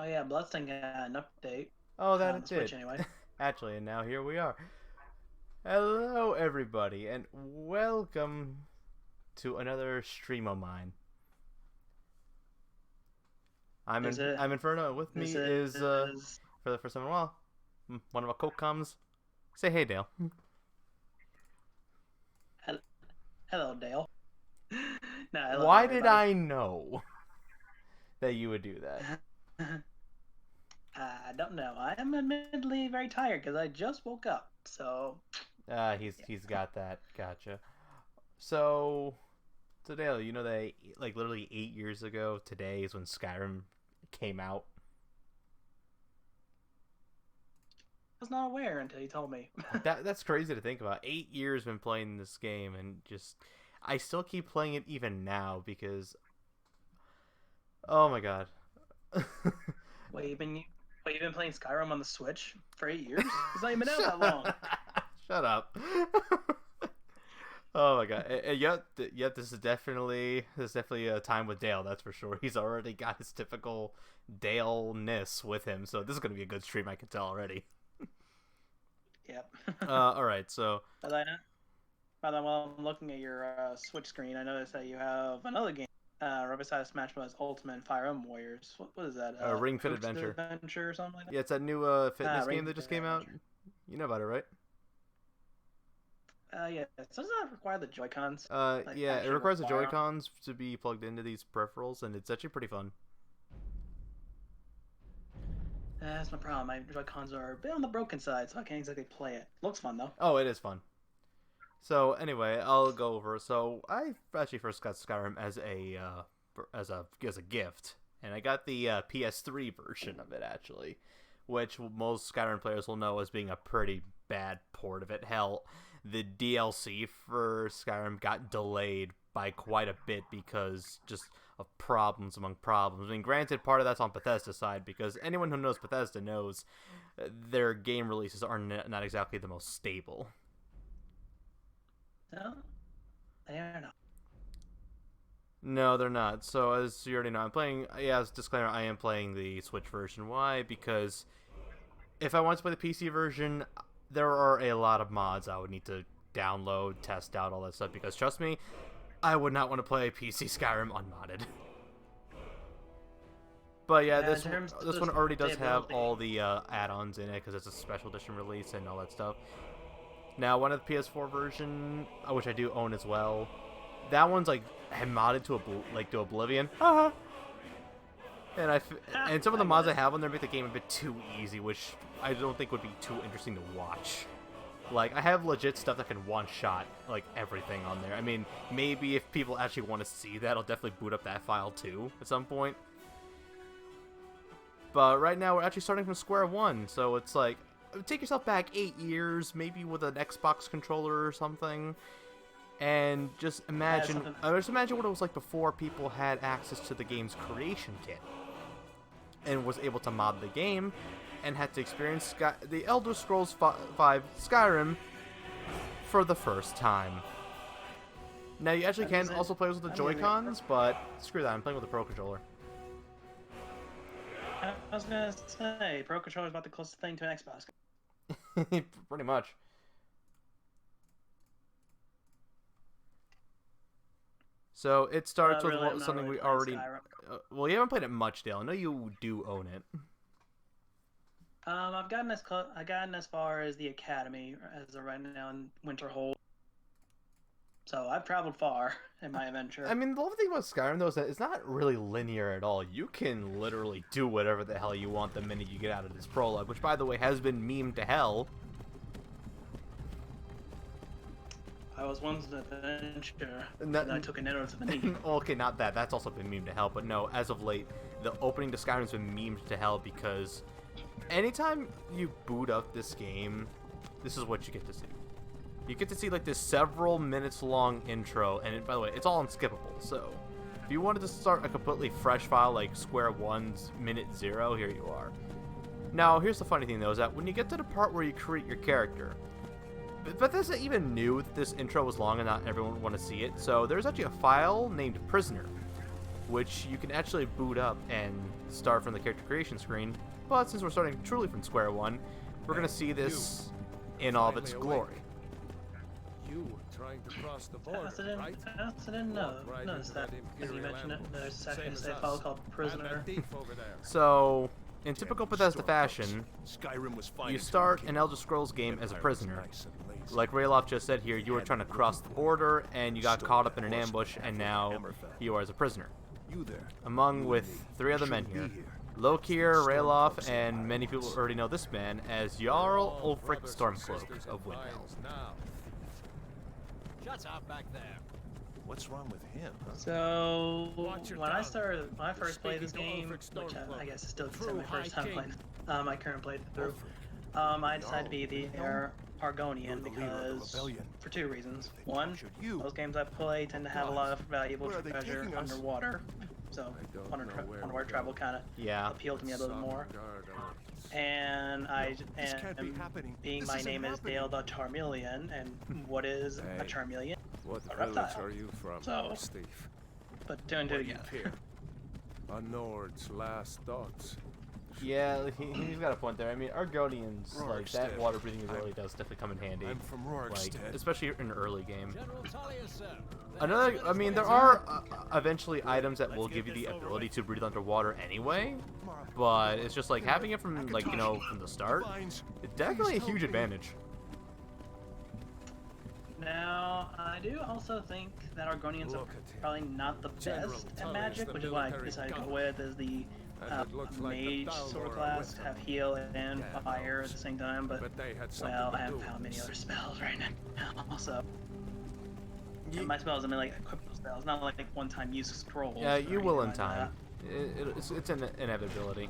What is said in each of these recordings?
Oh yeah, Bloodstained got an update Oh, that on it the Switch did. anyway. Actually, and now here we are. Hello, everybody, and welcome to another stream of mine. Is it? I'm Inferno, and with me This is is. for the first time in a while, one of our co-coms. Say hey, Dale. hel- Hello, Dale. No, hello Why did everybody. I know that you would do that? I don't know. I am admittedly very tired because I just woke up. So yeah. He's got that. Gotcha. So, Dale, you know that like literally 8 years ago today is when Skyrim came out. I was not aware until you told me. That's crazy to think about. 8 years been playing this game, and just I still keep playing it even now because oh my god. Wait, you've been playing Skyrim on the Switch for 8 years? It's not even out Shut that long. Shut up. Oh my god. Yep. This is definitely a time with Dale. That's for sure. He's already got his typical Dale-ness with him, so this is gonna be a good stream. I can tell already. Yep. All right. So As I know. By the way, while I'm looking at your Switch screen, I noticed that you have another game. Right beside Smash Bros. Ultimate Fire Emblem Warriors. What is that? Ring Fit Fruits Adventure. Adventure or something like that? Yeah, it's that new fitness Ring game that Fit just came out. Adventure. You know about it, right? Yeah. So does that require the Joy Cons? Like Yeah, it actually requires the require 'em? Joy-Cons to be plugged into these peripherals, and it's actually pretty fun. That's my problem. My Joy Cons are a bit on the broken side, so I can't exactly play it. Looks fun though. Oh, it is fun. So anyway, I'll go over. So I actually first got Skyrim as a gift, and I got the PS3 version of it actually, which most Skyrim players will know as being a pretty bad port of it. Hell, the DLC for Skyrim got delayed by quite a bit because just of problems among problems. I mean, granted, part of that's on Bethesda's side because anyone who knows Bethesda knows their game releases are not exactly the most stable. No, they are not. No, they're not. So, as you already know, I'm playing. Yeah, as a disclaimer, I am playing the Switch version. Why? Because if I want to play the PC version, there are a lot of mods I would need to download, test out, all that stuff. Because trust me, I would not want to play PC Skyrim unmodded. But yeah, In terms this of one already does have stability, all the add-ons in it because it's a special edition release and all that stuff. Now, one of the PS4 version, which I do own as well, that one's like modded to oblivion. Haha. And and some of the I mods get I it. have on there make the game a bit too easy, which I don't think would be too interesting to watch. Like I have legit stuff that can one-shot like everything on there. I mean, maybe if people actually want to see that, I'll definitely boot up that file too at some point. But right now we're actually starting from square one, so it's like take yourself back 8 years, maybe with an Xbox controller or something, and just imagine, Something. what it was like before people had access to the game's creation kit and was able to mod the game and had to experience the Elder Scrolls V Skyrim for the first time. Now you actually can also play with the Joy-Cons, but screw that, I'm playing with a Pro Controller. I was gonna say, Pro Controller is about the closest thing to an Xbox. Pretty much. So it starts with Really, I'm not something really we playing already. Skyrim. Well, you haven't played it much, Dale. I know you do own it. I've gotten as far as the Academy as of right now in Winterhold. So I've traveled far in my adventure. I mean, the lovely thing about Skyrim, though, is that it's not really linear at all. You can literally do whatever the hell you want the minute you get out of this prologue, which, by the way, has been memed to hell. I was once an adventurer, Not, and I took an arrow to the knee. okay, not that. That's also been memed to hell. But no, as of late, the opening to Skyrim's been memed to hell because anytime you boot up this game, this is what you get to see. You get to see like this several minutes long intro, and by the way, it's all unskippable. So if you wanted to start a completely fresh file like Square One's minute 0, here you are. Now, here's the funny thing though, is that when you get to the part where you create your character, Bethesda even knew that this intro was long and not everyone would want to see it, so there's actually a file named Prisoner, which you can actually boot up and start from the character creation screen. But since we're starting truly from square one, we're going to see this in all of its glory. You trying to cross the border, right? I also didn't notice that because you mentioned it. There's a second file called Prisoner. So, in typical Bethesda fashion, you start an Elder Scrolls game as a prisoner. Like Rayloff just said here, you were trying to cross the border, and you got caught up in an ambush, and now you are as a prisoner. Among with 3 other men here. Lokir, Rayloff, and many people already know this man as Jarl Ulfric Stormcloak of Windhelm. Shut up back there. What's wrong with him? So when I first played this game, which I guess is still considered my first time playing, my current playthrough, I decided to be the Argonian because for 2 reasons. One, those games I play tend to have a lot of valuable treasure underwater, so underwater travel kind of appealed to me a little more. And being my name is Dale the Charmeleon, and what is a Charmeleon? What a reptile. village are you from, So, Steve? but 2 and 2 together. A Nord's last thoughts. Yeah, he's got a point there. I mean, Argonians, like, that water breathing ability does definitely come in handy. I'm from Like, Rorikstead. especially in an early game. General Talia, sir. I mean, there are eventually items that will give you the ability to breathe underwater anyway, but it's just like having it from, like, you know, from the start, it's definitely a huge advantage. Now, I do also think that Argonians are probably not the best at magic, which is why I decided to go with as the mage sort of class to have heal and fire at the same time, but well, I haven't found many other spells right now, so. And my spells, I mean, like equipment spells, not like one-time use scrolls. Yeah, you will in time. It's an inevitability.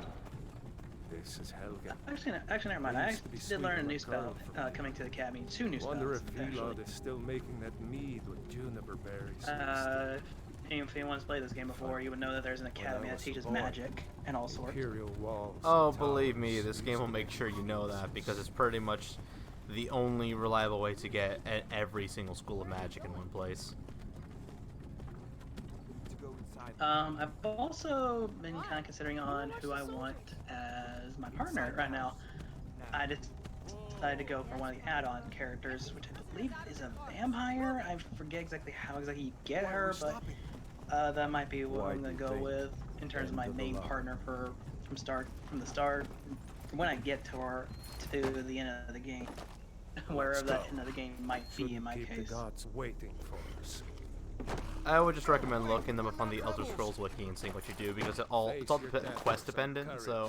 This is Helga. Actually, never mind. I did learn a new spell coming to the academy. 2 new spells. Wonder if Elod actually. is still making that mead with juniper berries. If anyone's played this game before, you would know that there's an academy that teaches magic and all sorts. Imperial walls. Oh, believe me, this game will make sure you know that, because it's pretty much the only reliable way to get at every single school of magic in one place. I've also been kind of considering on who I want as my partner right now. I just decided to go for one of the add-on characters, which I believe is a vampire. I forget exactly how you get her, but that might be what I'm gonna go with in terms of my main partner from the start, from when I get to her to the end of the game, wherever that end of the game might be in my case. The gods waiting for us. I would just recommend looking them up on the Elder Scrolls wiki and seeing what you do, because it's all quest dependent. So.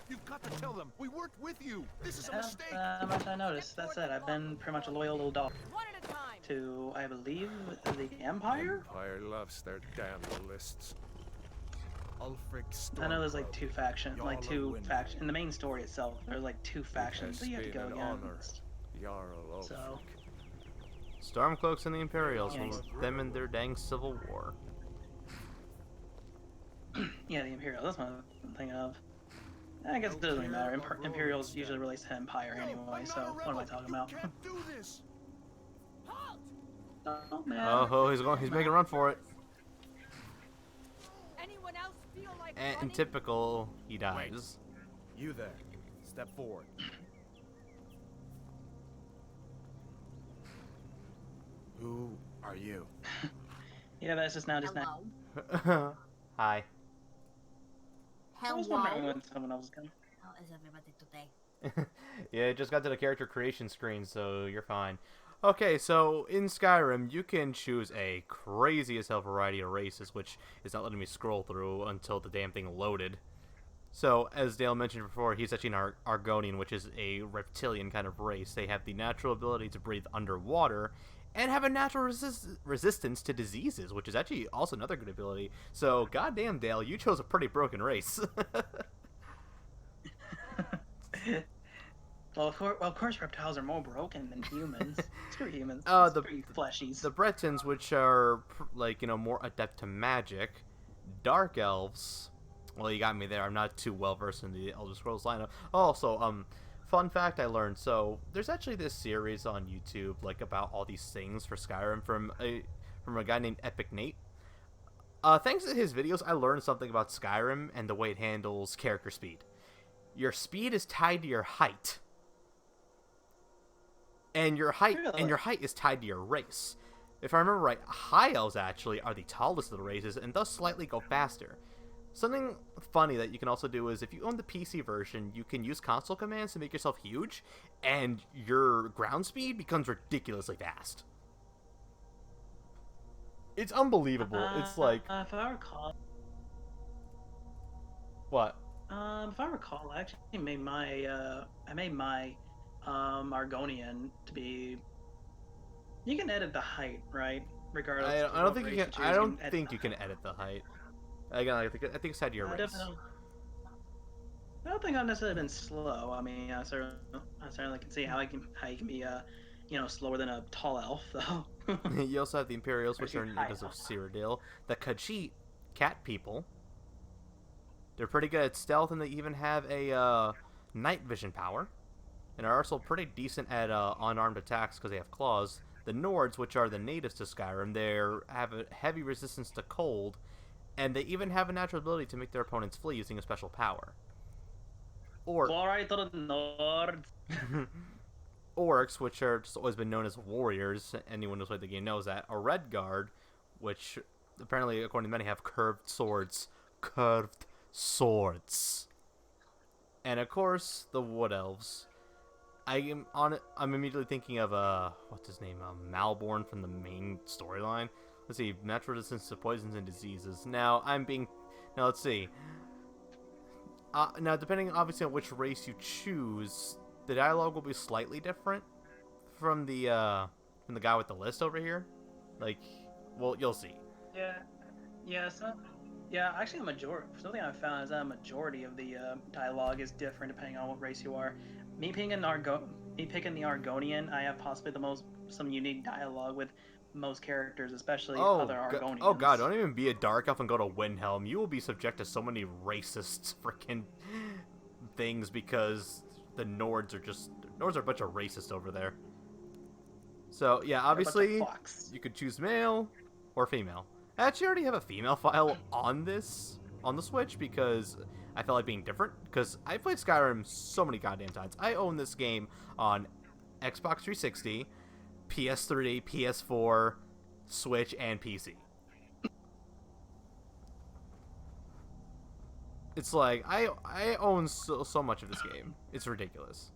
You've got to tell them we worked with you. This is a mistake. Much I noticed. That said, I've been pretty much a loyal little dog One at a time. to, I believe, the Empire. Empire loves their damn lists. I know there's like 2 factions, in the main story itself. There's like 2 factions that you have to go against. Jarl So. Stormcloaks and the Imperials, them and their dang civil war. Yeah, the Imperial. That's what I'm thinking of. I guess it doesn't really matter. Imperials usually relates to Empire anyway, so what am I talking about? Oh man. Oh, he's making a run for it. Anyone else feel like And in running? typical, he dies. You there. Step forward. Who are you? Yeah, that's just now. Hello. Hi. I was wondering Hello. when someone else was coming. How is everybody today? Yeah, it just got to the character creation screen, so you're fine. Okay, so in Skyrim, you can choose a crazy as hell variety of races, which is not letting me scroll through until the damn thing loaded. So, as Dale mentioned before, he's actually an Argonian, which is a reptilian kind of race. They have the natural ability to breathe underwater, and have a natural resistance to diseases, which is actually also another good ability. So, goddamn, Dale, you chose a pretty broken race. Well, of course, reptiles are more broken than humans. Screw humans. The fleshies. The Bretons, which are, like, you know, more adept to magic. Dark Elves. Well, you got me there. I'm not too well versed in the Elder Scrolls lineup. Also, fun fact I learned. So, there's actually this series on YouTube, like, about all these things for Skyrim from a guy named Epic Nate. Thanks to his videos, I learned something about Skyrim and the way it handles character speed. Your speed is tied to your height. And your height is tied to your race. If I remember right, high elves actually are the tallest of the races and thus slightly go faster. Something funny that you can also do is if you own the PC version, you can use console commands to make yourself huge, and your ground speed becomes ridiculously fast. It's unbelievable. It's like... If I recall... What? If I recall, I actually made my, Argonian to be... You can edit the height, right? Regardless. I don't think you can. I don't think you can edit the height. Again, I think it's tied to your race. I don't think I've necessarily been slow. I mean, I certainly can see how you can be, slower than a tall elf, though. You also have the Imperials, which are niggas of Cyrodiil. The Khajiit, cat people. They're pretty good at stealth, and they even have a night vision power, and are also pretty decent at unarmed attacks because they have claws. The Nords, which are the natives to Skyrim, they have a heavy resistance to cold, and they even have a natural ability to make their opponents flee using a special power. Alright, to the Nords. Orcs, which are just always been known as warriors, anyone who's played the game knows that. A Red Guard, which apparently, according to many, have curved swords. Curved swords. And of course, the Wood Elves. I'm immediately thinking of what's his name? Malborn from the main storyline. Let's see, natural resistance to poisons and diseases. Now let's see. Now depending obviously on which race you choose, the dialogue will be slightly different from the guy with the list over here. Like, well, you'll see. Actually, something I've found is that a majority of the dialogue is different depending on what race you are. Me picking the Argonian, I have possibly some unique dialogue with most characters, especially other Argonians. Oh god, don't even be a dark elf and go to Windhelm. You will be subject to so many racist freaking things because the Nords are a bunch of racists over there. So yeah, obviously you could choose male or female. I actually already have a female file on the Switch because I felt like being different, because I played Skyrim so many goddamn times. I own this game on Xbox 360, PS3, PS4, Switch, and PC. It's like, I own so much of this game. It's ridiculous.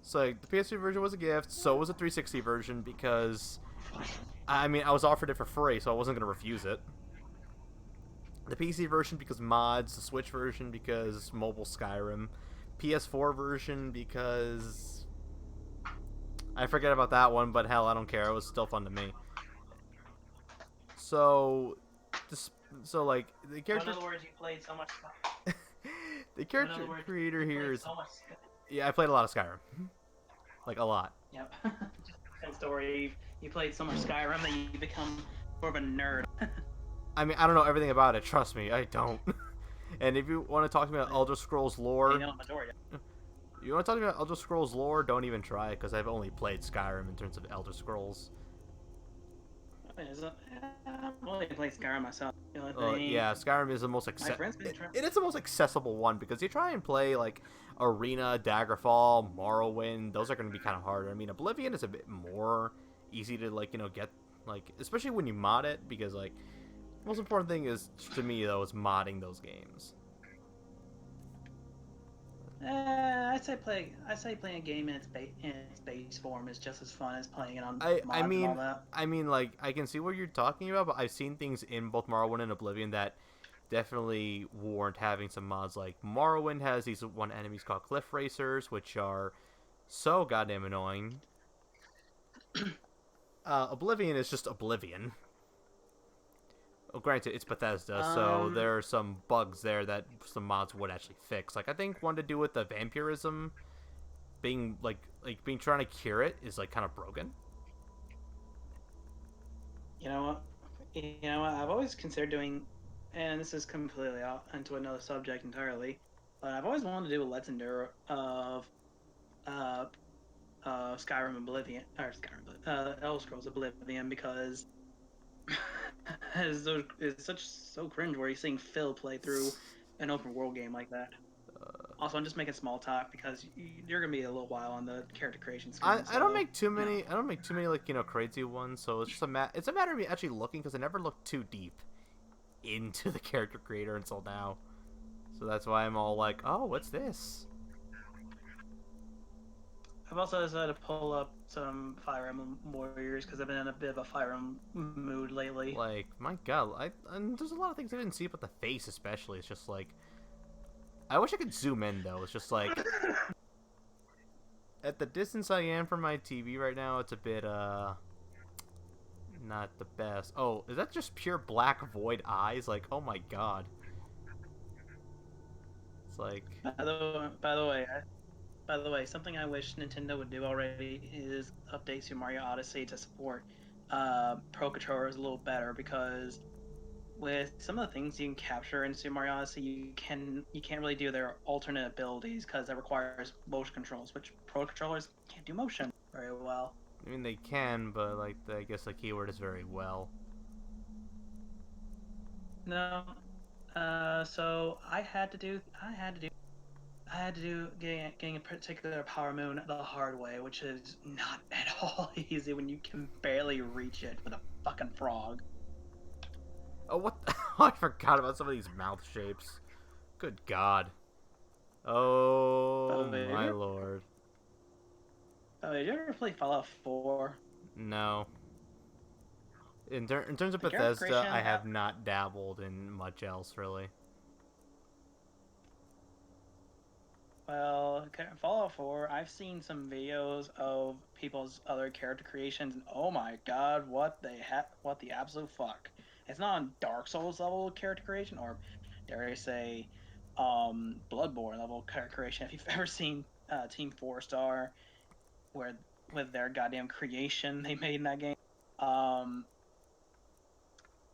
So like, the PS3 version was a gift, so was the 360 version, because I mean, I was offered it for free, so I wasn't going to refuse it. The PC version because mods, the Switch version because mobile Skyrim, PS4 version because I forget about that one, but hell, I don't care. It was still fun to me. So like the character. In other words, you played so much. The character creator here is. Yeah, I played a lot of Skyrim, like a lot. Yep. Just story. You played so much Skyrim that you become more of a nerd. I mean, I don't know everything about it. Trust me, I don't. And if you want to talk to me about Elder Scrolls lore, you want to talk to me about Elder Scrolls lore, don't even try it, because I've only played Skyrim in terms of Elder Scrolls. I've only played Skyrim myself. Yeah, Skyrim is the most it is the most accessible one, because you try and play like Arena, Daggerfall, Morrowind. Those are going to be kind of harder. I mean, Oblivion is a bit more easy to get, especially when you mod it, because the most important thing is to me though is modding those games. I say playing a game in its base form is just as fun as playing it on mods and all that. I mean, I can see what you're talking about, but I've seen things in both Morrowind and Oblivion that definitely warrant having some mods. Like Morrowind has these enemies called Cliff Racers, which are so goddamn annoying. Oblivion is just Oblivion. Well, granted, it's Bethesda, so there are some bugs there that some mods would actually fix. I think one to do with the vampirism being being trying to cure it is kind of broken. You know what? I've always considered doing, and this is completely off into another subject entirely, but I've always wanted to do a Let's Endure of Elder Scrolls Oblivion, because It's so cringe where you're seeing Phil play through an open world game like that. Also, I'm just making small talk because you're gonna be a little while on the character creation screen. I don't make too many. I don't make too many like crazy ones. So it's just it's a matter of me actually looking because I never looked too deep into the character creator until now. So that's why I'm all like, oh, what's this? I've also decided to pull up some Fire Emblem Warriors because I've been in a bit of a Fire Emblem mood lately. Like, my God, and there's a lot of things I didn't see, but the face especially. It's just like, I wish I could zoom in though. It's just like, at the distance I am from my TV right now, it's a bit not the best. Oh, is that just pure black void eyes? Like, oh my God. It's like. By the way, something I wish Nintendo would do already is update Super Mario Odyssey to support Pro Controllers a little better, because with some of the things you can capture in Super Mario Odyssey, you can't really do their alternate abilities because that requires motion controls, which Pro Controllers can't do motion very well. I mean, they can, but like I guess the keyword is very well. No, so I had to do getting a particular Power Moon the hard way, which is not at all easy when you can barely reach it with a fucking frog. Oh, what? I forgot about some of these mouth shapes. Good God. Oh, my lord. Oh, did you ever play Fallout 4? No. In terms of Bethesda, I have not dabbled in much else, really. Well, Fallout 4, I've seen some videos of people's other character creations, and oh my God, what the absolute fuck. It's not on Dark Souls level character creation, or dare I say, Bloodborne level character creation. If you've ever seen Team 4-Star, where with their goddamn creation they made in that game,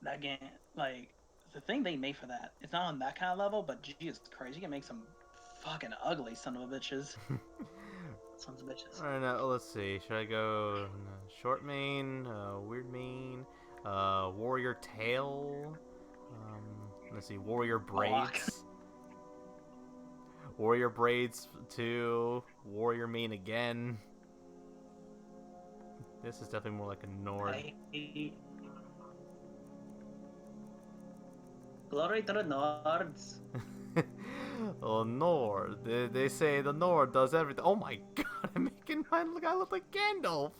that game, like, the thing they made for that, it's not on that kind of level, but Jesus Christ, you can make some fucking ugly son of a bitches. Sons of bitches. Alright, now let's see. Should I go short main, weird main, warrior tail? Let's see, warrior braids. Warrior braids 2, warrior main again. This is definitely more like a Nord. Glory to the Nords. Oh, Nord. They say the Nord does everything. Oh my God, I'm making my guy look like Gandalf.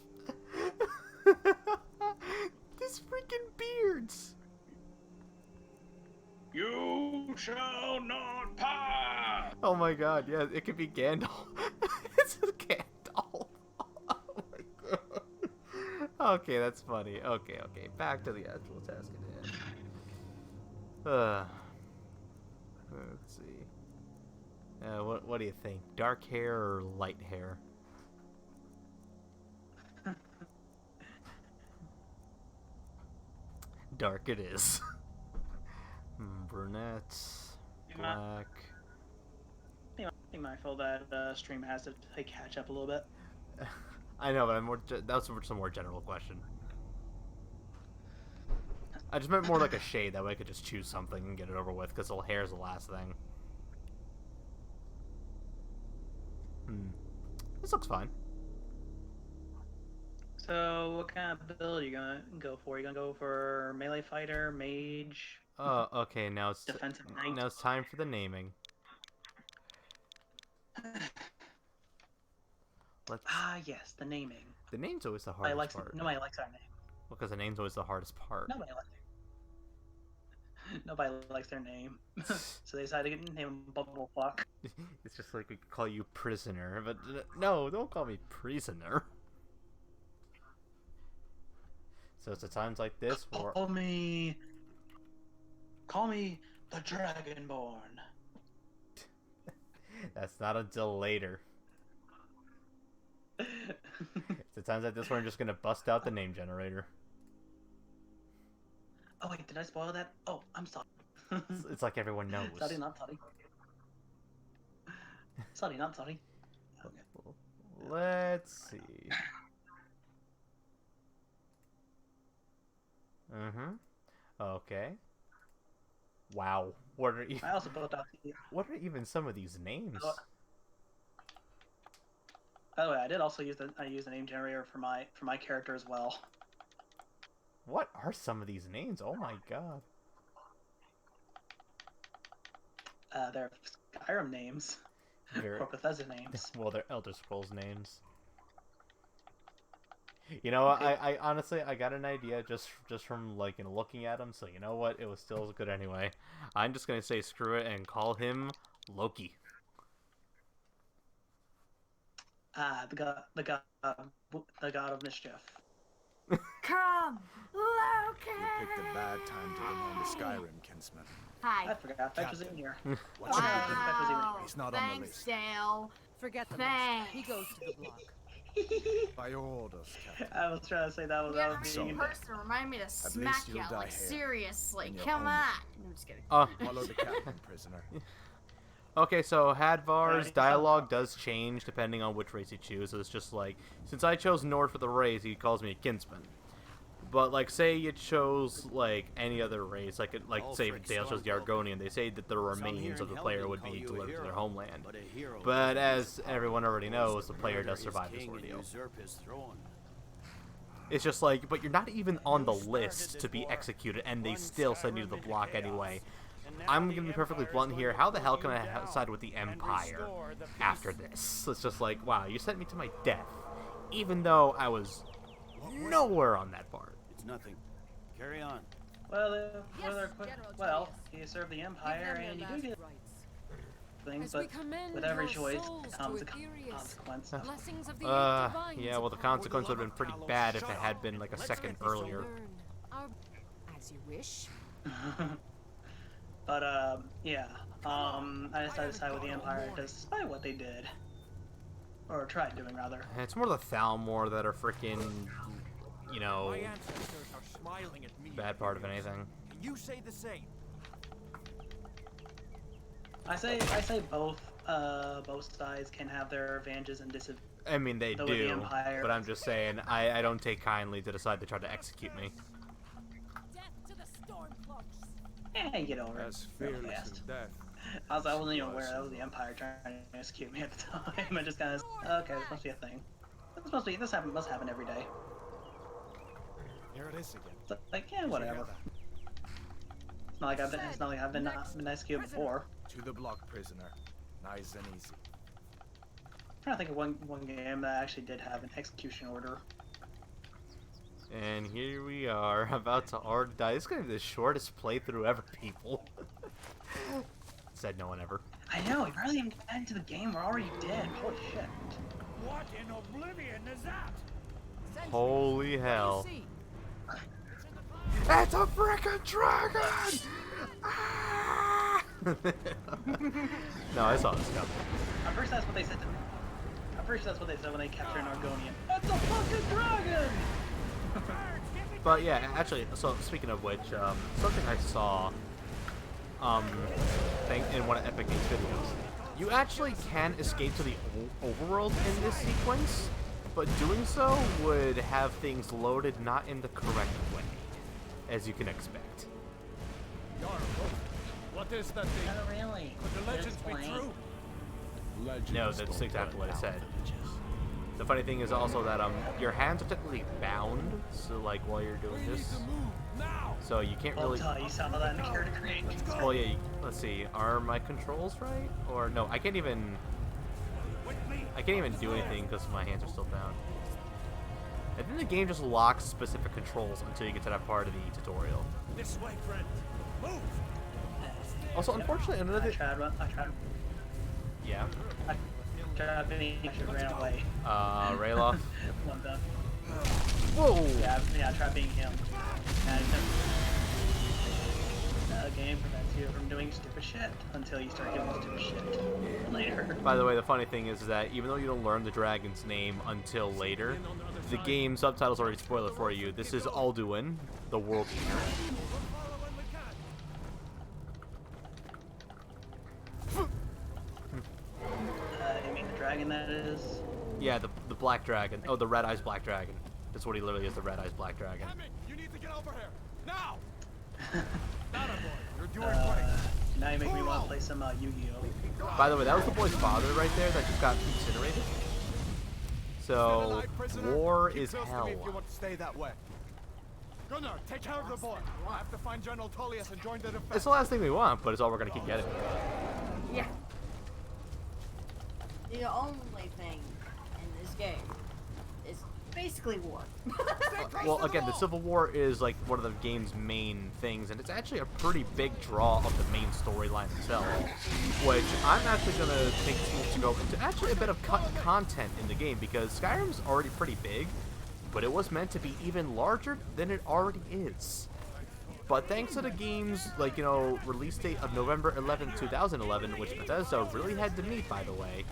This freaking beards. You shall not pass. Oh my God, yeah, it could be Gandalf. It's Gandalf. Oh my God. Okay, that's funny. Okay, back to the actual task at hand. Let's see. What do you think? Dark hair or light hair? Dark it is. Brunette, black. I think my feel that stream has to catch up a little bit. I know, but that was a more general question. I just meant more like a shade. That way I could just choose something and get it over with, because the hair is the last thing. This looks fine. So, what kind of build are you gonna go for? You gonna go for melee fighter, mage? Oh, okay. Now it's defensive knight? Now it's time for the naming. Yes, the naming. The name's always the hardest part. Nobody likes our name. Well, because the name's always the hardest part. Nobody likes their name. So they decided to name him Bubblefuck. It's just like we could call you Prisoner, but no, don't call me Prisoner. So it's at times like this where... Call me the Dragonborn. That's not until later. It's at times like this where I'm just gonna bust out the name generator. Oh wait, did I spoil that? Oh, I'm sorry. It's like everyone knows. Sorry, not sorry. Sorry, not sorry. Okay. Let's see. Okay. Wow. What are I also built out the. what are even some of these names? By the way, I did also use the name generator for my character as well. What are some of these names? Oh my god. They're Skyrim names They're or Bethesda names. well, they're Elder Scrolls names. You know what? Okay. I honestly I got an idea just from like looking at him. So you know what? It was still good anyway. I'm just gonna say screw it and call him Loki. The god of mischief. Come, Loki! You picked a bad time to remain to Skyrim, Kinsman. I Hi. forgot Fetch was in here. Watch Wow. out. Fetch was even. He's not on the Thanks, list. Dale. Forget the Thanks. mess. He goes to the block. By your orders, Captain. I was trying to say that was You're that was the being. person to remind me to smack least you. you'll die Like, here. seriously, In your come own- on. I'm just kidding. Follow the captain, prisoner. Okay, so Hadvar's Right. dialogue does change depending on which race you choose. So it's just like, since I chose Nord for the race, he calls me a kinsman. But like, say you chose like any other race, like say Dale chose the Argonian, they say that the remains of the player would be delivered to their homeland. But as everyone already knows, the player does survive this ordeal. It's just like, but you're not even on the list to be executed, and they still send you to the block anyway. I'm gonna be perfectly blunt here. How the hell can I side with the Empire after this? It's just like, wow, you sent me to my death, even though I was nowhere on that part. It's nothing. Carry on. Well, Yes, quick. General Well, Tullius. you serve the Give Empire, them and you their do get last rites. things, As we but commend with every your choice souls comes a to Aetherius. consequence. Blessings of the eight divines Yeah, well, the upon consequence would have been pretty bad if it had been like a second earlier. Learn our... As you wish. But yeah. I decided to side with the Empire despite what they did, or tried doing rather. It's more the Thalmor that are freaking, you know, My ancestors are smiling at me. bad part of anything. Can you say the same? I say both sides can have their advantages and disadvantages. I mean, they Though with the do, Empire- but I'm just saying, I don't take kindly to decide to try to execute me. Death to the Stormcloaks. And get over As it real fearless fast. as death. I wasn't even aware that was the Empire trying to execute me at the time. I just kind of, okay, this must be a thing. This must happen every day. Here it is again. So, like, yeah, whatever. It's not like I've been executed before. To the block, prisoner. Nice and easy. I'm trying to think of one game that actually did have an execution order. And here we are, about to already die. This is gonna be the shortest playthrough ever, people. Said no one ever. I know, we barely even got into the game. We're already dead. Holy shit. What in oblivion is that? Holy hell. See, It's a frickin' dragon! Ah! No, I saw this coming. I'm pretty sure that's what they said. I'm pretty sure that's what they said when they captured an Argonian. It's a fucking dragon! But yeah, actually, so speaking of which, something I saw in one of Epic Games videos, you actually can escape to the overworld in this sequence, but doing so would have things loaded not in the correct way, as you can expect. Jarl, what is that thing? Not really. Could the legends be Explain. true? No, that's exactly what I said. The funny thing is also that your hands are technically bound, so like while you're doing this, Now! so you can't Oh, really. you saw that in the character create. Well, yeah. Let's see. Are my controls right? Or no? I can't even. I can't even do anything because my hands are still bound. I think the game just locks specific controls until you get to that part of the tutorial. This way, friend. Move! Also, unfortunately, I another. tried. Yeah. I tried being actually ran away. Rayloff. One done. Whoa! Yeah, I tried being him. And the game prevents you from doing stupid shit until you start doing stupid shit later. By the way, the funny thing is that even though you don't learn the dragon's name until later, the game subtitles already spoil it for you. This is Alduin, the World Eater. You mean the dragon that is? Yeah, the black dragon. Oh, the red eyes black dragon. That's what he literally is, the red eyes black dragon. Damn it! You need to get over here! Now! You're doing great. Now you make me want to play some Yu-Gi-Oh. By the way, that was the boy's father right there that just got incinerated. So, war is Keep close to hell. me if you want to stay that way. Gunnar, take care of the boy. I have to find General Tullius and join the defense. It's the last thing we want, but it's all we're gonna keep getting. Yeah. The only thing in this game is basically war. Well, again, the Civil War is like one of the game's main things, and it's actually a pretty big draw of the main storyline itself, which I'm actually going to take too much to go into actually a bit of cut content in the game, because Skyrim's already pretty big, but it was meant to be even larger than it already is. But thanks to the game's, like, you know, release date of November 11, 2011, which Bethesda really had to meet, by the way,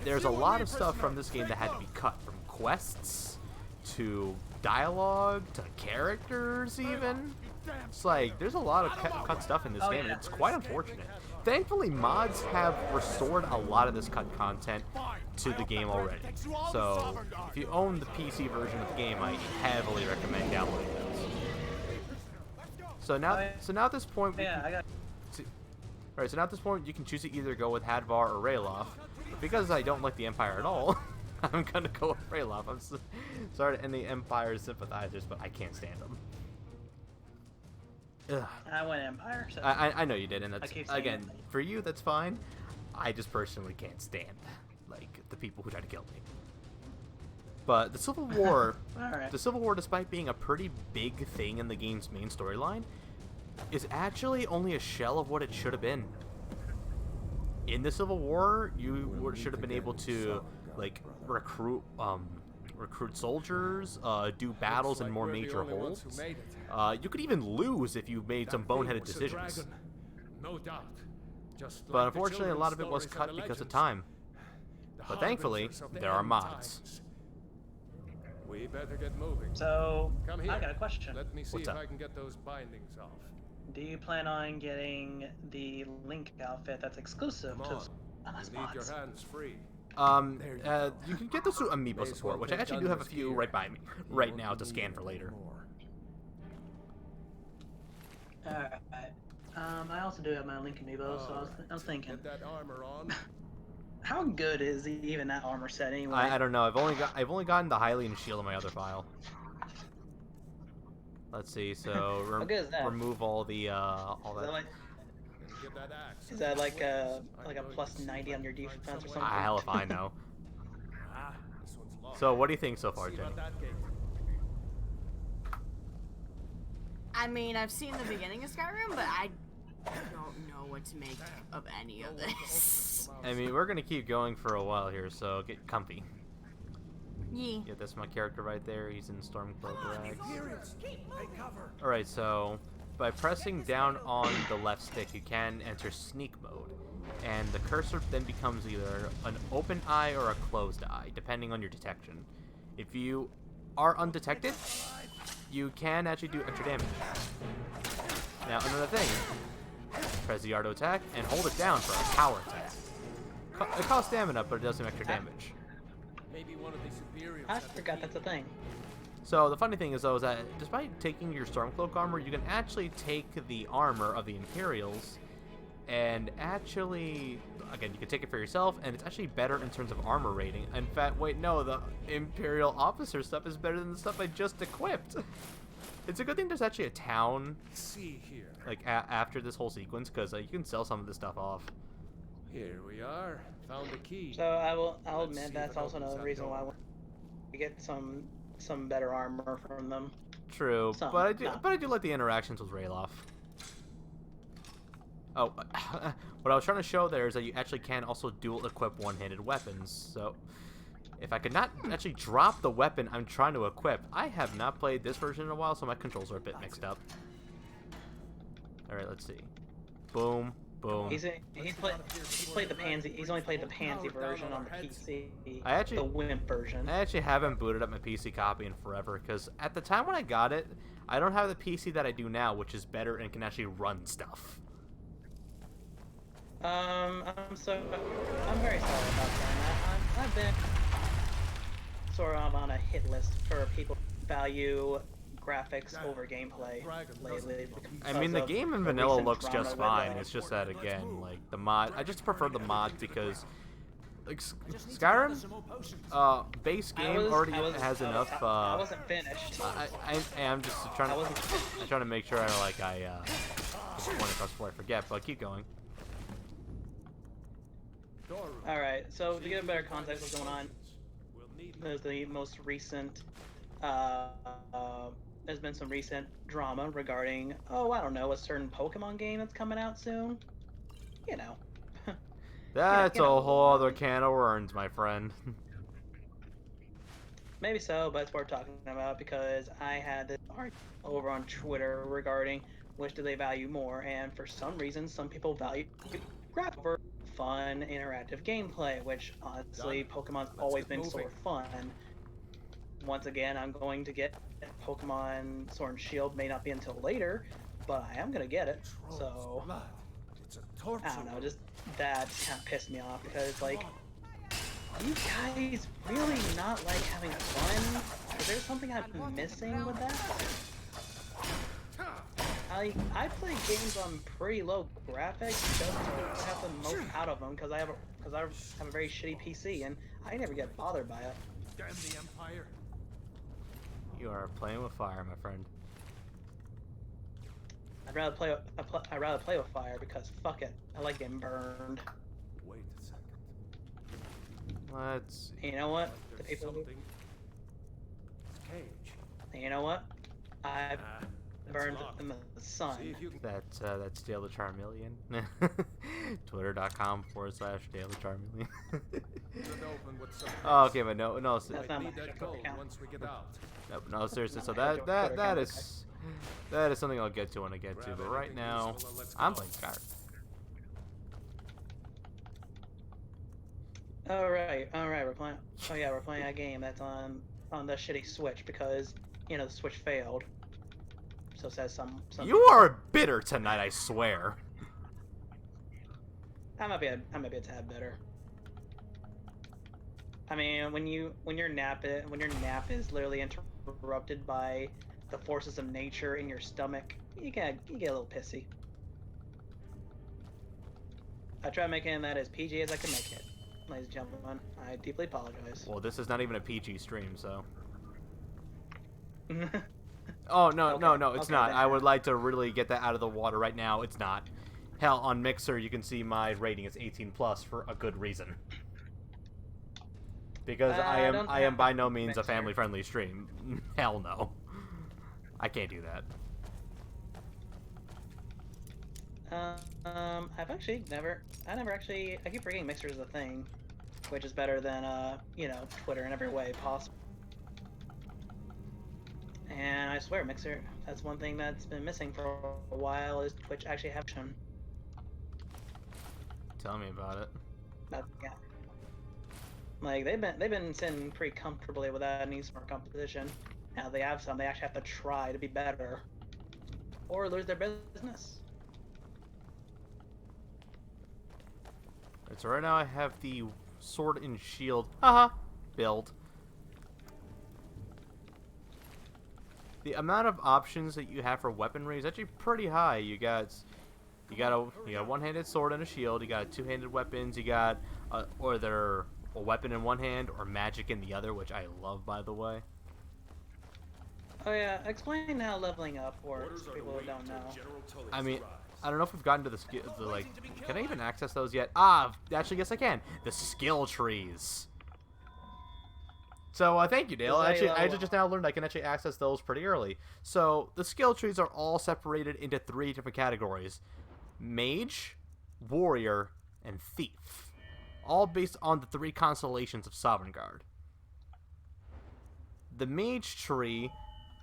there's a lot of stuff from this game that had to be cut, from quests to dialogue to characters even. It's like there's a lot of cut stuff in this game, and it's quite unfortunate. Thankfully, mods have restored a lot of this cut content to the game already. So if you own the PC version of the game, I heavily recommend downloading those. So now at this point, so now at this point, you can choose to either go with Hadvar or Ralof. But because I don't like the Empire at all, I'm gonna go with Ralof. I'm sorry to any Empire sympathizers, but I can't stand them. Ugh. I went Empire. So I know you did, and that's again that. for you. That's fine. I just personally can't stand like the people who try to kill me. But the Civil War, Alright. the Civil War, despite being a pretty big thing in the game's main storyline, is actually only a shell of what it should have been. In the Civil War, you should have been able to like recruit soldiers, do battles in more major holds. You could even lose if you made some boneheaded decisions. No doubt. Just But unfortunately, a lot of it was cut because of time. But thankfully, there are mods. We better get moving. So Come here. I got a question. Let me see What's if up? I can get those bindings off. Do you plan on getting the Link outfit that's exclusive Come to on. those You need your mods? hands free. You can get those through Amiibo support, which I actually do have a few right by me right now to scan for later. Alright. I also do have my Link amiibo, so I was thinking, Get that armor on. how good is even that armor set anyway? I don't know. I've only gotten the Hylian shield in my other file. Let's see. So How good is that? remove all the all Is that that. like, Get that axe. is that like a plus 90 on your defense or something? Hell if I know. Ah, this one's locked. So what do you think so far, See Jenny? about that gate. I mean, I've seen the beginning of Skyrim, but I don't know what to make of any of this. I mean, we're gonna keep going for a while here, so get comfy. Yee. Yeah, that's my character right there. He's in Stormcloak rags. Imperials, take cover. Alright, so by pressing down on the left stick, you can enter sneak mode. And the cursor then becomes either an open eye or a closed eye, depending on your detection. If you are undetected, you can actually do extra damage. Now, another thing, press the R to attack and hold it down for a power attack. It costs stamina, but it does some extra damage. Maybe one of the superiors. I had the forgot key. that's a thing. So the funny thing is, though, is that despite taking your Stormcloak armor, you can actually take the armor of the Imperials and actually, again, you can take it for yourself, and it's actually better in terms of armor rating. In fact, wait, no, the Imperial officer stuff is better than the stuff I just equipped. It's a good thing there's actually a town, Let's see here. like, after this whole sequence, because you can sell some of this stuff off. Here we are. Found the key. So I'll Let's admit see that's if it also opens another that reason why I door. want to get some better armor from them. True, Some, but no. I do like the interactions with Ralof. Oh, what I was trying to show there is that you actually can also dual equip one-handed weapons. So, if I could not actually drop the weapon I'm trying to equip, I have not played this version in a while, so my controls are a bit mixed up. All right, let's see. Boom, boom. He's played the pansy. He's only played the pansy version on the PC. I actually- the wimp version. I actually haven't booted up my PC copy in forever, because at the time when I got it, I don't have the PC that I do now, which is better and can actually run stuff. I'm very sorry about that. I've been sort of on a hit list for people who value graphics over gameplay lately. I mean, the game in vanilla looks just fine. It's just that, again, like, the mod... I just prefer the mods because... Like, Skyrim, base game already has enough, I wasn't finished. I'm just trying to... I'm trying to make sure I want to before I forget, but keep going. Alright, so to get a better context of what's going on, there's the most recent, there's been some recent drama regarding, oh, I don't know, a certain Pokemon game that's coming out soon. You know. That's a whole other can of worms, my friend. Maybe so, but it's worth talking about because I had this article over on Twitter regarding which do they value more, and for some reason, some people value graphics over fun, interactive gameplay, which honestly, Pokemon's always been sort of fun. Once again, I'm going to get Pokemon Sword and Shield, may not be until later, but I am going to get it, so... I don't know, just that kind of pissed me off because, like, you guys really not like having fun? Is there something I've been missing with that? I play games on pretty low graphics just to have the most out of them because I have a very shitty PC and I never get bothered by it. Damn the Empire! You are playing with fire, my friend. I'd rather play with fire because fuck it, I like getting burned. Wait a second. Let's. And you know what? The There's people. something. It's cage. And you know what? I That's burned locked. in the sun. See if you can... That's Dale the Charmeleon. Twitter.com/Dale the Charmeleon. open with some Oh, okay, but no, That's Might not need my that actual gold account. once we get out. no, seriously. So That's not my that actual is something I'll get to when I get to. Grab But right anything now, useful and let's I'm go. playing Skyrim. Alright, we're playing. Oh yeah, we're playing a game that's on the shitty Switch because the Switch failed. So says some. You are bitter tonight, I swear. I might be a tad better. I mean, when your nap is literally interrupted by the forces of nature in your stomach, you get a little pissy. I try making that as PG as I can make it, ladies and gentlemen. I deeply apologize. Well, this is not even a PG stream, so. Oh, no, it's okay, not. then. I would like to really get that out of the water right now. It's not. Hell, on Mixer, you can see my rating is 18+ for a good reason. Because I am by no means a Mixer. family-friendly stream. Hell no. I can't do that. I keep forgetting Mixer is a thing, which is better than, Twitter in every way possible. And I swear, Mixer, that's one thing that's been missing for a while is Twitch actually have action. Tell me about it. Yeah. Like, they've been sitting pretty comfortably without any sort of competition. Now they have some, they actually have to try to be better. Or lose their business. Right, so right now I have the Sword and Shield build. The amount of options that you have for weaponry is actually pretty high. You got a one-handed sword and a shield. You got two-handed weapons. You got either a weapon in one hand or magic in the other, which I love, by the way. Oh yeah, explain how leveling up works for people who don't know. I mean, I don't know if we've gotten to can I even access those yet? Actually, yes I can. The skill trees. So, thank you, Dale. Actually, I just now learned I can actually access those pretty early. So, the skill trees are all separated into 3 different categories. Mage, Warrior, and Thief. All based on the 3 constellations of Sovereign Guard. The Mage tree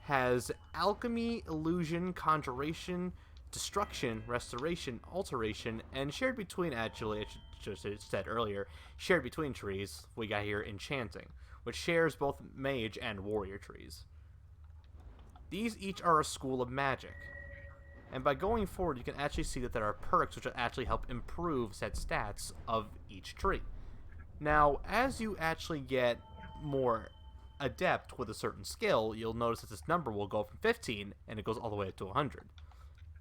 has Alchemy, Illusion, Conjuration, Destruction, Restoration, Alteration, and shared between, actually, I should have said earlier, shared between trees, we got here Enchanting, which shares both Mage and Warrior trees. These each are a school of magic. And by going forward, you can actually see that there are perks which will actually help improve said stats of each tree. Now, as you actually get more adept with a certain skill, you'll notice that this number will go from 15, and it goes all the way up to 100.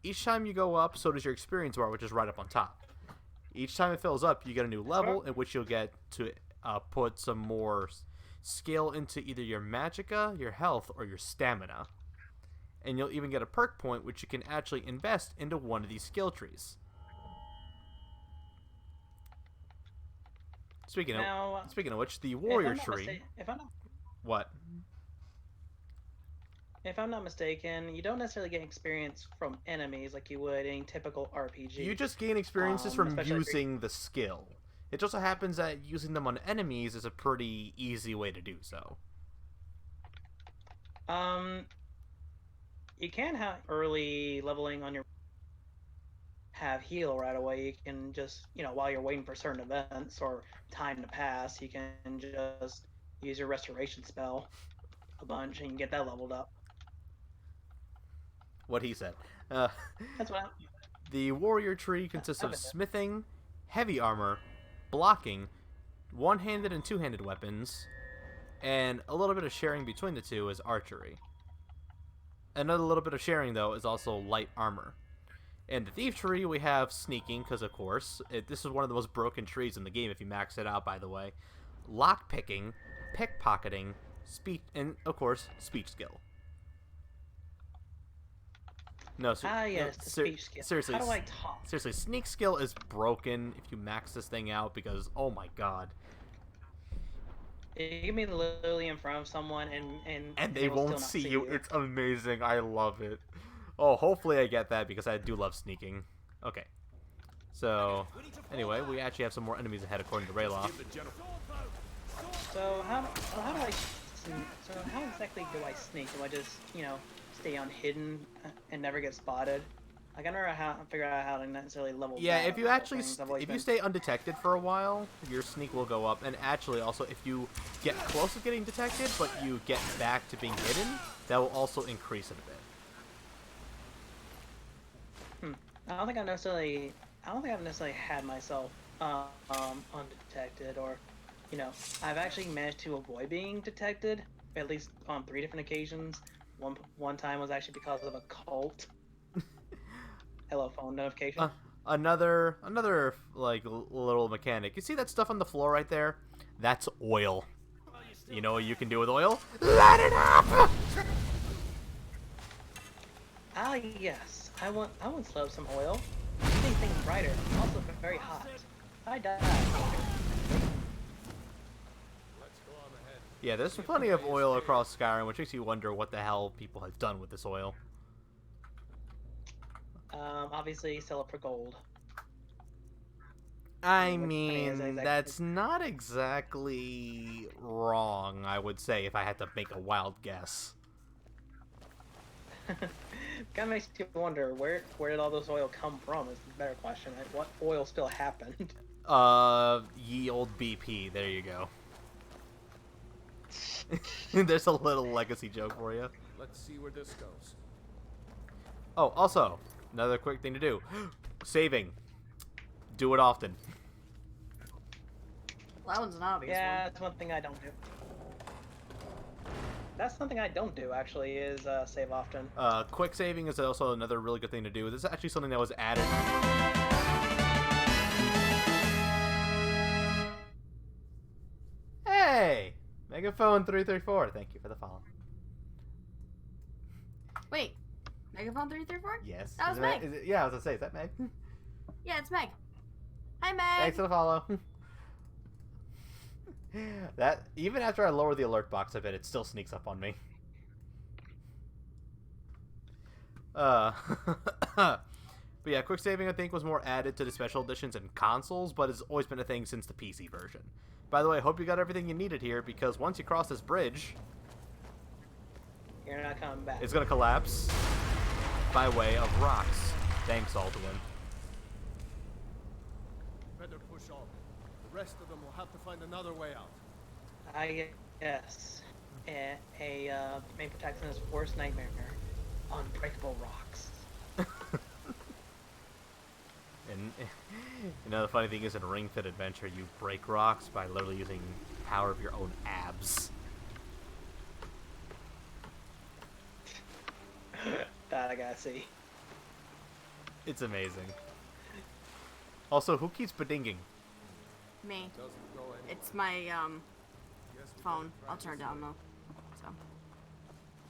Each time you go up, so does your experience bar, which is right up on top. Each time it fills up, you get a new level, in which you'll get to put some more skill into either your magicka, your health, or your stamina. And you'll even get a perk point, which you can actually invest into one of these skill trees. Speaking of which, the warrior tree. What? If I'm not mistaken, you don't necessarily get experience from enemies like you would in typical RPG. You just gain experiences from using the skill. It just so happens that using them on enemies is a pretty easy way to do so. You can have early leveling on your have heal right away. You can just, while you're waiting for certain events or time to pass, you can just use your restoration spell a bunch and you can get that leveled up. What he said. That's what The warrior tree consists of smithing, heavy armor, blocking, one-handed and two-handed weapons, and a little bit of sharing between the two is archery. Another little bit of sharing, though, is also light armor. In the thief tree, we have sneaking, because of course, this is one of the most broken trees in the game if you max it out, by the way. Lockpicking, pickpocketing, speech, and of course, speech skill. No, yes, the speech skill. Seriously, how do I talk? Seriously, sneak skill is broken if you max this thing out because, oh my god. You can be literally in front of someone and they won't see you. It's amazing. I love it. Oh, hopefully I get that because I do love sneaking. Okay. So, anyway, we actually have some more enemies ahead according to Rayloff. So how exactly do I sneak? Do I just, stay on hidden and never get spotted? Like, I never figure out how to necessarily level. Yeah, if you stay undetected for a while, your sneak will go up. And actually, also, if you get close to getting detected, but you get back to being hidden, that will also increase it a bit. I don't think I've necessarily had myself undetected, or, I've actually managed to avoid being detected at least on 3 different occasions. One time was actually because of a cult. Hello, phone notification. Another like little mechanic. You see that stuff on the floor right there? That's oil. You know what you can do with oil? Light it up! Ah, yes. I once loved some oil. Making things brighter. Also very hot. I died. Yeah, there's plenty of oil across Skyrim, which makes you wonder what the hell people have done with this oil. Obviously sell it for gold. I mean, that's not exactly wrong, I would say, if I had to make a wild guess. Kinda makes you wonder, where did all this oil come from is the better question. Like, what oil still happened? Ye old BP, there you go. There's a little legacy joke for you. Let's see where this goes. Oh, also, another quick thing to do. Saving. Do it often. Well, that one's an obvious Yeah, one. that's one thing I don't do. That's something I don't do, actually, is save often. Quick saving is also another really good thing to do. This is actually something that was added. Hey! Megaphone 334, thank you for the follow. Wait, Megaphone 334? Yes. That was Meg. Yeah, I was gonna say, is that Meg? Yeah, it's Meg. Hi, Meg. Thanks for the follow. That, even after I lower the alert box a bit, it still sneaks up on me. But yeah, quick saving I think was more added to the special editions and consoles, but it's always been a thing since the PC version. By the way, I hope you got everything you needed here, because once you cross this bridge, You're not coming back. it's gonna collapse by way of rocks. Thanks, Alduin. Better push on. The rest of them will have to find another way out. Yes. A main protagonist's worst nightmare. Unbreakable rocks. And the funny thing is, in Ring Fit Adventure, you break rocks by literally using power of your own abs. that I gotta see. It's amazing. Also, who keeps bedinging? Me. Doesn't go anywhere. It's my Guess we phone. better I'll turn it down though. So.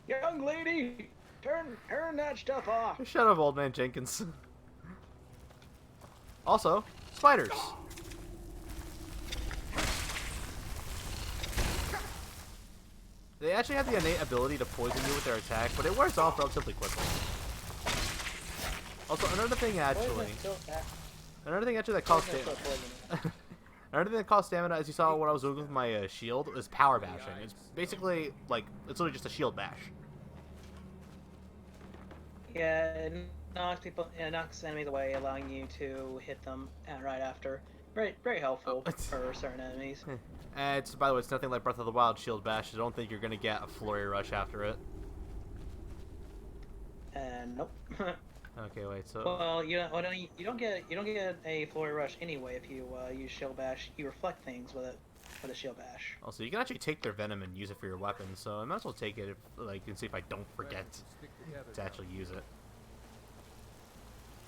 Young lady, turn that stuff off. Shut up, old man Jenkins. Also, spiders. They actually have the innate ability to poison you with their attack, but it wears off relatively quickly. Also, another thing actually that costs another thing that costs stamina, as you saw when I was doing with my shield, is power bashing. It's basically like it's literally just a shield bash. Yeah, it knocks enemies away, allowing you to hit them right after. Very helpful for certain enemies. It's, by the way, it's nothing like Breath of the Wild shield bash. I don't think you're gonna get a flurry rush after it. And nope. Okay, wait. So. Well, you don't get a flurry rush anyway if you use shield bash. You reflect things with it with a shield bash. Also, you can actually take their venom and use it for your weapon. So I might as well take it, and see if I don't forget to actually use it.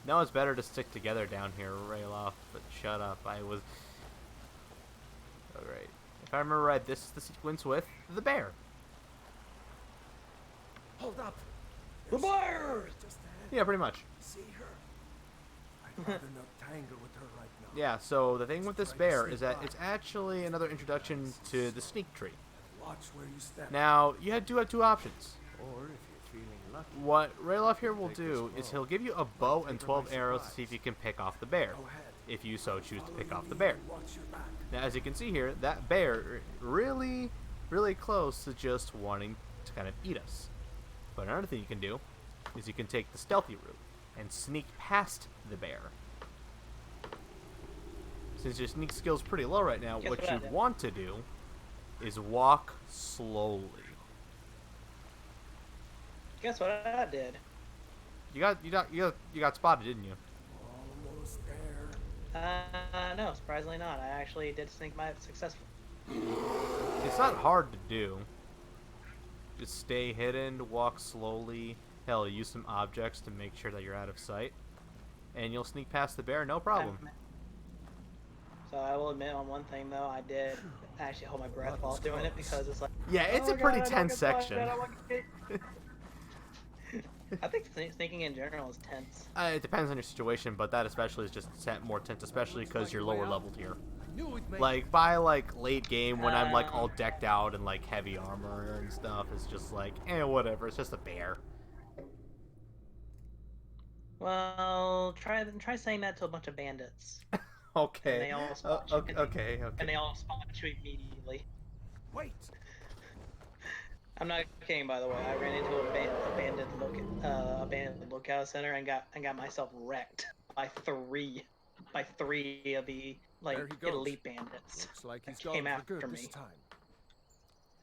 No, it's better to stick together down here, Rayloff. But shut up. I was. Alright. If I remember right, this is the sequence with the bear. Hold up. The bear! Just ahead. Yeah, pretty much. See her? I'd rather not tangle with her right now. Yeah, so the thing with this bear is that it's actually another introduction to the sneak tree. Watch where you step. Now, you do have two options. Or if you're feeling lucky, What Rayloff here will do is he'll give you a bow and 12 arrows to see if you can pick off the bear, go ahead. if you so choose to pick off the bear. Watch your back. Now, as you can see here, that bear really, really close to just wanting to kind of eat us. But another thing you can do is you can take the stealthy route and sneak past the bear. Since your sneak skill is pretty low right now, Guess what what I you did? want to do is walk slowly. Guess what I did? You got spotted, didn't you? Almost there. No, surprisingly not. I actually did sneak my successful. It's not hard to do. Just stay hidden, walk slowly. Hell, use some objects to make sure that you're out of sight. And you'll sneak past the bear, no problem. So I will admit on one thing though, I did actually hold my breath while doing it because it's like. Yeah, it's "Oh a pretty God, I don't tense get spotted, section. I don't want to get-" I think sneaking in general is tense. It depends on your situation, but that especially is just more tense, especially because you're lower leveled here. Knew we'd make Like, by, like, late game, when I'm, like, all decked out in, like, heavy armor and stuff, it's just like, whatever, it's just a bear. Well, try saying that to a bunch of bandits, Okay. and they all spot you. Okay. And they all spot you immediately. Wait. I'm not kidding, by the way. I ran into a bandit lookout center and got myself wrecked by three of the There he goes. elite bandits. Looks like he's that came gone for after good this me. time.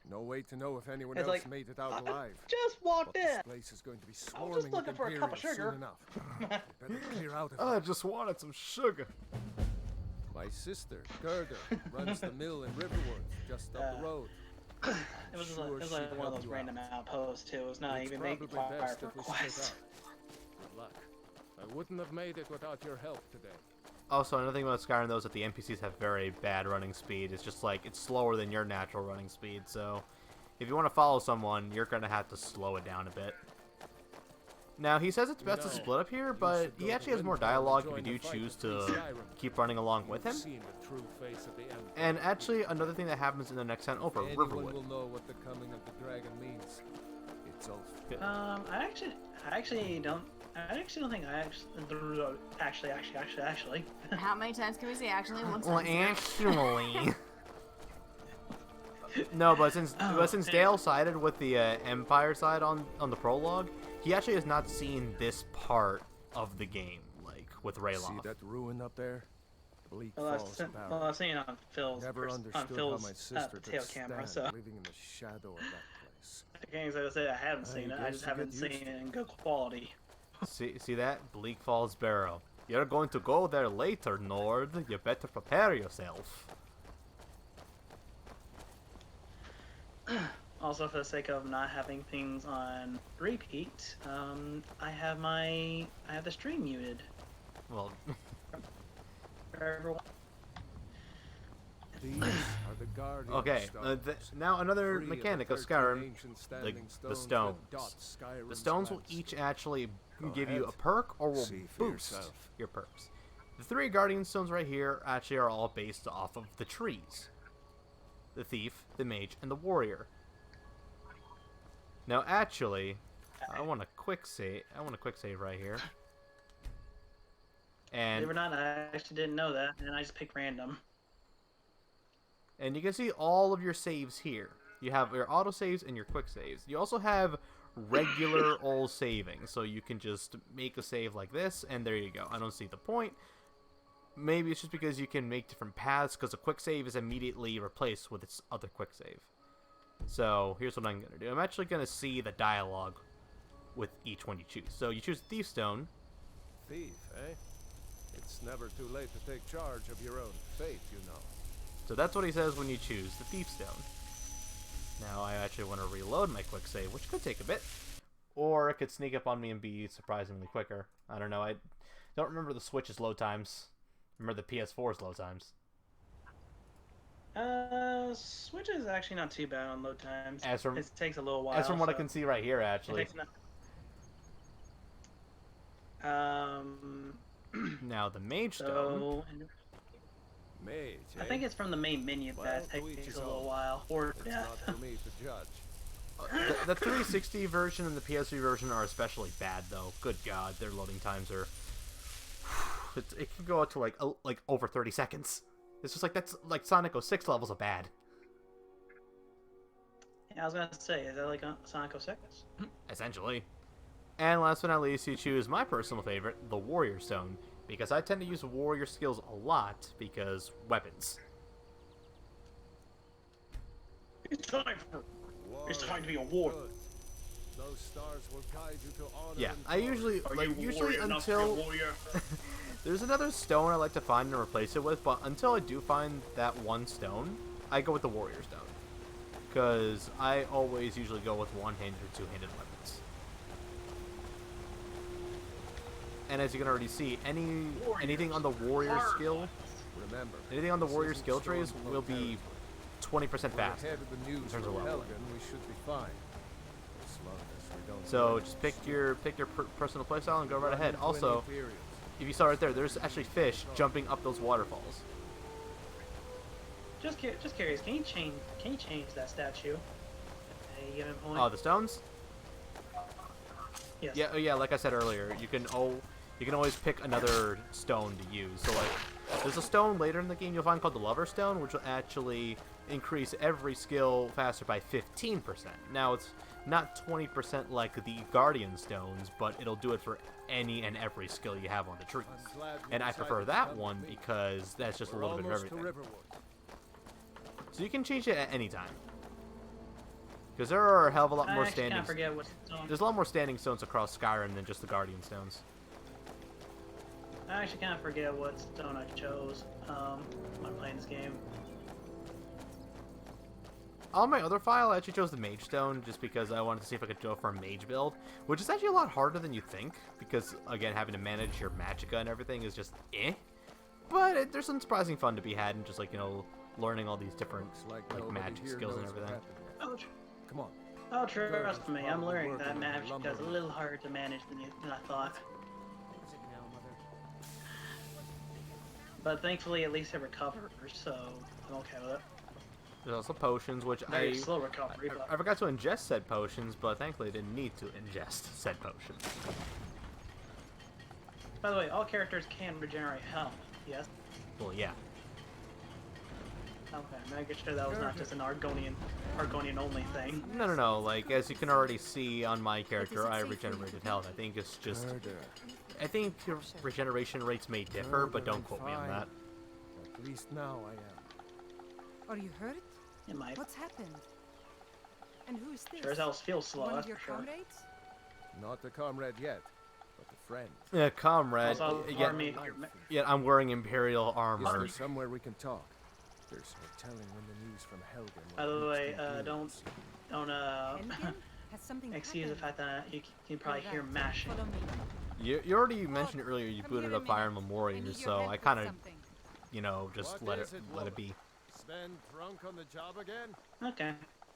No way to know if anyone It's else like, made it out I alive. just But walked this in. place is going to be I was just swarming looking with for a cup of Imperials sugar. soon enough. Better clear out of I here. just wanted some sugar. My sister, Gerda, runs the mill in Riverwood, just up the road. It was Sure like she'd one of help those you random out. outposts too. It was not It's even making probably fire best for if we split quests. up. Good luck. I wouldn't have made it without your help today. Also, another thing about Skyrim, though, is that the NPCs have very bad running speed. It's just like, it's slower than your natural running speed, so if you want to follow someone, you're going to have to slow it down a bit. Now, he says it's best to No. split up here, You but should he go actually to has more Windfall and dialogue if join you do the fight choose to free to Skyrim. keep running along with him. You've seen the true face of the Emperor. And actually, another thing that happens in the next town over, Anyone Riverwood. will know what the coming of the dragon means. It's over. I actually don't think actually. How many times can we say actually? Once. Well, actually... No, but since Dale sided with the Empire side on the prologue, he actually has not seen this part of the game, like, with See Rayloff. that ruin up there? Bleak Well, Falls I've seen it on Phil's Never understood how my sister tail could camera. stand So living in the shadow of that place. the games I say I haven't seen it. I guess just you haven't get seen used it in good quality. See that? Bleak Falls Barrow. You're going to go there later, Nord. You better prepare yourself. Also, for the sake of not having things on repeat, I have the stream muted. Well, These are the guardian okay. stones. Now another 3 of the mechanic of 13 Skyrim, ancient standing the stones stones. that dot Skyrim's The stones will landscape. each actually Go give you ahead. a perk or will See for boost yourself. your perks. The 3 guardian stones right here actually are all based off of the trees. The thief, the mage, and the warrior. Now actually, I want a quick save right here. And Believe it or not, I actually didn't know that, and I just picked random. And you can see all of your saves here. You have your auto saves and your quick saves. You also have regular old saving, so you can just make a save like this, and there you go. I don't see the point. Maybe it's just because you can make different paths, because a quick save is immediately replaced with its other quick save. So here's what I'm going to do. I'm actually going to see the dialogue with each one you choose. So you choose Thief Stone. Thief, eh? It's never too late to take charge of your own fate, you know. So that's what he says when you choose the Thief Stone. Now I actually want to reload my quick save, which could take a bit. Or it could sneak up on me and be surprisingly quicker. I don't know. I don't remember the Switch's load times. Remember the PS4's load times. Switch is actually not too bad on load times. As from- it takes a little while. As from what I so can see right here, it actually. takes Now the Mage Stone. so Mage, eh? I think it's from the main menu Well, that to each takes his a little own. while. Or It's yeah. not for me to judge. The 360 version and the PS3 version are especially bad, though. Good God, their loading times are. It can go up to like over 30 seconds. It's just like that's like Sonic 06 levels of bad. Yeah, I was gonna say, is that like Sonic 06? Essentially. And last but not least, you choose my personal favorite, the Warrior Stone, because I tend to use warrior skills a lot because weapons. It's time to be a warrior. Good. Those stars will guide you to honor Yeah, and I usually until there's another stone I like to find and replace it with, but until I do find that one stone, I go with the Warrior Stone. Because I always usually go with one-handed or two-handed weapons. And as you can already see, anything on the warrior skill, Remember, anything on the this warrior isn't skill trees Stormcloak will be territory. 20% We're faster. ahead of the news in terms from of level. Helgen, we should be fine. As long as we don't So run just into pick your personal playstyle and go right run ahead. into Also, any periods. if you saw right there, there's actually fish jumping up those waterfalls. Just curious, can you change that statue? At a given point? Oh, the stones? Yes. Yeah, yeah. Like I said earlier, you can always pick another stone to use. So like, there's a stone later in the game you'll find called the Lover Stone, which will actually increase every skill faster by 15%. Now it's not 20% like the Guardian Stones, but it'll do it for any and every skill you have on the trees. I'm glad you And I decided prefer to that come one with me. because that's just a We're little bit of almost to everything. Riverwood. So you can change it at any time. Because there are a hell of a lot more I actually standing. can't forget what stone. There's a lot more standing stones across Skyrim than just the Guardian Stones. I actually can't forget what stone I chose when playing this game. On my other file, I actually chose the Mage Stone just because I wanted to see if I could go for a Mage build, which is actually a lot harder than you think, because, again, having to manage your magicka and everything is just eh. But there's some surprising fun to be had in just, like, you know, learning all these different, Looks like like, nobody magic here skills and knows what everything. happened. Oh, Come on. oh trust me, I'm probably learning working that in magic lumber. is a little harder to manage than I thought. But thankfully, at least it recovers, so I'm okay with it. There's also potions, which Very slow recovery, but I forgot to ingest said potions, but thankfully I didn't need to ingest said potions. by the way, all characters can regenerate health. Yes. Well, yeah. Okay, making sure that was not just an Argonian only thing. No. Like, as you can already see on my character, I regenerated health. I think it's just... Murder. I think your regeneration rates may differ, but don't quote me on that. At least now I am. Are you hurt? It might. What's happened? And who is this? Sure as hell feels slow, One that's of your for sure. comrades? Not a comrade yet, but a friend. Yeah, comrade. Also, Yet, army. yet I'm wearing Imperial armor. Is there somewhere we can talk? There's no telling when the news from Helgen By will the reach way, the don't Helgen? Has something excuse the happened? fact that you can probably All hear right, mashing. follow me. You already mentioned earlier you Come booted here a up Fire minute. Emblem I Warriors, need your so help I with kind of, something. you know, just What let is it Willa? be. Sven drunk on the job again? Okay.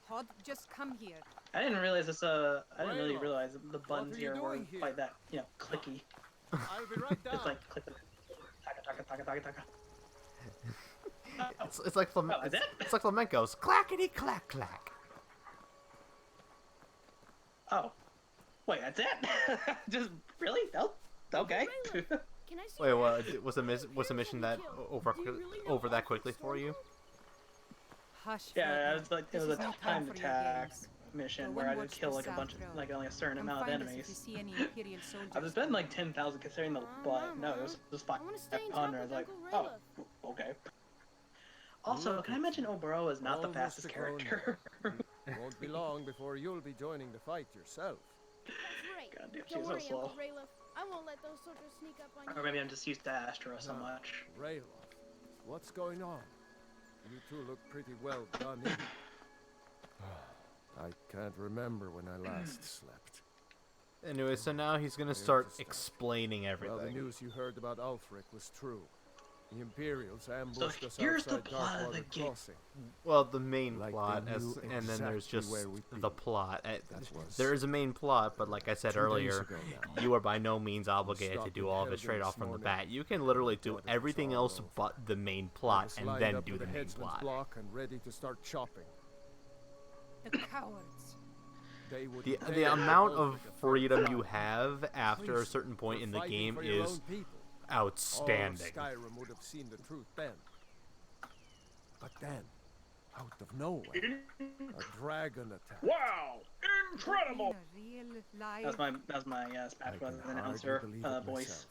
Hod, just come here. I didn't realize this. I didn't really Raylo, realize the buttons are you here were doing here? quite that, clicky. I'll be right down. It's like click, taka taka taka taka taka. It's like that's it? it's like flamencos. Clackety clack clack. Oh, wait, that's it? Just really? Oh, okay. Can I see Wait, your what ass? was the mission that over that quickly for you? Hush. Yeah, Fredman. it was like it This was is a no time for your attack games. mission Go where and I did watch kill the like a bunch of South like only a certain Come amount of find us if you enemies. see any Imperial soldiers. I was spending like 10,000 considering the but no, it was just I want to stay in 500. I top was with like, Uncle oh, Rayla. okay. Also, Look can I at mention you. Oboro is not the Almost fastest a grown character? Won't be long before you'll be joining the fight yourself. That's right. God damn, Don't she's worry, so slow. Uncle Rayla. I won't let those soldiers sneak up on you. Or maybe I'm just used to Astra so Now, much. Raylo, what's going on? You two look pretty well done in. I can't remember when I last slept. Anyway, so now he's gonna start explaining everything. Well, the news you heard about Ulfric was true. The Imperials ambushed us here's the outside plot of the Darkwater game. Crossing. Well, the main Like plot, they knew and then there's exactly just where we'd be. the plot. That was There is a main plot, but like I said 2 days earlier, ago now. you are by no means obligated to stopped do in all of it straight Helgen off this from the morning. bat. You can literally do Thought it was everything all else over. but the main I plot, was and lined then up do with the main headsman's plot. block and ready to start chopping. The cowards. They would The dare amount Ulfric of a third freedom time. you have after a Please, certain point you're in the fighting game for your is own people. outstanding. All of Skyrim would have seen the truth then. But then, out of nowhere, a dragon attacked. Wow! Incredible! Being a real live. That's my I Smash can Brothers hardly announcer believe it voice. myself.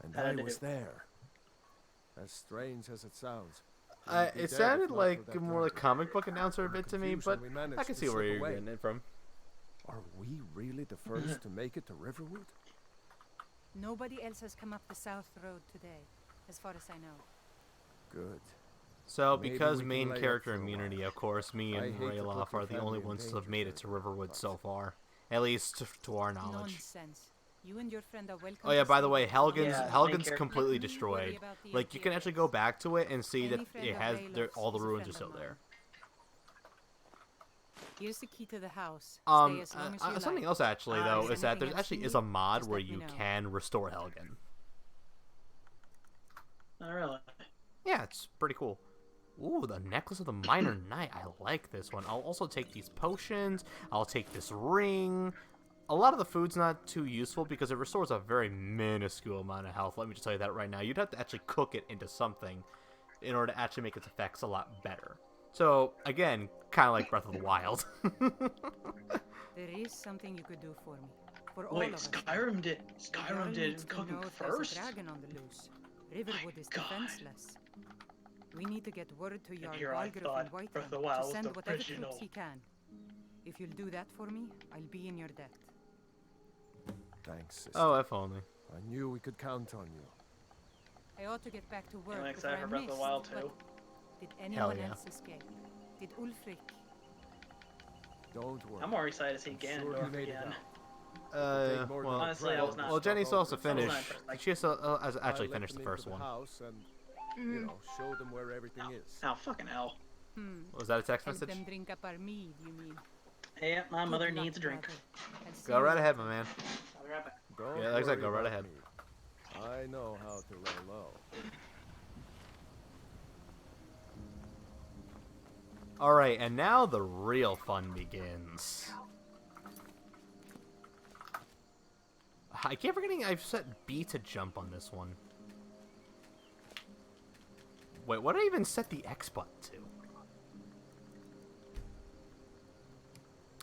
And Had I to was do. there. As strange as it sounds. we'd be It dead sounded if not like for that more like dragon. comic book announcer a bit to me, but Confusion we managed I can to see where slip you're away. getting it from. Are we really the first to make it to Riverwood? Nobody else has come up the South Road today, as far as I know. Good. So, Maybe because we can main lay up character for a while. immunity, of course, me I and hate to Rayloff put your are the only family in ones to have danger, made it to Fredman, Riverwood but- so far. At least to our knowledge. Nonsense. You and your friend are welcome. Oh yeah, to by the stay way, as long Helgen's Yeah, as main Helgen's character. completely Let me destroyed. worry about the Like you can actually Imperials. go back to it and see Any that friend it of has Rayloff's all the is a ruins are friend still of there. Here's the key to the house. Stay as long as you Something like. else actually Ah, though is is that there anything else actually you is a need? mod Just where let me you know. can restore Helgen. Not really. Yeah, it's pretty cool. Ooh, the Necklace of the Minor Knight. I like this one. I'll also take these potions. I'll take this ring. A lot of the food's not too useful because it restores a very minuscule amount of health. Let me just tell you that right now. You'd have to actually cook it into something in order to actually make its effects a lot better. So, again, kind of like Breath of the Wild. There is something you could do for me. For all Wait, of us. Skyrim The girl did needs to cooking know if there's first? a dragon on the loose. Riverwood is God. defenseless. We need to get word to Jarl here I Balgruuf thought in White Breath of the to Wild was send the whatever original. troops he can. If you'll do that for me, I'll be in your debt. Thanks, sister. Oh, if only. I knew we could count on you. I ought to get back to work I'm before excited I for Breath of the missed, Wild but too. did anyone yeah. else escape? Did Ulfric? Don't worry. I'm more excited to see I'm sure you Ganondorf made it again. out. Take more than Well, a Honestly, I was dragon not- to well, Jenny stop still has to Ulfric. finish. Like- She has actually I let finished the them first into one. house and, you know, show them where everything is. Oh, fucking hell. Was that a text Help message? them drink up our mead, you mean? Hey, my Good mother luck, needs a drink. brother. I'll see Go you right later. ahead, my man. I'll be right back. Don't Yeah, like I said, worry go right about ahead. me. I know how to lay low. Alright, and now the real fun begins. I keep forgetting I've set B to jump on this one. Wait, what did I even set the X button to?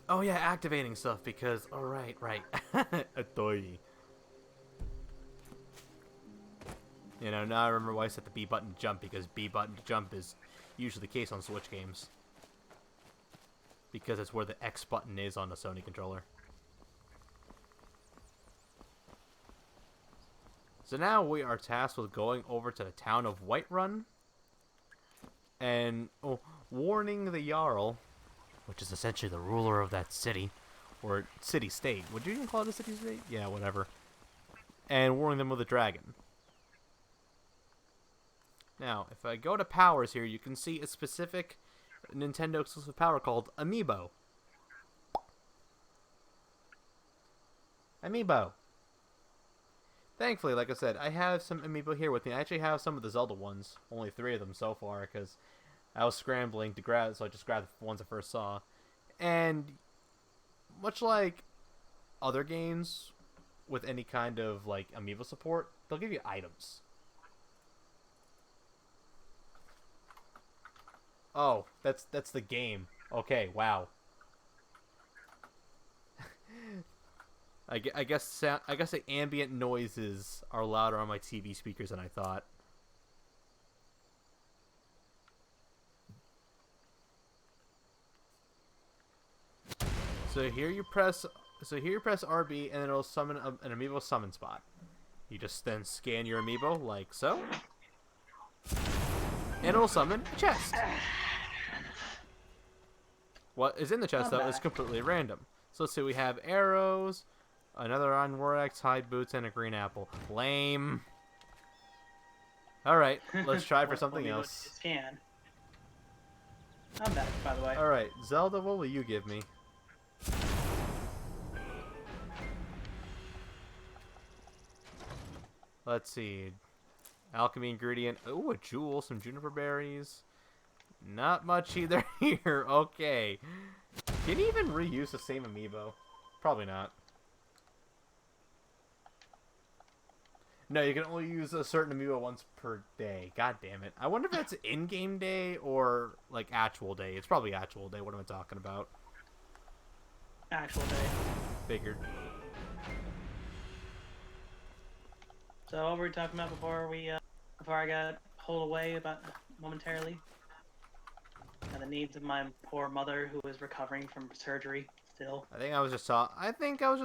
Oh yeah, activating stuff because... Oh, right. Atoy. You know, now I remember why I set the B button to jump, because B button to jump is usually the case on Switch games. Because it's where the X button is on the Sony controller. So now we are tasked with going over to the town of Whiterun. and warning the Jarl, which is essentially the ruler of that city, or city-state. Would you even call it a city-state? Yeah, whatever. And warning them of the dragon. Now, if I go to powers here, you can see a specific Nintendo exclusive power called Amiibo. Amiibo. Thankfully, like I said, I have some Amiibo here with me. I actually have some of the Zelda ones. Only 3 of them so far, because I was scrambling to grab, so I just grabbed the ones I first saw. And much like other games with any kind of like Amiibo support, they'll give you items. Oh, that's the game. Okay, wow. I guess the ambient noises are louder on my TV speakers than I thought. So here you press RB, and it'll summon an Amiibo summon spot. You just then scan your Amiibo like so, and it'll summon a chest. What is in the chest, though, is completely random. So let's see, we have arrows, another Iron War Axe, hide boots, and a green apple. Lame. Alright, let's try for something else. Scan. I'm back, by the way. Alright, Zelda, what will you give me? Let's see. Alchemy ingredient. Ooh, a jewel, some juniper berries. Not much either here. Okay. Can you even reuse the same Amiibo? Probably not. No, you can only use a certain Amiibo once per day. God damn it. I wonder if that's in-game day or, like, actual day. It's probably actual day. What am I talking about? Actual day. Figured. So what were we talking about before I got pulled away momentarily? And the needs of my poor mother, who is recovering from surgery still. I think I was just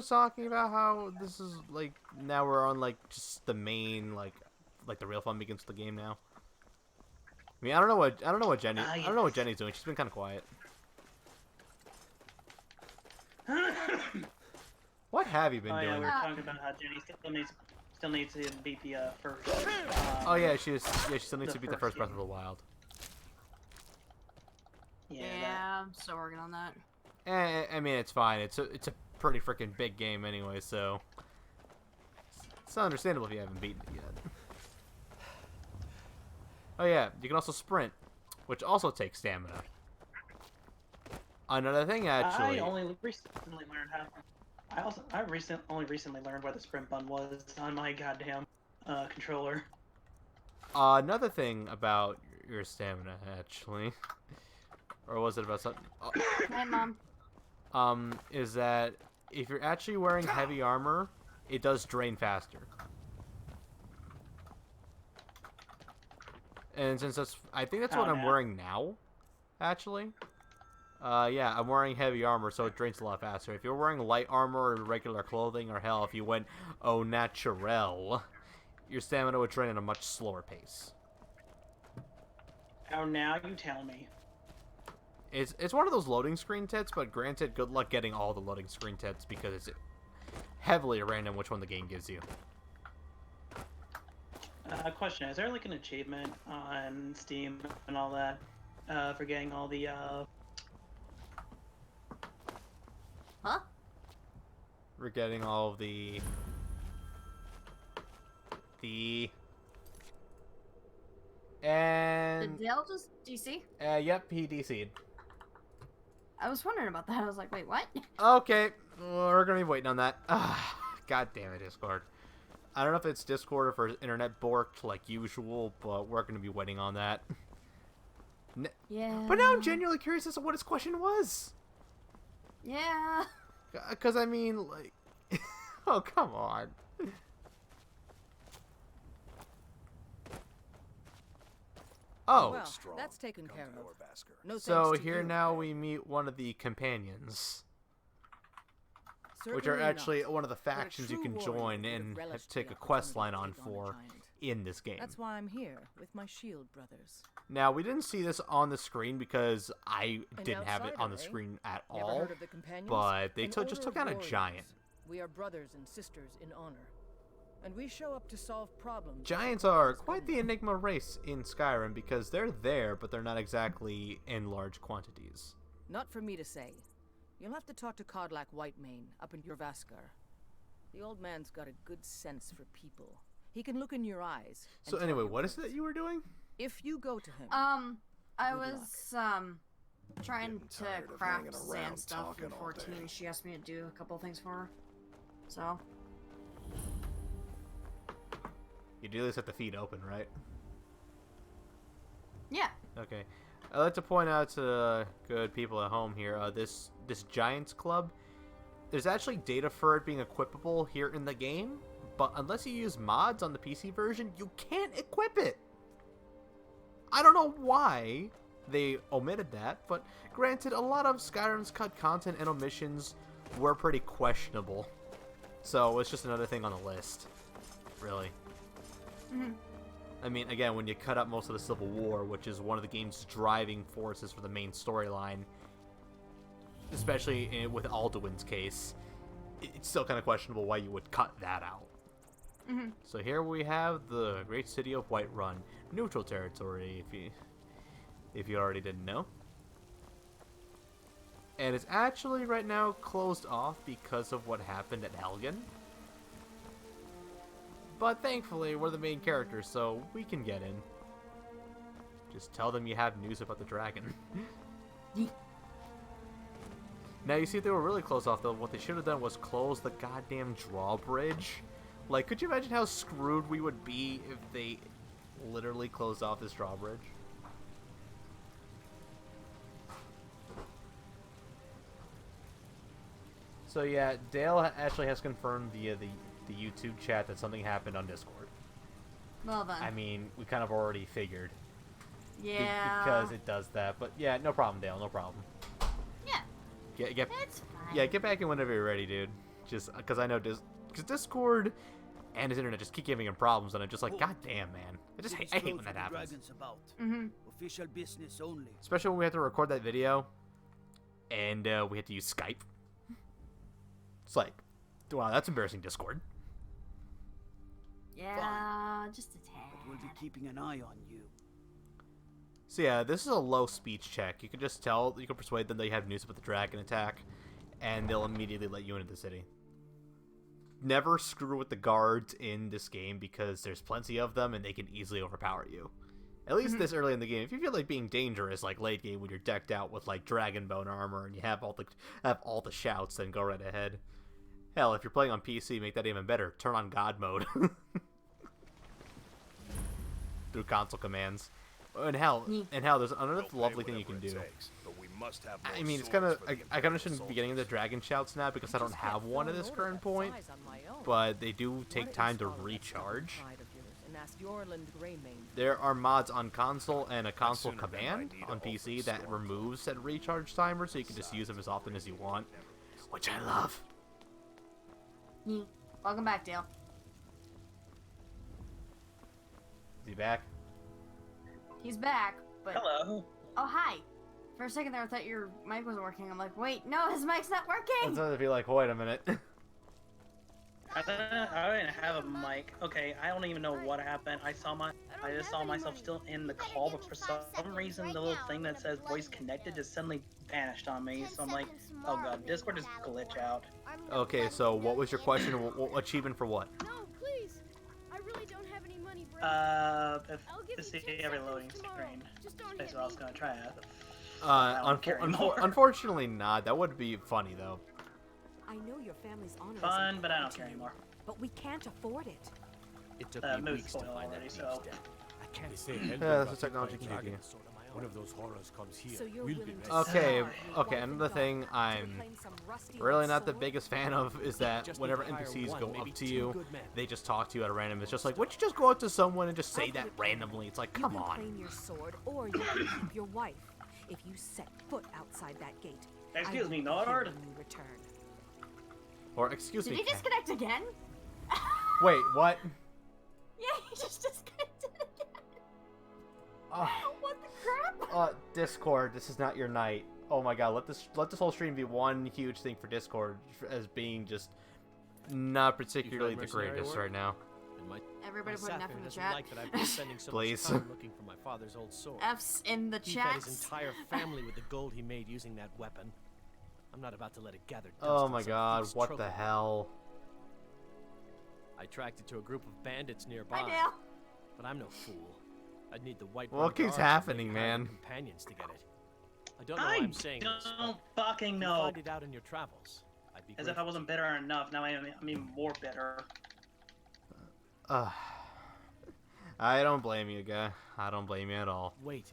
talking about how this is like now we're on like just the main like the real fun begins with the game now. I mean, I don't know what Jenny's doing. She's been kind of quiet. What have you been doing? Yeah, we were talking about how Jenny still needs to beat the first. Oh yeah, she still needs to beat the first Breath of the Wild. Yeah, I'm still working on that. I mean, it's fine. It's a pretty freaking big game anyway, so it's not understandable if you haven't beaten it yet. Oh yeah, you can also sprint, which also takes stamina. Another thing, actually. I only recently learned how. Only recently learned where the sprint button was on my goddamn controller. Another thing about your stamina, actually. Or was it about something? Hi, Mom. Is that if you're actually wearing heavy armor, it does drain faster. And since I think that's what I'm wearing now, actually. Yeah, I'm wearing heavy armor, so it drains a lot faster. If you're wearing light armor or regular clothing, or hell, if you went au naturel, your stamina would drain at a much slower pace. Oh, now you tell me. It's one of those loading screen tits, but granted, good luck getting all the loading screen tits because it's heavily random which one the game gives you. Question: is there like an achievement on Steam and all that for getting all the Huh? We're getting all of the and Did Dale just DC? Yep, he DC'd. I was wondering about that. I was like, wait, what? Okay, we're gonna be waiting on that. God damn it, Discord. I don't know if it's Discord or if it's internet borked like usual, but we're gonna be waiting on that. Yeah. But now I'm genuinely curious as to what his question was. Yeah. Because, I mean, like... oh, come on. Oh. Well, that's taken care of. No So thanks to here you. now we meet one of the companions. Which are Certainly actually not. one of the But a factions you true can warrior join would have and relished take the a quest line opportunity on to take for. a giant. in this game. That's why I'm here with my shield brothers. Now, we didn't see this on the screen because I didn't have it on the outsider, eh? screen at Never all, heard of the companions? but they An just order took of out a warriors. giant. We are brothers and sisters in honor. And we show up to solve problems. Giants are quite the enigma race in Skyrim because they're there, but they're not exactly in large quantities. Not for me to say. You'll have to talk to Kodlak Whitemane up in Jorvaskar. The old man's got a good sense for people. He can look in your eyes. So and anyway, tell what is words. it you were doing? If you go to him, I Good was trying to tired of craft hanging sand around stuff talking for all 14. day. She asked me to do a couple things for her. So You do this at the feet open, right? yeah. Okay. I'd like to point out to the good people at home here, this Giants Club, there's actually data for it being equipable here in the game, but unless you use mods on the PC version, you can't equip it. I don't know why they omitted that, but granted, a lot of Skyrim's cut content and omissions were pretty questionable. So it's just another thing on the list, really. I mean, again, when you cut out most of the Civil War, which is one of the game's driving forces for the main storyline, especially with Alduin's case, it's still kind of questionable why you would cut that out. So here we have the great city of Whiterun, neutral territory, if you already didn't know. And it's actually right now closed off because of what happened at Helgen. But thankfully, we're the main characters, so we can get in. Just tell them you have news about the dragon. Now, you see, they were really closed off, though. What they should have done was close the goddamn drawbridge. Like, could you imagine how screwed we would be if they literally closed off this drawbridge? So, yeah, Dale actually has confirmed via the YouTube chat that something happened on Discord. Well then. I mean, we kind of already figured. Yeah. Because it does that. But yeah, no problem, Dale. No problem. Yeah. Get It's fine. yeah, get back in whenever you're ready, dude. Just because I know because Discord and his internet just keep giving him problems, and I'm just like, God damn, man. I hate when that happens. Official business only. Especially when we have to record that video, and we have to use Skype. It's like, wow, that's embarrassing, Discord. Yeah, just a tad. We'll be keeping an eye on you. So yeah, this is a low speech check. You can just tell, you can persuade them that you have news about the dragon attack, and they'll immediately let you into the city. Never screw with the guards in this game because there's plenty of them and they can easily overpower you. At least this early in the game. If you feel like being dangerous, like late game when you're decked out with like dragon bone armor and you have all the shouts, then go right ahead. Hell, if you're playing on PC, make that even better. Turn on God mode. Through console commands. And hell, there's another lovely thing you can do. I mean, it's kind of, I kind of shouldn't be getting the dragon shouts now because I don't have one at this current point, but they do take time to recharge. There are mods on console and a console command on PC that removes said recharge timer, so you can just use them as often as you want, which I love. Welcome back, Dale. Is he back? He's back, but... Hello. Oh, hi. For a second there, I thought your mic wasn't working. I'm like, wait, no, his mic's not It's working! going to be like, wait a minute. I didn't have a mic. Okay, I don't even know what happened. I just saw myself still in the call, but for some reason the little thing that says voice connected just suddenly vanished on me. So I'm like, oh god, Discord just glitch out. Okay, so what was your question? Achievement for what? No, please. I really don't have any money, bro. To see every loading screen. That's what I was gonna try it. Unfortunately not. That would be funny though. I know your family's honor is Fun, but I don't important care to you, anymore. But we can't afford it. It took The me move's weeks to spoiled find already, that so. beast. I can't say Yeah, that's what technology can do to you. One of those horrors comes here. So you're we'll be willing ready. to Okay, sell your okay, wife and another thing daughter to I'm reclaim some rusty really old not the sword? biggest fan of is that Just whenever need to hire NPCs one, go maybe up to two you, good men. they just talk to you at a random. It's just like, would you just go up to someone and just say that randomly? It's like, You come can on. claim your sword, or you can keep your wife. If you set foot outside that gate, Excuse I me, will Nord? kill when you return. Or excuse Did me. he disconnect again? Wait, what? Yeah, He just disconnected again. Uh, What the crap? Discord, this is not your night. Oh my god, let this whole stream be one huge thing for Discord as being just not particularly the greatest right now. Everybody put an F in the chat. Like that I've been spending so Please. much time looking for my father's old sword. F's in the He fed chat. his entire family with the gold he made using that weapon. I'm not about to let it gather dust. Oh in my some god, thief's what trophy. the hell? I tracked it to a group of bandits nearby. Hi, Dale. But I'm no fool. I'd need the white. What keeps happening, man? Companions to get it. I don't know why I'm saying this. don't fucking You know. find it out in your travels. I'd be As if I wasn't bitter enough. Now I'm even more bitter. I don't blame you, guy. I don't blame you at all. Wait,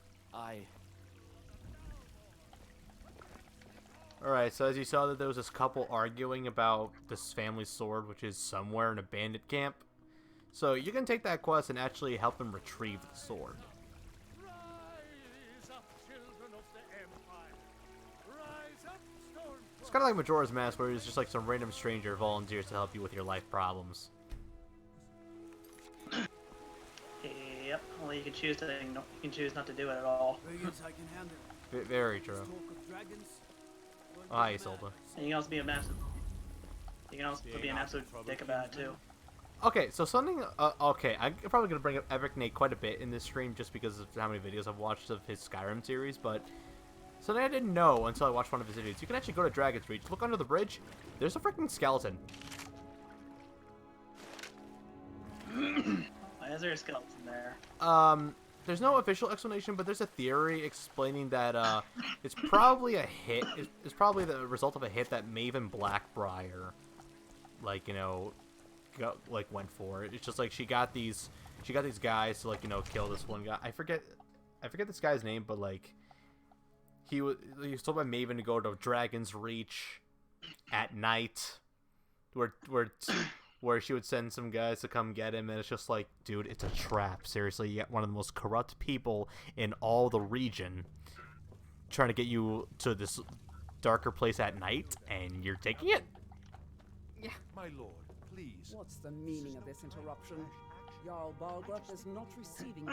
Alright, so as you saw that there was this couple arguing about this family sword, which is somewhere in a bandit camp. So you can take that quest and actually help them retrieve the sword. Rise up, children of the Empire. Rise up, storm. It's kind of like Majora's Mask, where it's just like some random stranger volunteers to help you with your life problems. Yep. Well, you can choose to not to do it at all. Yes, I can handle it. Very true. Talk of dragons. Oh, hi, Isolde. And you can also be a massive. You can also be an absolute dick about it too. Okay, so something. Okay, I'm probably gonna bring up Epic Nate quite a bit in this stream just because of how many videos I've watched of his Skyrim series, but something I didn't know until I watched one of his videos. You can actually go to Dragon's Reach, look under the bridge. There's a freaking skeleton. Why is there a skeleton there? There's no official explanation, but there's a theory explaining that it's probably a hit. It's probably the result of a hit that Maven Blackbriar, like, you know, went for. It's just like she got these guys to, like, you know, kill this one guy. I forget this guy's name, but like he was told by Maven to go to Dragon's Reach at night, where she would send some guys to come get him, and it's just like, dude, it's a trap. Seriously, you got one of the most corrupt people in all the region trying to get you to this darker place at night, and you're taking it? Yeah. My lord, please. What's the meaning of this interruption? Jarl Balgruuf is not receiving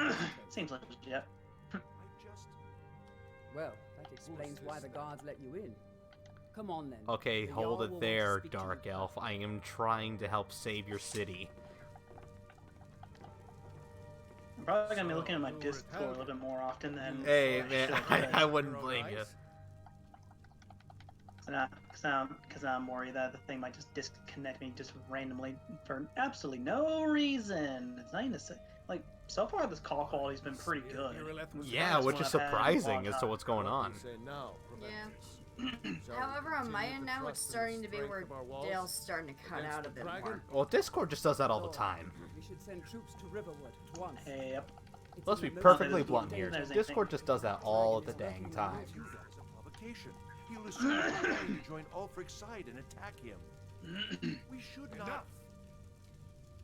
Seems like legit. Well, that explains why the guards let you in. Come on then. Okay, The hold Jarl it will there, speak to you. Dark Elf. I am trying to help save your city. I'm probably gonna be looking at my Discord a little bit more often than. Hey, I man, should, I wouldn't blame you. Because I'm worried that the thing might just disconnect me just randomly for absolutely no reason. It's not even like, so far this call quality's been pretty good. Yeah, which is surprising as to what's going on. Yeah. However, on my end now, it's starting to be where Dale's starting to cut out a bit more. Well, Discord just does that all the time. We should send troops to Riverwood at once. Yep. Let's be perfectly blunt here. Discord just does that all the dang time. He'll assume we're ready to join Ulfric's side and attack him. We should not.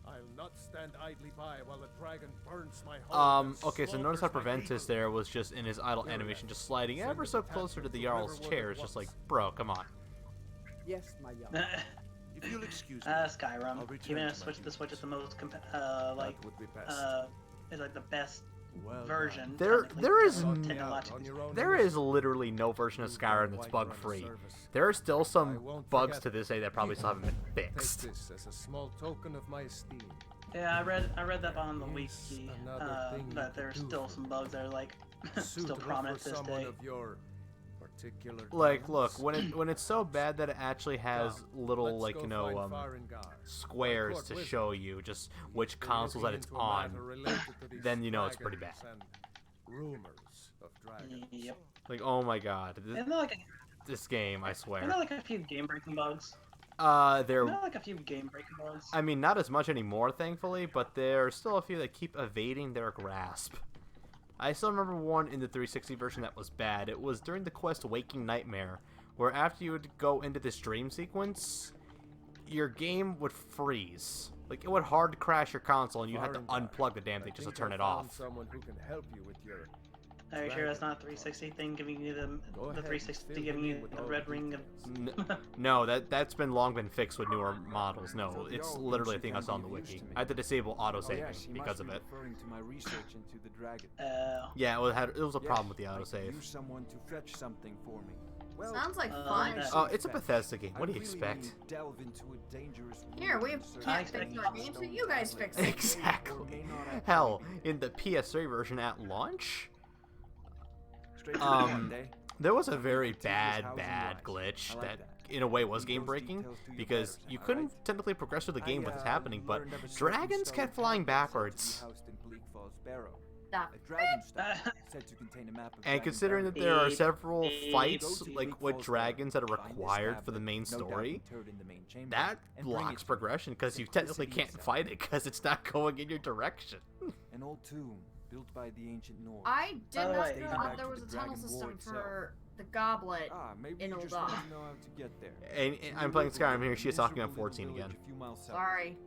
I'll not stand idly by while the dragon burns my home. Okay, so notice how Proventus there was just in his idle animation, just sliding ever so closer to the Jarl's chair. It's just like, bro, come on. Yes, my young. If you'll excuse me, Skyrim. I'll return Even to if my the Switch is the most that would be best. is like the best Well version. There is technologically. there is literally no version of Skyrim that's bug free. There are still some bugs to this day that probably still haven't been fixed. Take this as a small token of my esteem. Yeah, I read that on the wiki. That there's still some bugs that are like still prominent to this day. Like, look, when it's so bad that it actually has little, like, you know, squares to show you just which consoles that it's on, then you know it's pretty bad. Yep. Like, oh my god, this game, I Isn't swear. there like a few game breaking bugs? There. Isn't there like a few game breaking bugs? I mean, not as much anymore, thankfully, but there are still a few that keep evading their grasp. I still remember one in the 360 version that was bad. It was during the quest Waking Nightmare, where after you would go into this dream sequence, your game would freeze. Like, it would hard crash your console, and you had to unplug the damn thing just to turn it off. Someone who can help you with your Are you sure that's not a 360 thing giving you the 360 giving you the red ring of... No, that's long been fixed with newer models. No, it's literally a thing I saw on the wiki. I had to disable autosaving because of it. To my research into the dragon. Yeah, it was a problem with the autosave. Use someone to fetch something for me. Well, sounds like fun. Oh, it's a Bethesda game. What do you expect? Delve into a dangerous Here, we can't fix our games, so you guys fix it. Exactly. Hell, in the PS3 version at launch, there was a very bad glitch that in a way was game breaking because you couldn't technically progress through the game with this happening, but dragons kept flying backwards. And considering that there are several fights like with dragons that are required for the main story, that blocks progression because you technically can't fight it because it's not going in your direction. An old tomb built by the ancient Norse. I did not know that there was a tunnel system for the goblet in Old Dog. And I'm playing Skyrim here. She is talking about 14 again. Sorry.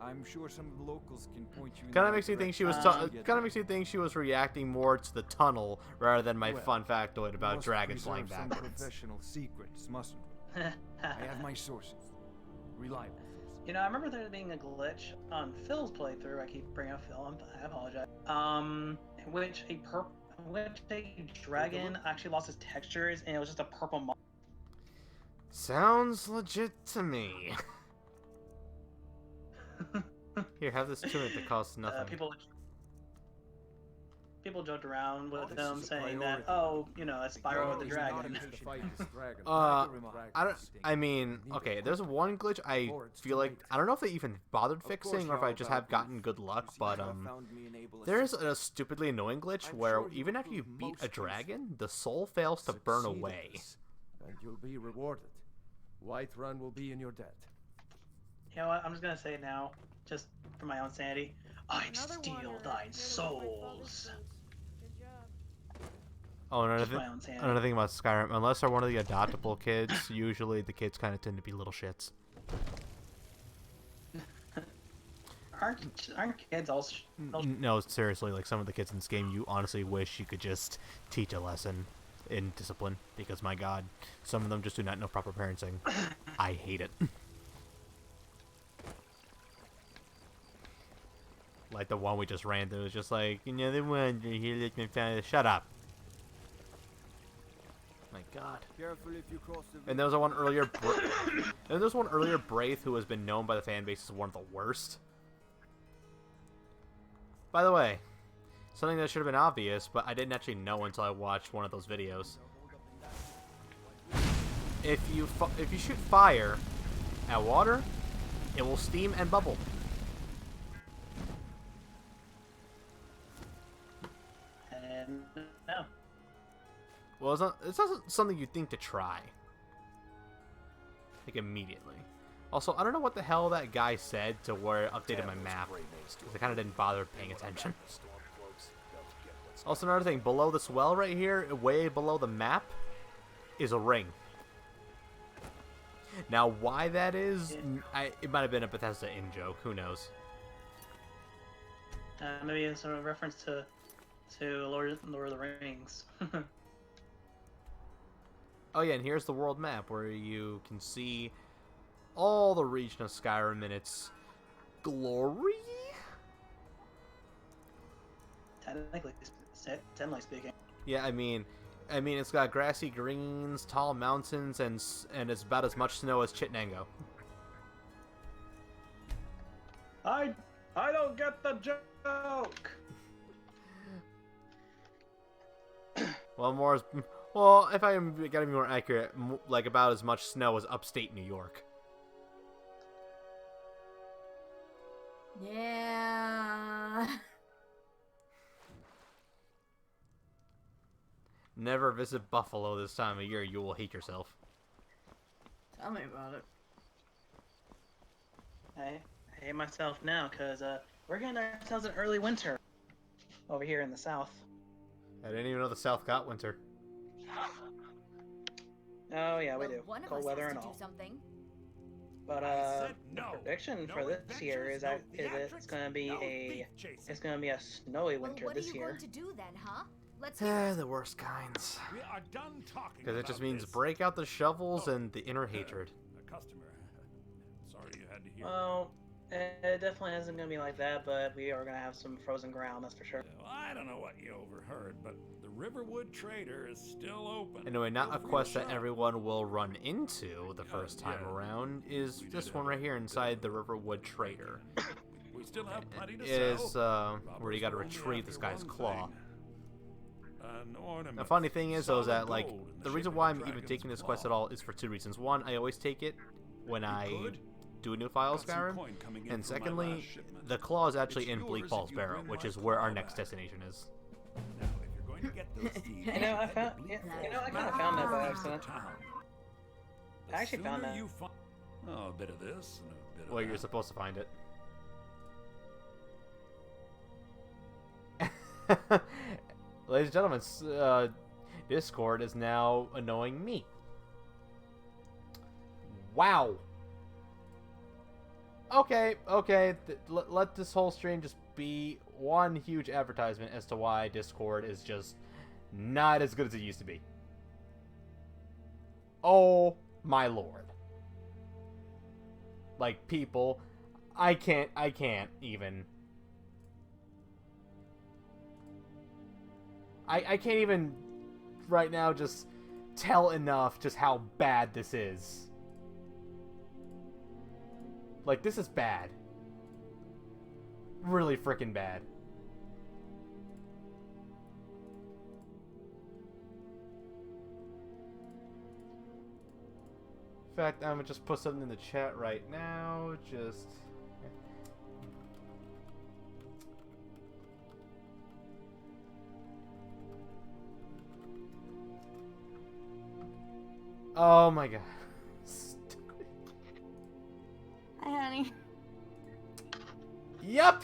I'm sure some of the locals can point you. Kind of makes me think she was. Kind of makes me think she was reacting more to the tunnel rather than my fun factoid about dragons flying backwards. Professional secrets, mustn't we? I have my sources, reliable. You know, I remember there being a glitch on Phil's playthrough. I keep bringing up Phil. I apologize. In which a dragon actually lost its textures and it was just a purple. Sounds legit to me. Here, have this tunic that costs nothing. People joked around with them saying that, oh, you know, it's Spyro with the dragon. I mean, okay, there's one glitch I feel like, I don't know if they even bothered fixing or if I just have gotten good luck, but, there's a stupidly annoying glitch where even after you beat a dragon, the soul fails to burn away. And you'll be rewarded. Whiterun will be in your debt. You know what? I'm just gonna say it now, just for my own sanity. I'd steal thine souls. Oh, another thing about Skyrim, unless they're one of the adoptable kids, usually the kids kind of tend to be little shits. Aren't kids all? No, seriously, like some of the kids in this game, you honestly wish you could just teach a lesson in discipline, because my god, some of them just do not know proper parenting. I hate it. Like the one we just ran through was just like, another one, shut up. My god. Careful if you cross the and there was one earlier Braith who has been known by the fan base as one of the worst. By the way, something that should have been obvious, but I didn't actually know until I watched one of those videos. If you shoot fire at water, it will steam and bubble. No. Well, it's not something you think to try. Like, immediately. Also, I don't know what the hell that guy said to where it updated my map. Because I kind of didn't bother paying attention. Also, another thing. Below this well right here, way below the map, is a ring. Now, why that is, it might have been a Bethesda in-joke. Who knows? Maybe it's a reference to Lord of the Rings. Oh yeah, and here's the world map where you can see all the region of Skyrim in its glory. Technically speaking. Yeah, I mean, it's got grassy greens, tall mountains, and it's about as much snow as Chittenango. I don't get the joke. Well, if I am gotta be more accurate, like about as much snow as upstate New York. Yeah. Never visit Buffalo this time of year. You will hate yourself. Tell me about it. I hate myself now because we're getting ourselves an early winter over here in the south. I didn't even know the South got winter. Oh yeah, we do. Cold weather and all. But prediction for this year is that it's gonna be a snowy winter this year. What are you going to do then, huh? Let's hear The worst kinds. We are done talking. Because it just about means this. break out the shovels and the inner hatred. A customer. Sorry you had to hear. Well, it definitely isn't gonna be like that, but we are gonna have some frozen ground, that's for sure. Well, I don't know what you overheard, but the Riverwood Trader is still open. Anyway, not Feel a free to quest that shop. everyone will run into the first time around is this one right here inside the Riverwood Trader. We still have plenty to Is sell. where you gotta retrieve this guy's claw. An ornament. The funny thing is, though, is that, Solid like, gold in the shape reason of why a I'm even dragon's taking this claw. quest at all is for two reasons. One, I always take it when I could. do a new file of Got some Skyrim. coin coming in And from my secondly, last shipment. the claw is actually It's in yours Bleak if Falls you Barrow, bring which my is where our claw next back. destination is. Now, if you're going to get those thieves, You know, I head to found, Bleak you Falls know, I kind of Barrow found that by town. accident. The I actually found sooner that. you find a bit of this and a bit of Well, you're that. supposed to find it. Ladies and gentlemen, Discord is now annoying me. Wow. Okay. Let this whole stream just be one huge advertisement as to why Discord is just not as good as it used to be. Oh my lord. Like, people, I can't even. I can't even right now just tell enough just how bad this is. Like, this is bad. Really freaking bad. In fact, I'm gonna just put something in the chat right now. Just. Oh my god. Hi, honey. Yep.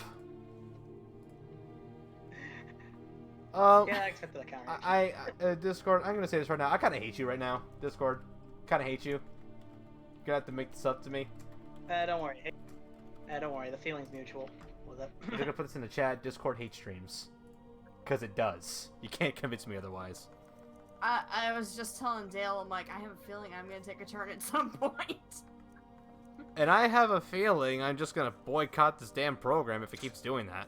Yeah, I accepted the counter. Discord, I'm gonna say this right now. I kind of hate you right now, Discord. Kind of hate you. You're gonna have to make this up to me. Don't worry. Don't worry. The feeling's mutual. With it. You're gonna put this in the chat. Discord hates streams, because it does. You can't convince me otherwise. I was just telling Dale, I'm like, I have a feeling I'm gonna take a turn at some point. And I have a feeling I'm just gonna boycott this damn program if it keeps doing that.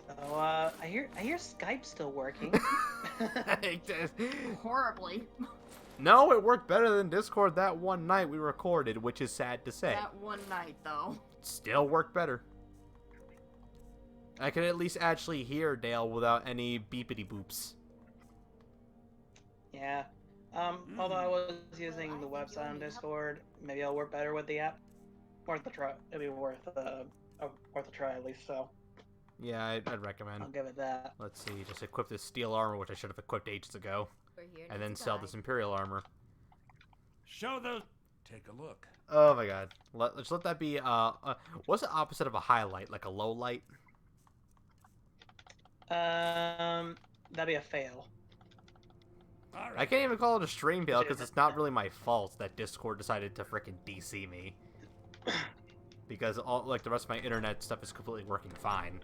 So, I hear Skype's still working. Horribly. No, it worked better than Discord that one night we recorded, which is sad to say. That one night, though. Still worked better. I can at least actually hear Dale without any beepity boops. Yeah. Although I was using the website on Discord, maybe it'll work better with the app. Worth a try. It'll be worth a try at least. So. Yeah, I'd recommend. I'll give it that. Let's see, just equip this steel armor, which I should have equipped ages ago, and then sell this Imperial armor. Show those. Take a look. Oh my god. Let's let that be, what's the opposite of a highlight? Like a low light? That'd be a fail. All right. I can't even call it a stream fail because it's not really my fault that Discord decided to frickin' DC me. Because all, like, the rest of my internet stuff is completely working fine.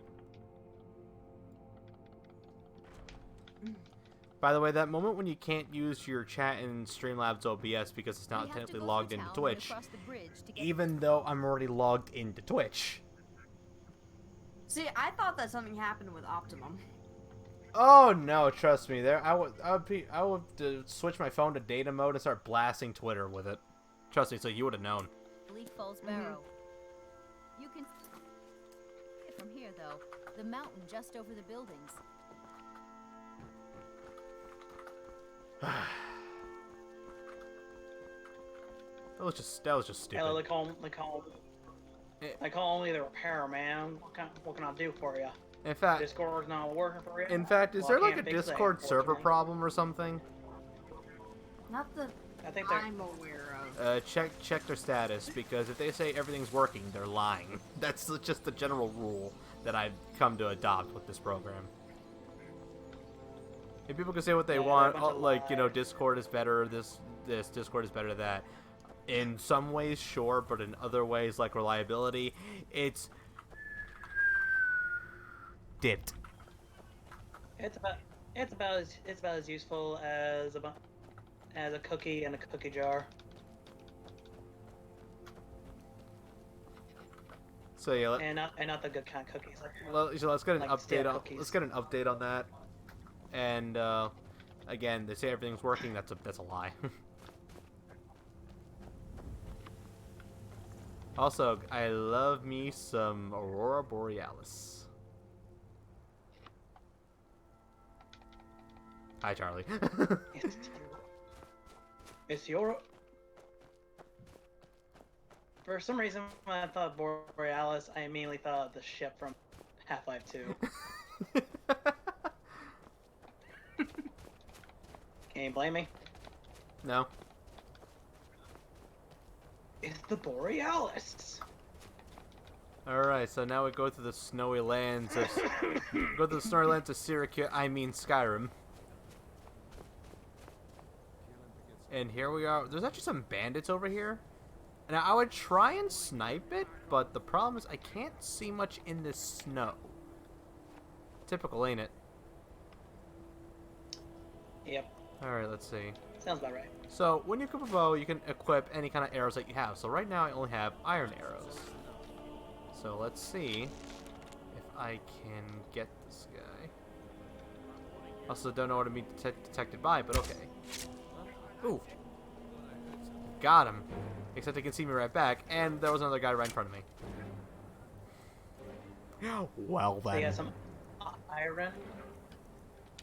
By the way, that moment when you can't use your chat in Streamlabs OBS because it's not technically logged into Twitch, even though I'm already logged into Twitch. See, I thought that something happened with Optimum. Oh no, trust me. I would switch my phone to data mode and start blasting Twitter with it. Trust me, so you would have known. Bleak Falls Barrow. You can from here though. The mountain just over the buildings. That was just stupid. Hey, they call me the repair man. What can I do for you? In fact, Discord's not working for you. In fact, is Well, there I like a can't fix that, Discord server unfortunately. problem or something? Not that I think I'm aware of. Check their status, because if they say everything's working, they're lying. That's just the general rule that I've come to adopt with this program. And people can say what they Yeah, want, they're a bunch of like, you know, Discord is better, this Discord is better, that. In some ways, sure, but in other ways, like reliability, it's dipped. It's about as useful as a cookie in a cookie jar. So yeah, and not the good kind of cookies. Like, so let's get an like update on cookies. let's get an update on that. And again, they say everything's working. That's a lie. Also, I love me some Aurora Borealis. Hi, Charlie. It's your. For some reason, when I thought Borealis, I immediately thought of the ship from Half-Life 2. Can you blame me? No. It's the Borealis. Alright, so now we go to the snowy lands of Syracuse, I mean Skyrim. And here we are. There's actually some bandits over here. And I would try and snipe it, but the problem is I can't see much in this snow. Typical, ain't it? Yep. Alright, let's see. Sounds about right. So, when you equip a bow, you can equip any kind of arrows that you have. So right now I only have iron arrows. So let's see if I can get this guy. Also don't know what I'm being detected by, but okay. Ooh. Got him. Except they can see me right back, and there was another guy right in front of me. Well then.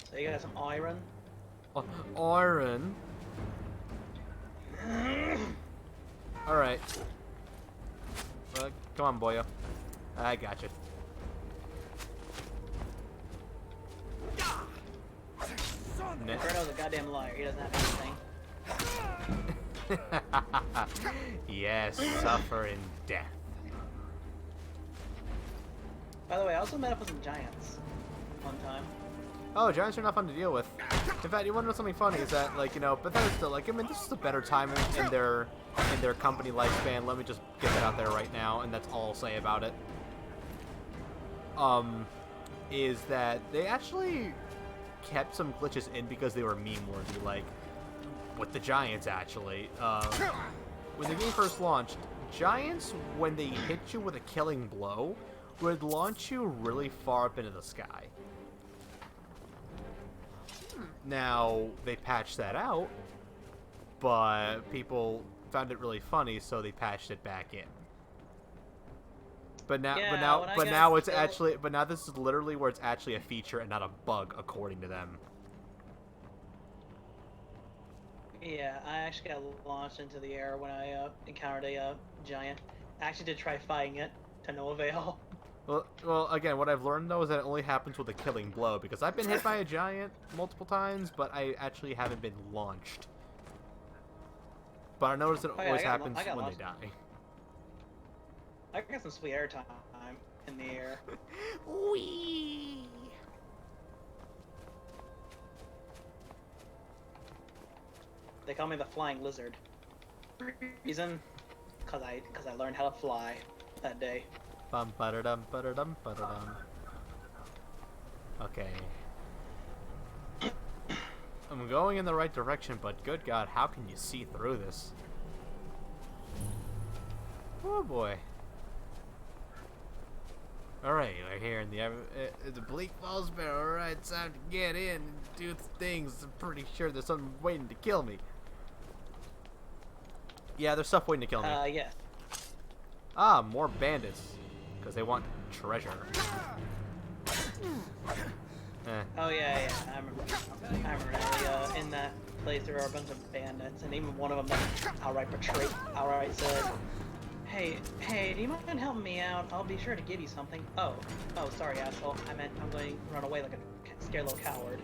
So you got some iron. Iron. Alright. Come on, boyo. I got you. Inferno's a goddamn liar. He doesn't have anything. Yes, suffer in death. By the way, I also met up with some giants one time. Oh, giants are not fun to deal with. In fact, you want to know something funny? Is that, like, you know, Bethesda, like, I mean, this is a better time in their company lifespan. Let me just get that out there right now, and that's all I'll say about it. Is that they actually kept some glitches in because they were meme-worthy, like, with the giants, actually. When the game first launched, giants, when they hit you with a killing blow, would launch you really far up into the sky. Now, they patched that out, but people found it really funny, so they patched it back in. But now, but now this is literally where it's actually a feature and not a bug, according to them. Yeah, I actually got launched into the air when I encountered a giant. I actually did try fighting it, to no avail. Well, again, what I've learned, though, is that it only happens with a killing blow, because I've been hit by a giant multiple times, but I actually haven't been launched. But I noticed it always happens when they die. I got some sweet air time in the air. Whee! They call me the flying lizard. Reason? Cause I learned how to fly that day. Bum ba-da-dum ba-da-dum ba-da-dum. Okay. I'm going in the right direction, but good God, how can you see through this? Oh boy. Alright, we're here in the Bleak Falls Barrel. Alright, it's time to get in and do things. I'm pretty sure there's something waiting to kill me. Yeah, there's stuff waiting to kill me. Yes. Ah, more bandits. Because they want treasure. Oh yeah, I remember now. In that place there were a bunch of bandits, and even one of them outright said, Hey, do you mind helping me out? I'll be sure to give you something. Oh, sorry, asshole. I meant I'm going to run away like a scared little coward.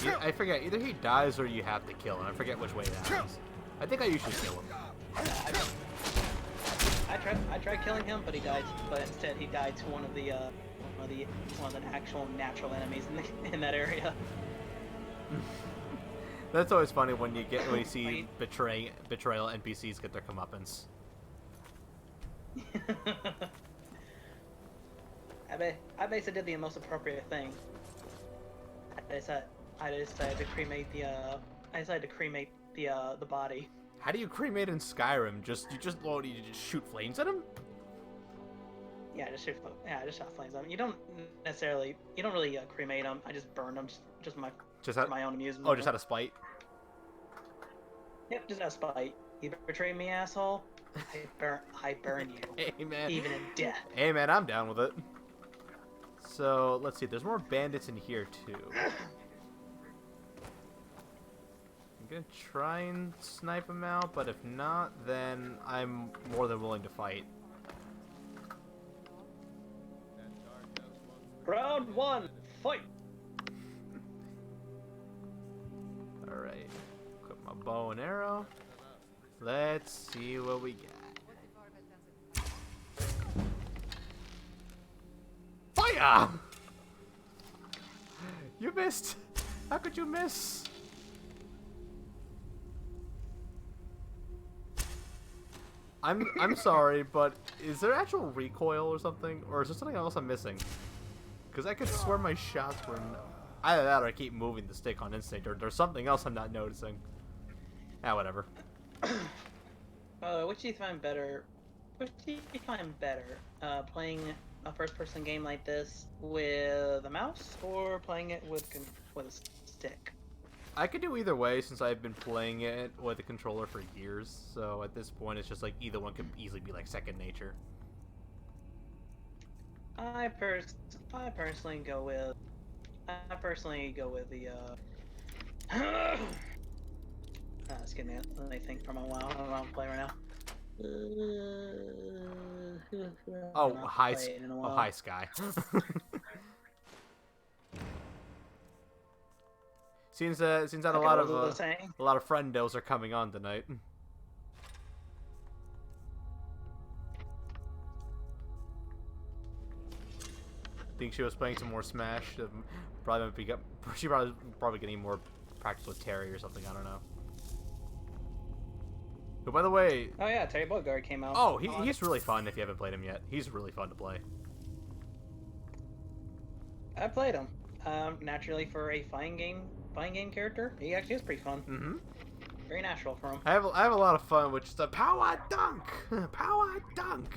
Yeah, I forget, either he dies or you have to kill him. I forget which way that happens. I think I usually kill him. I tried killing him, but he died. But instead, he died to one of the actual natural enemies in that area. That's always funny when you see betrayal NPCs get their comeuppance. I basically did the most appropriate thing. I decided to cremate the body. How do you cremate in Skyrim? You just shoot flames at him? Yeah, I just shot flames at them. You don't really cremate them. I just burned them, for my own amusement. Oh, just out of spite? Yep, just out of spite. You betrayed me, asshole. I burn you. Hey, man. Even in death. Hey, man, I'm down with it. So, let's see. There's more bandits in here, too. I'm gonna try and snipe them out, but if not, then I'm more than willing to fight. Round 1, fight! Alright. Equip my bow and arrow. Let's see what we got. Fire! You missed! How could you miss? I'm sorry, but is there actual recoil or something? Or is there something else I'm missing? Because I could swear my shots were... Either that or I keep moving the stick on instinct, or there's something else I'm not noticing. Ah, whatever. Which do you find better? Playing a first-person game like this with a mouse, or playing it with a stick? I could do either way since I've been playing it with a controller for years. So at this point, it's just like either one could easily be like second nature. I personally go with the excuse me, let me think for a while. I don't know how to play right now. Oh, hi, Sky. Seems that a lot of friendos are coming on tonight. Think she was playing some more Smash. She probably getting more practice with Terry or something. I don't know. But by the way, oh yeah, Terry Bogard came out. Oh, he's really fun. If you haven't played him yet, he's really fun to play. I played him. Naturally, for a fighting game character, he actually is pretty fun. Mm-hmm. Very natural for him. I have a lot of fun with just a power dunk, power dunk.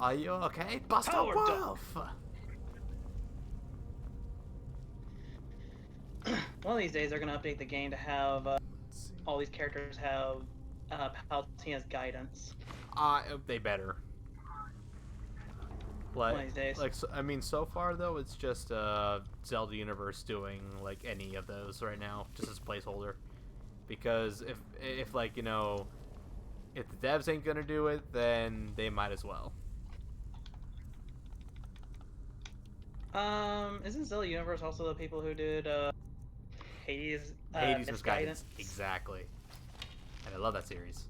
Are you okay, Buster Wolf? One of these days, they're gonna update the game to have all these characters have Palutina's guidance. They better. I mean, so far though, it's just Zelda Universe doing like any of those right now, just as placeholder. Because if like, you know, if the devs ain't gonna do it, then they might as well. Isn't Zelda Universe also the people who did Hades? Hades Misguidance. Exactly. And I love that series.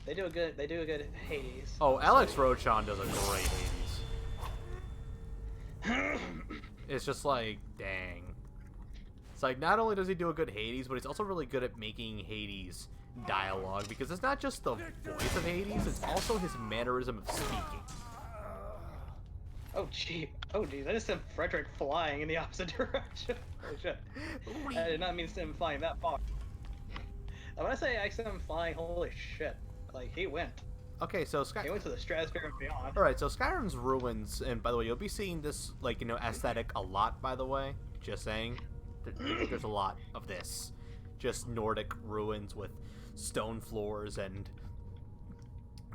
They do a good Hades. Oh, Alex Rochon does a great Hades. It's just like, dang. It's like, not only does he do a good Hades, but he's also really good at making Hades dialogue, because it's not just the voice of Hades, it's also his mannerism of speaking. Oh gee, I just sent Frederick flying in the opposite direction. Oh shit. I did not mean to send him flying that far. When I say I sent him flying, holy shit. Like, he went. Okay, so he went to the stratosphere and beyond. Alright, so Skyrim's ruins, and by the way, you'll be seeing this, like, you know, aesthetic a lot, by the way. Just saying. There's a lot of this. Just Nordic ruins with stone floors and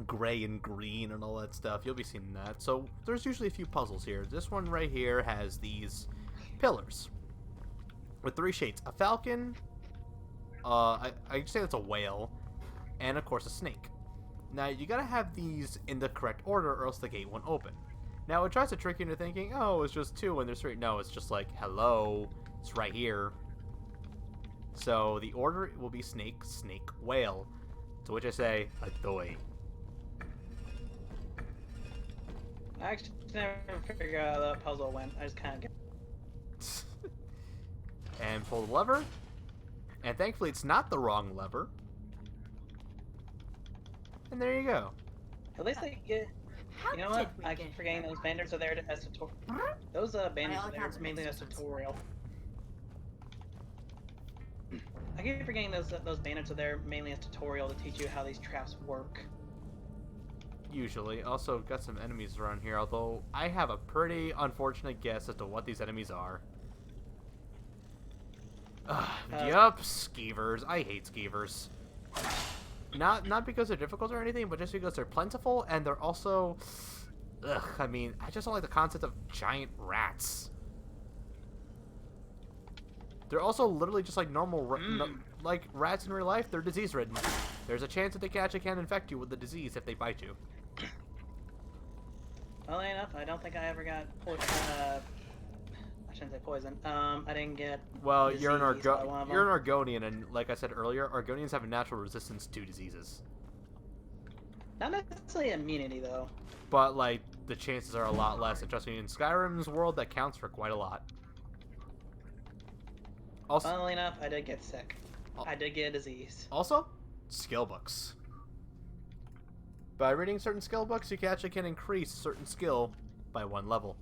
gray and green and all that stuff. You'll be seeing that. So there's usually a few puzzles here. This one right here has these pillars with 3 shades: a falcon, I say that's a whale, and of course a snake. Now you gotta have these in the correct order, or else the gate won't open. Now it tries to trick you into thinking, oh, it's just 2 when there's 3. No, it's just like, hello, it's right here. So the order will be snake, snake, whale. To which I say, adoy. I actually never figured out how that puzzle went. I just kind of get. And pull the lever. And thankfully it's not the wrong lever. And there you go. At least they get. You know what? I keep forgetting those bandits are there as tutorial. Those bandits are there mainly as tutorial. I keep forgetting those bandits are there mainly as tutorial to teach you how these traps work. Usually. Also, got some enemies around here, although I have a pretty unfortunate guess as to what these enemies are. Yup, skeevers. I hate skeevers. Not because they're difficult or anything, but just because they're plentiful, and they're also... Ugh, I mean, I just don't like the concept of giant rats. They're also literally just like normal, like rats in real life. They're disease-ridden. There's a chance that they actually can infect you with the disease if they bite you. Funnily enough, I don't think I ever got I shouldn't say poison. I didn't get. Well, you're an Argonian, and like I said earlier, Argonians have a natural resistance to diseases. Not necessarily immunity, though. But like the chances are a lot less. And trust me, in Skyrim's world, that counts for quite a lot. Also, funnily enough, I did get sick. I did get a disease. Also, skill books. By reading certain skill books, you actually can increase certain skill by 1 level.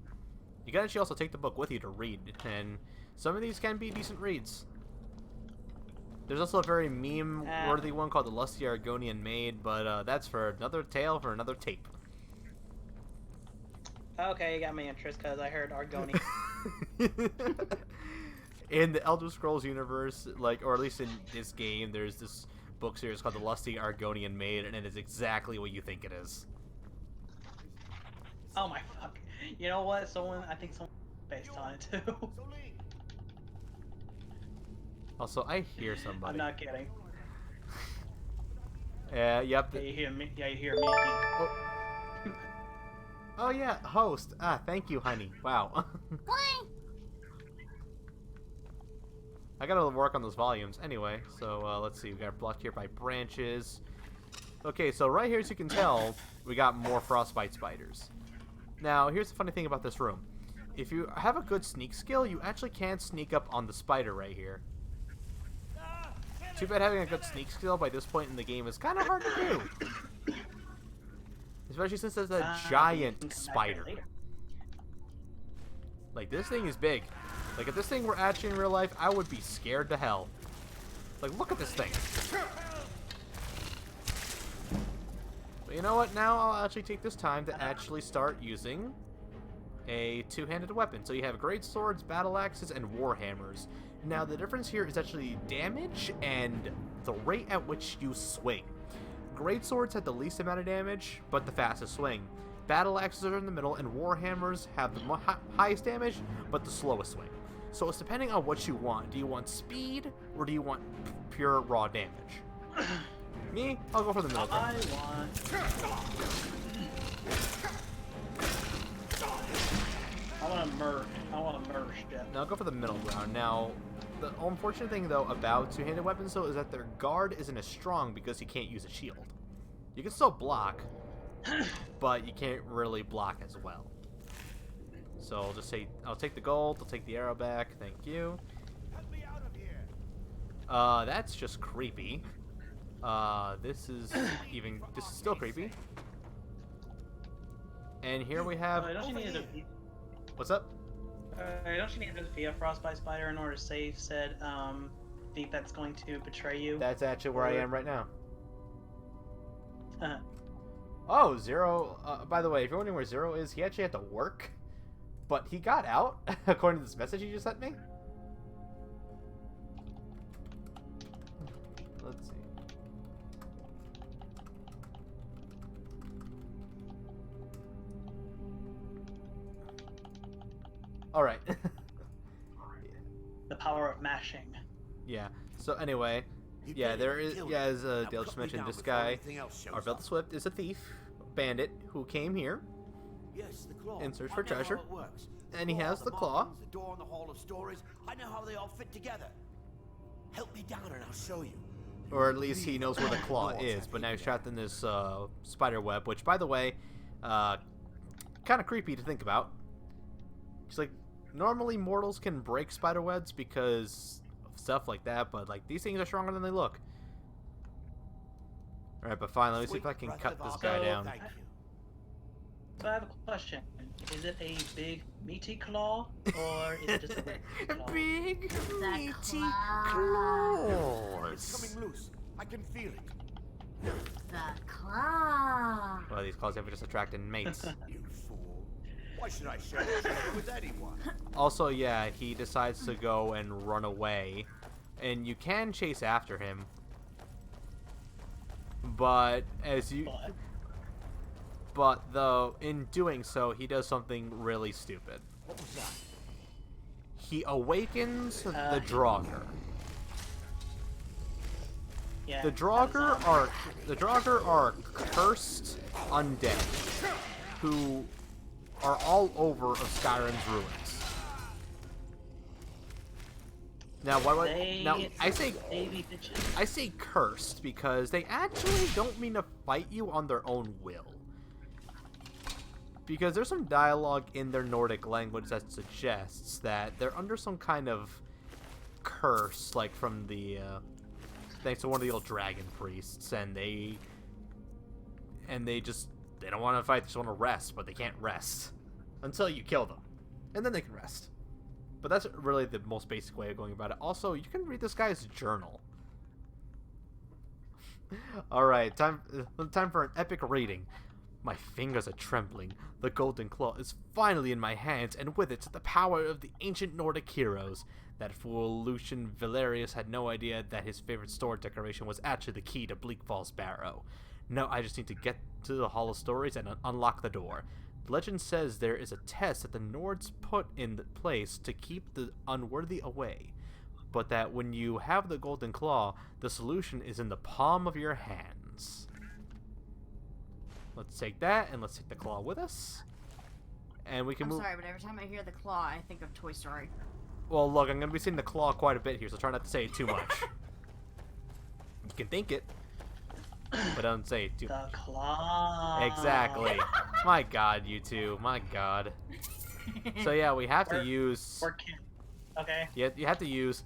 You can actually also take the book with you to read, and some of these can be decent reads. There's also a very meme-worthy one called The Lusty Argonian Maid, but that's for another tale for another tape. Okay, you got my interest because I heard Argonian. In the Elder Scrolls universe, like, or at least in this game, there's this book series called The Lusty Argonian Maid, and it is exactly what you think it is. Oh my fuck. You know what? I think someone based on it too. Also, I hear somebody. I'm not kidding. Yep. Yeah, you hear me. Yeah, you hear me. Oh yeah, host. Thank you, honey. Wow. I gotta work on those volumes. Anyway, so let's see. We got blocked here by branches. Okay, so right here, as you can tell, we got more frostbite spiders. Now, here's the funny thing about this room. If you have a good sneak skill, you actually can sneak up on the spider right here. Too bad having a good sneak skill by this point in the game is kind of hard to do. Especially since there's a giant spider. Like, this thing is big. Like, if this thing were actually in real life, I would be scared to hell. Like, look at this thing. But you know what? Now I'll actually take this time to actually start using a two-handed weapon. So you have great swords, battle axes, and war hammers. Now, the difference here is actually damage and the rate at which you swing. Great swords have the least amount of damage, but the fastest swing. Battle axes are in the middle, and warhammers have the highest damage, but the slowest swing. So it's depending on what you want. Do you want speed, or do you want pure raw damage? Me, I'll go for the middle ground. I want to merge them. Now, I'll go for the middle ground. Now, the unfortunate thing, though, about two-handed weapons, though, is that their guard isn't as strong because you can't use a shield. You can still block, but you can't really block as well. So I'll just say, I'll take the gold, I'll take the arrow back, thank you. That's just creepy. This is still creepy. And here we have... What's up? Don't you need to defeat a frostbite spider in order to save said thief that's going to betray you? That's actually where I am right now. Oh, Zero. By the way, if you're wondering where Zero is, he actually had to work, but he got out, according to this message you just sent me. Let's see. All right. The power of mashing. Yeah. So anyway, yeah, there is. Yeah, as Dale just mentioned, this guy, Arvel the Swift, is a thief, bandit who came here in search for treasure, and he has the claw. The door in the Hall of Stories. I know how they all fit together. Help me down, and I'll show you. Or at least he knows where the claw is. But now he's trapped in this spider web, which, by the way, kind of creepy to think about. It's like, normally mortals can break spider webs because of stuff like that, but like these things are stronger than they look. Alright, but fine, let me see if I can cut this guy down. So I have a question. Is it a big meaty claw, or is it just a regular claw? Big meaty claws. It's coming loose. I can feel it. The claw. Well, these claws have just attracted mates. You fool. Why should I share it with anyone? Also, yeah, he decides to go and run away. And you can chase after him. But as you... But though, in doing so, he does something really stupid. What was that? He awakens the Draugr. Yeah, The Draugr are cursed undead who are all over of Skyrim's ruins. Now, I say cursed because they actually don't mean to fight you on their own will. Because there's some dialogue in their Nordic language that suggests that they're under some kind of curse, like from the thanks to one of the old dragon priests, and they don't want to fight, they just want to rest, but they can't rest until you kill them, and then they can rest. But that's really the most basic way of going about it. Also, you can read this guy's journal. Alright, time for an epic reading. My fingers are trembling. The golden claw is finally in my hands, and with it the power of the ancient Nordic heroes. That fool Lucian Valerius had no idea that his favorite sword decoration was actually the key to Bleak Falls Barrow. Now I just need to get to the Hall of Stories and unlock the door. Legend says there is a test that the Nords put in place to keep the unworthy away, but that when you have the golden claw, the solution is in the palm of your hands. Let's take that, and let's take the claw with us. And we can move... I'm sorry, but every time I hear the claw, I think of Toy Story. Well, look, I'm going to be saying the claw quite a bit here, so try not to say it too much. You can think it, but don't say it too much. The claw. Exactly. My god, you two. My god. So yeah, we have to use... We're kid. Okay. You have to use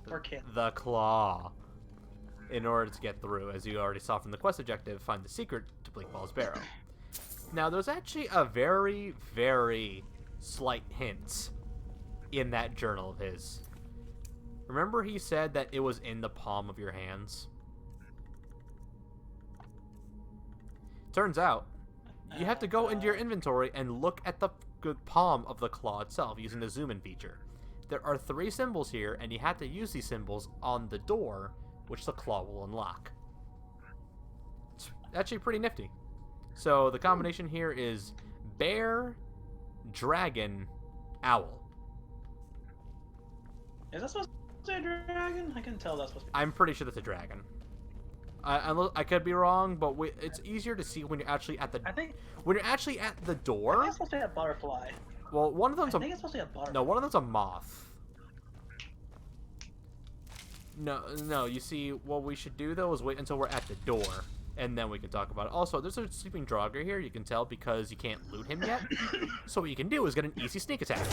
the claw in order to get through. As you already saw from the quest objective, find the secret to Bleak Falls Barrow. Now, there's actually a very, very slight hint in that journal of his. Remember he said that it was in the palm of your hands? Turns out, you have to go into your inventory and look at the palm of the claw itself using the zoom in feature. There are 3 symbols here, and you have to use these symbols on the door, which the claw will unlock. It's actually pretty nifty. So the combination here is bear, dragon, owl. Is that supposed to say dragon? I can tell that's supposed to be. I'm pretty sure that's a dragon. I could be wrong, but it's easier to see when you're actually at the. When you're actually at the door. I think it's supposed to be a butterfly. Well, one of them's I think it's supposed to be a butterfly. No, one of them's a moth. No. You see, what we should do though is wait until we're at the door, and then we can talk about it. Also, there's a sleeping Draugr here. You can tell because you can't loot him yet. So what you can do is get an easy sneak attack.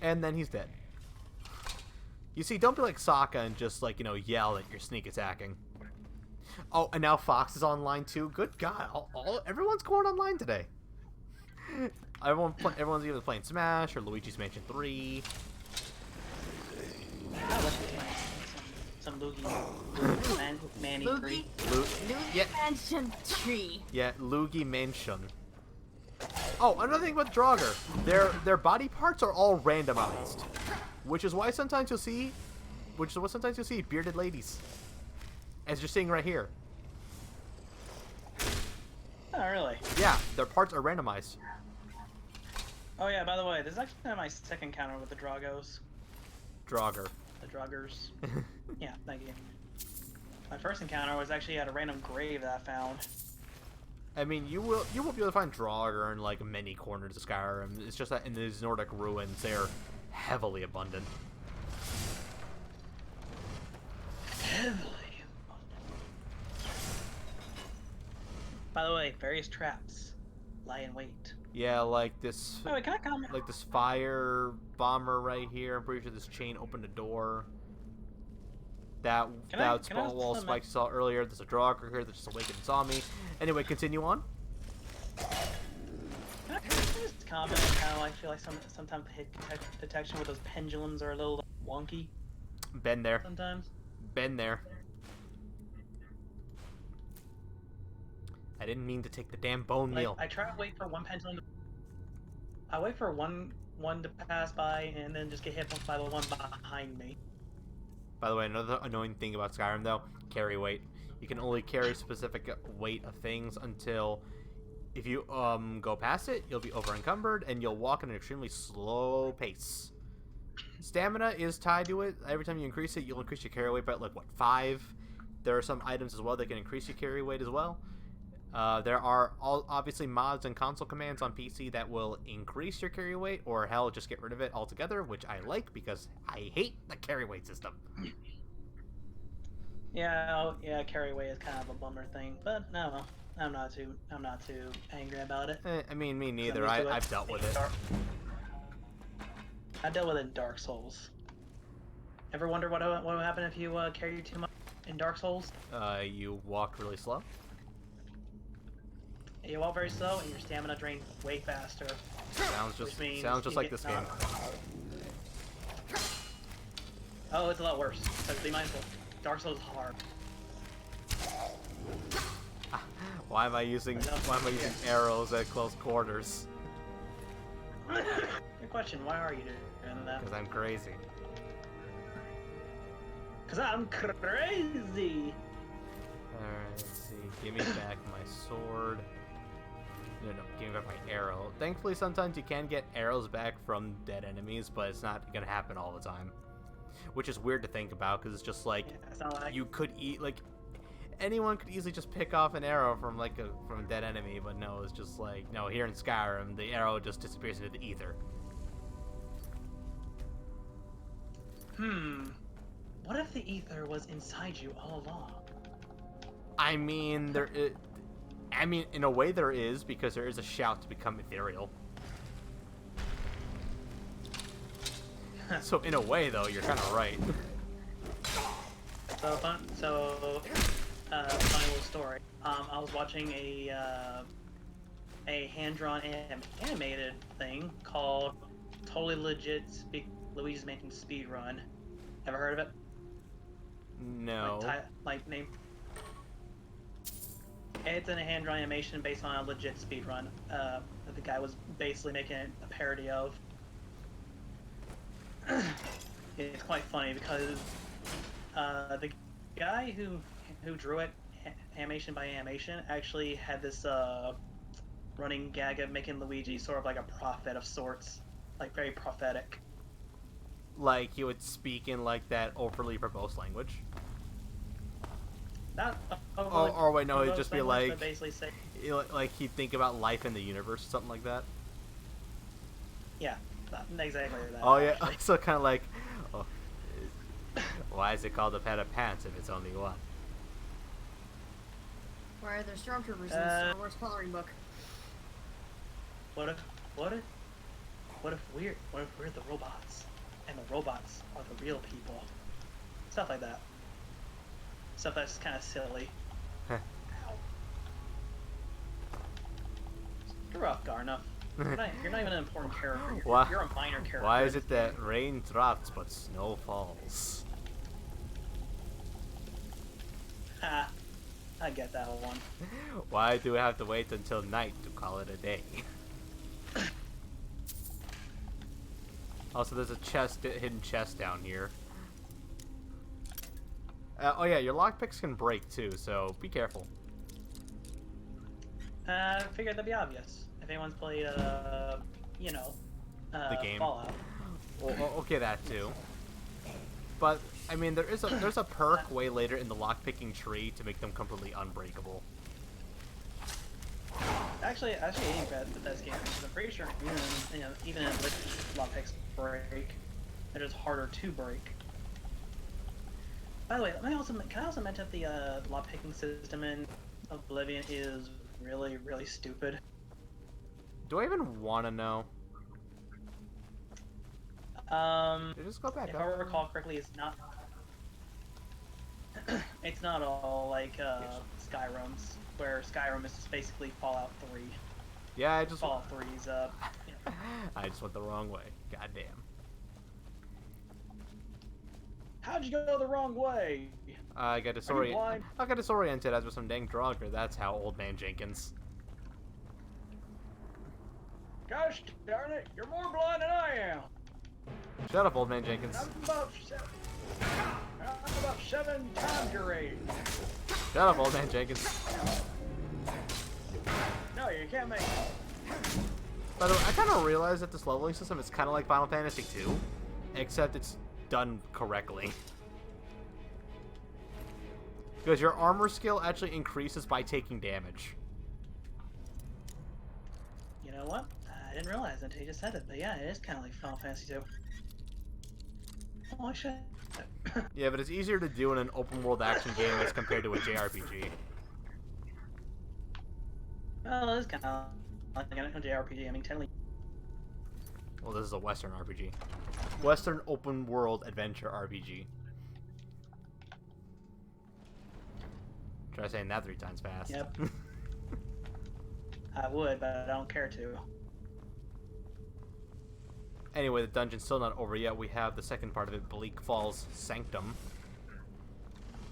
And then he's dead. You see, don't be like Sokka and just, like, yell that you're sneak attacking. Oh, and now Fox is online too. Good God, everyone's going online today. Everyone's either playing Smash or Luigi's Mansion 3. Some Luigi Manny 3. Luigi Mansion 3. Yeah, Luigi Mansion. Oh, another thing about Draugr, their body parts are all randomized, which is why sometimes you'll see, bearded ladies, as you're seeing right here. Oh, really? Yeah, their parts are randomized. Oh yeah, by the way, this is actually my second encounter with the Draugrs. Draugr. The Draugrs. Yeah, thank you. My first encounter was actually at a random grave that I found. I mean, you will be able to find Draugr in like many corners of Skyrim. It's just that in these Nordic ruins, they're heavily abundant. Heavily abundant. By the way, various traps lie in wait. Yeah, like this. Oh, wait, can I comment? Like this fire bomber right here. I'm pretty sure this chain opened a door. that Can I small wall also spike you saw earlier. There's a Draugr here that just awakened and saw me. Anyway, continue on. Can I just comment on how I feel like sometimes hit detection with those pendulums are a little wonky Been there. sometimes? Been there. I didn't mean to take the damn bone meal. I try to wait for one pendulum to... I wait for one to pass by and then just get hit by the one behind me. By the way, another annoying thing about Skyrim, though, carry weight. You can only carry specific weight of things until... If you go past it, you'll be over encumbered and you'll walk at an extremely slow pace. Stamina is tied to it. Every time you increase it, you'll increase your carry weight by like what, 5? There are some items as well that can increase your carry weight as well. There are obviously mods and console commands on PC that will increase your carry weight, or hell, just get rid of it altogether, which I like because I hate the carry weight system. Yeah, carry weight is kind of a bummer thing, but no, I'm not too angry about it. I mean, me neither. I've dealt with it. I dealt with it in Dark Souls. Ever wonder what would happen if you carried too much in Dark Souls? You walked really slow. You walk very slow, and your stamina drains way faster. Sounds just like this game. Oh, it's a lot worse. So be mindful. Dark Souls is hard. Why am I using arrows at close quarters? Good question. Why are you doing that? Because I'm crazy. Because I'm crazy. Alright, let's see. Give me back my sword. No, give me back my arrow. Thankfully, sometimes you can get arrows back from dead enemies, but it's not gonna happen all the time. Which is weird to think about, because it's just like, you could anyone could easily just pick off an arrow from a dead enemy, but no, it's just like, no, here in Skyrim, the arrow just disappears into the ether. What if the ether was inside you all along? I mean, in a way there is, because there is a shout to become ethereal. So in a way, though, you're kind of right. Funny little story. I was watching a hand-drawn animated thing called Totally Legit Luigi's Mansion Speedrun. Ever heard of it? No. Name. It's in a hand-drawn animation based on a legit speedrun that the guy was basically making a parody of. It's quite funny because the guy who drew it animation by animation actually had this running gag of making Luigi sort of like a prophet of sorts, like very prophetic. Like he would speak in like that overly verbose language. Not or wait, no, he'd just be like, basically say, like he'd think about life in the universe, or something like that. Yeah, not exactly that. Oh yeah, so kind of like, oh, why is it called a pet of pants if it's only one? Why are there stormtroopers in the Star Wars coloring book? What if we're the robots, and the robots are the real people? Stuff like that. Stuff that's kind of silly. You're off, Garnuff. You're not even an important character. You're a minor character. Why is it that rain drops but snow falls? Ha! I get that one. Why do we have to wait until night to call it a day? Also, there's a hidden chest down here. Oh yeah, your lockpicks can break too, so be careful. I figured that'd be obvious if anyone's played, the game. Fallout. Well, okay, that too. But I mean, there's a perk way later in the lockpicking tree to make them completely unbreakable. Actually, aiming for Bethesda games, because I'm pretty sure even in lockpicks break, they're just harder to break. By the way, can I also mention that the lockpicking system in Oblivion is really, really stupid? Do I even want to know? Just go back. If I recall correctly, it's not. It's not all like Skyrim's, where Skyrim is just basically Fallout 3. Yeah, I just Fallout 3's I just went the wrong way. Goddamn. How'd you go the wrong way? I got disoriented as with some dang drogger. That's how, Old Man Jenkins. Gosh darn it, you're more blind than I am. Shut up, Old Man Jenkins. I'm about 7 times your age. Shut up, Old Man Jenkins. No, you can't make it. By the way, I kind of realized that this leveling system is kind of like Final Fantasy II, except it's done correctly. Because your armor skill actually increases by taking damage. You know what? I didn't realize until you just said it, but yeah, it is kind of like Final Fantasy II. Oh shit. Yeah, but it's easier to do in an open world action game as compared to a JRPG. Well, it's kind of like a JRPG. I mean, technically. Well, this is a Western RPG. Western open world adventure RPG. Try saying that 3 times fast. Yep. I would, but I don't care to. Anyway, the dungeon's still not over yet. We have the second part of it, Bleak Falls Sanctum,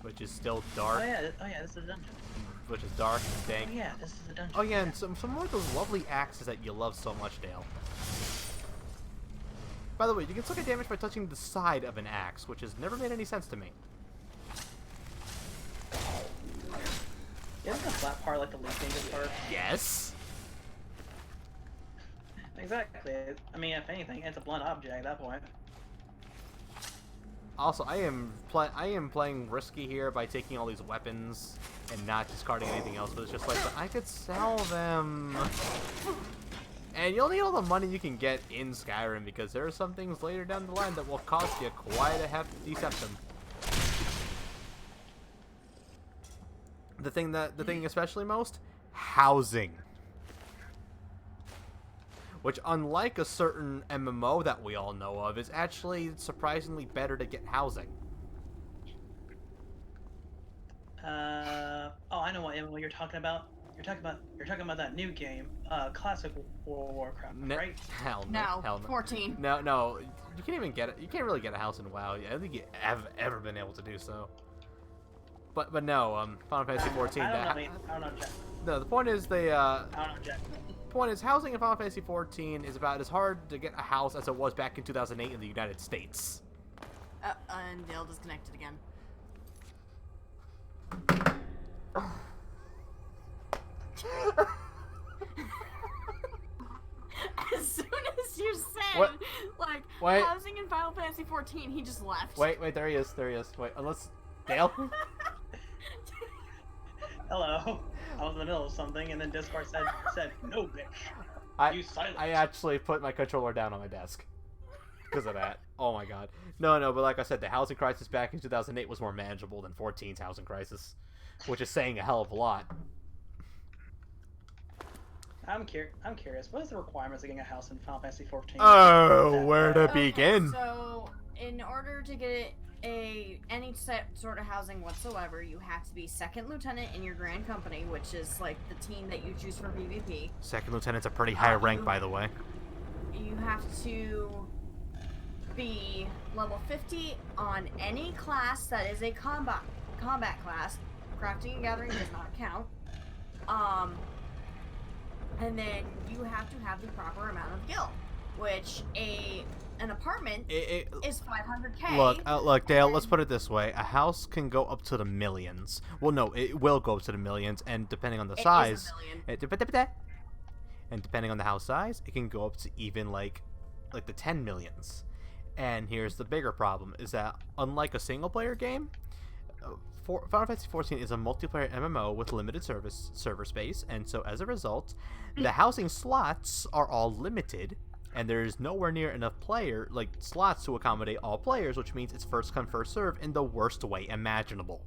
which is still dark. Oh yeah, this is a dungeon. Which is dark and dank. Oh yeah, this is a dungeon. Oh yeah, and some more of those lovely axes that you love so much, Dale. By the way, you can still get damage by touching the side of an axe, which has never made any sense to me. Isn't the flat part like the least part? Yes. Exactly. I mean, if anything, it's a blunt object at that point. Also, I am playing risky here by taking all these weapons and not discarding anything else, but it's just like, I could sell them. And you'll need all the money you can get in Skyrim, because there are some things later down the line that will cost you quite a hefty septum. The thing especially most, housing. Which, unlike a certain MMO that we all know of, is actually surprisingly better to get housing. Oh, I know what MMO you're talking about. You're talking about that new game, classic World of Warcraft, right? Hell no. Hell no. 14. No, you can't even get it. You can't really get a house in WoW. I don't think you have ever been able to do so. But no, Final Fantasy 14. I don't know, Jack. No, the point is I don't know, Jack. Point is, housing in Final Fantasy 14 is about as hard to get a house as it was back in 2008 in the United States. And Dale disconnected again. As soon as you said, Wait. housing in Final Fantasy 14, he just left. Wait, there he is. Wait, unless... Dale? Hello. I was in the middle of something, and then Discord said no, bitch. You silence. I actually put my controller down on my desk because of that. Oh my god. No, but like I said, the housing crisis back in 2008 was more manageable than 14's housing crisis, which is saying a hell of a lot. I'm curious. What is the requirements of getting a house in Final Fantasy 14? Oh, where to begin? So, in order to get any sort of housing whatsoever, you have to be second lieutenant in your grand company, which is like the team that you choose for PvP. Second lieutenant's a pretty high rank, by the way. You have to be level 50 on any class that is a combat class. Crafting and gathering does not count. And then you have to have the proper amount of gil, which an apartment is 500k. Look, Dale, let's put it this way. A house can go up to the millions. Well, no, it will go up to the millions, and depending on the size... and depending on the house size, it can go up to even, like the 10 millions. And here's the bigger problem, is that unlike a single-player game, Final Fantasy XIV is a multiplayer MMO with limited server space, and so as a result, the housing slots are all limited, and there's nowhere near enough slots to accommodate all players, which means it's first come first serve in the worst way imaginable.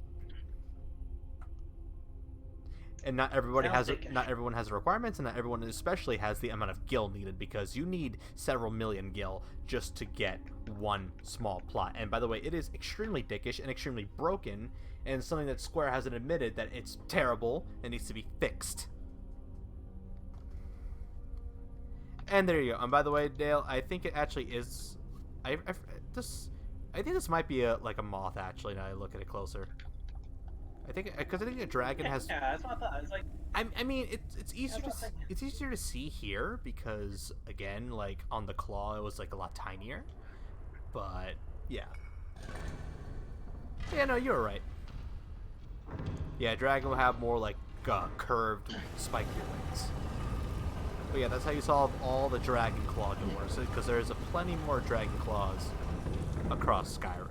And not everybody Sounds has dickish. not everyone has the requirements, and not everyone especially has the amount of gil needed, because you need several million gil just to get one small plot. And by the way, it is extremely dickish and extremely broken, and something that Square hasn't admitted that it's terrible and needs to be fixed. And there you go. And by the way, Dale, I think it actually is. I think this might be a moth actually. Now I look at it closer. I think a dragon has. Yeah, that's what I thought. It's like. I mean, it's easier to see here because again, like on the claw, it was like a lot tinier. But yeah. Yeah, no, you were right. Yeah, dragon will have more like curved, spiky wings. But yeah, that's how you solve all the dragon claw doors, because there's plenty more dragon claws across Skyrim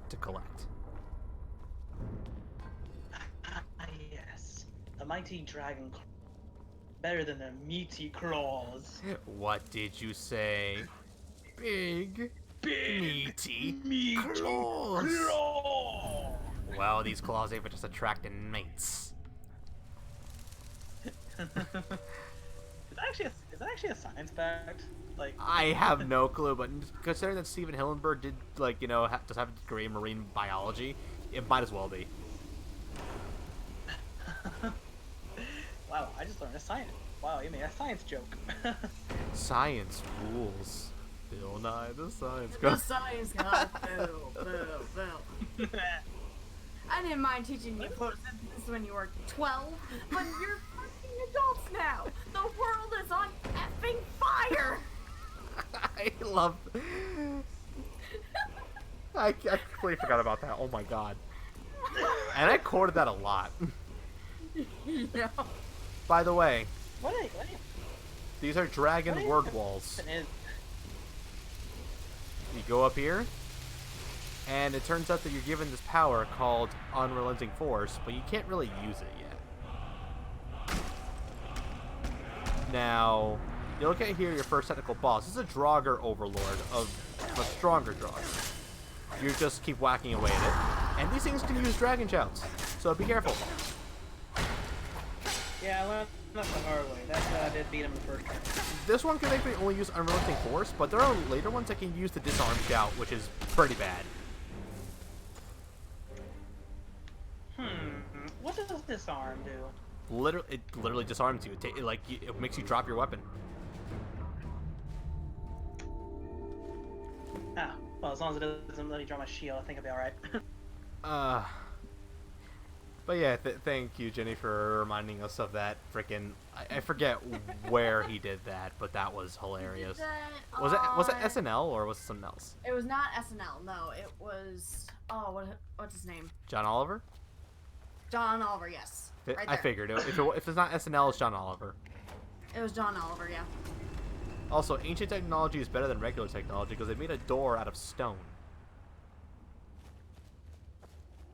to collect. Yes, the mighty dragon claw. Better than the meaty claws. What did you say? Big meaty claws. Well, these claws ain't but just attracting mates. Is that actually a science fact? Like, I have no clue, but considering that Steven Hillenberg did, like, just have a degree in marine biology, it might as well be. Wow, I just learned a science. Wow, you made a science joke. Science rules. Bill Nye the Science The Guy. science guy. Bill. I didn't mind teaching you photosynthesis when you were 12, but you're fucking adults now. The world is on effing fire. I love. I completely forgot about that. Oh my god. And I quoted that a lot. Yeah. By the way, What? these are dragon word walls. You go up here, and it turns out that you're given this power called Unrelenting Force, but you can't really use it yet. Now, you look at here, your first technical boss. This is a Draugr Overlord of a stronger Draugr. You just keep whacking away at it, and these things can use dragon shouts, so be careful. Yeah, I learned that the hard way. That's how I did beat him the first time. This one can actually only use Unrelenting Force, but there are later ones that can use the Disarm Shout, which is pretty bad. What does disarm do? It literally disarms you. It makes you drop your weapon. Ah, well, as long as it doesn't let me draw my shield, I think I'll be alright. But yeah, thank you, Jenny, for reminding us of that frickin'... I forget where he did that, but that was hilarious. Was it SNL or was it something else? It was not SNL. No, it was. Oh, what's his name? John Oliver? John Oliver. Yes. Right there. I figured if it's not SNL, it's John Oliver. It was John Oliver. Yeah. Also, ancient technology is better than regular technology because they made a door out of stone.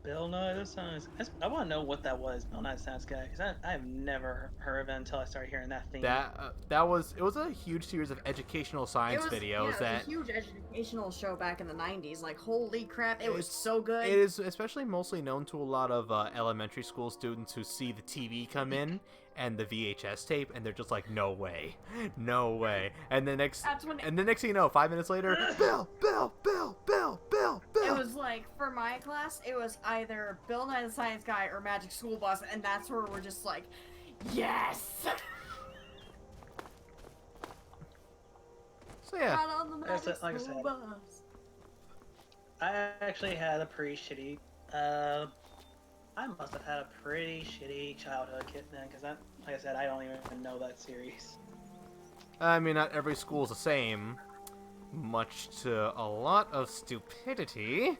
Bill Nye the Science. I want to know what that was, Bill Nye the Science Guy, because I have never heard of it until I started hearing that theme. It was a huge series of educational science videos. It was a huge educational show back in the 90s. Like, holy crap, it was so good. It is especially mostly known to a lot of elementary school students who see the TV come in and the VHS tape, and they're just like, no way, no way. And the next thing you know, 5 minutes later, Bill. It was like, for my class, it was either Bill Nye the Science Guy or Magic School Bus, and that's where we're just like, yes! So yeah. Right on the Magic like I School said, Bus. I actually had a pretty shitty, I must have had a pretty shitty childhood kid then, because like I said, I don't even know that series. I mean, not every school's the same, much to a lot of stupidity.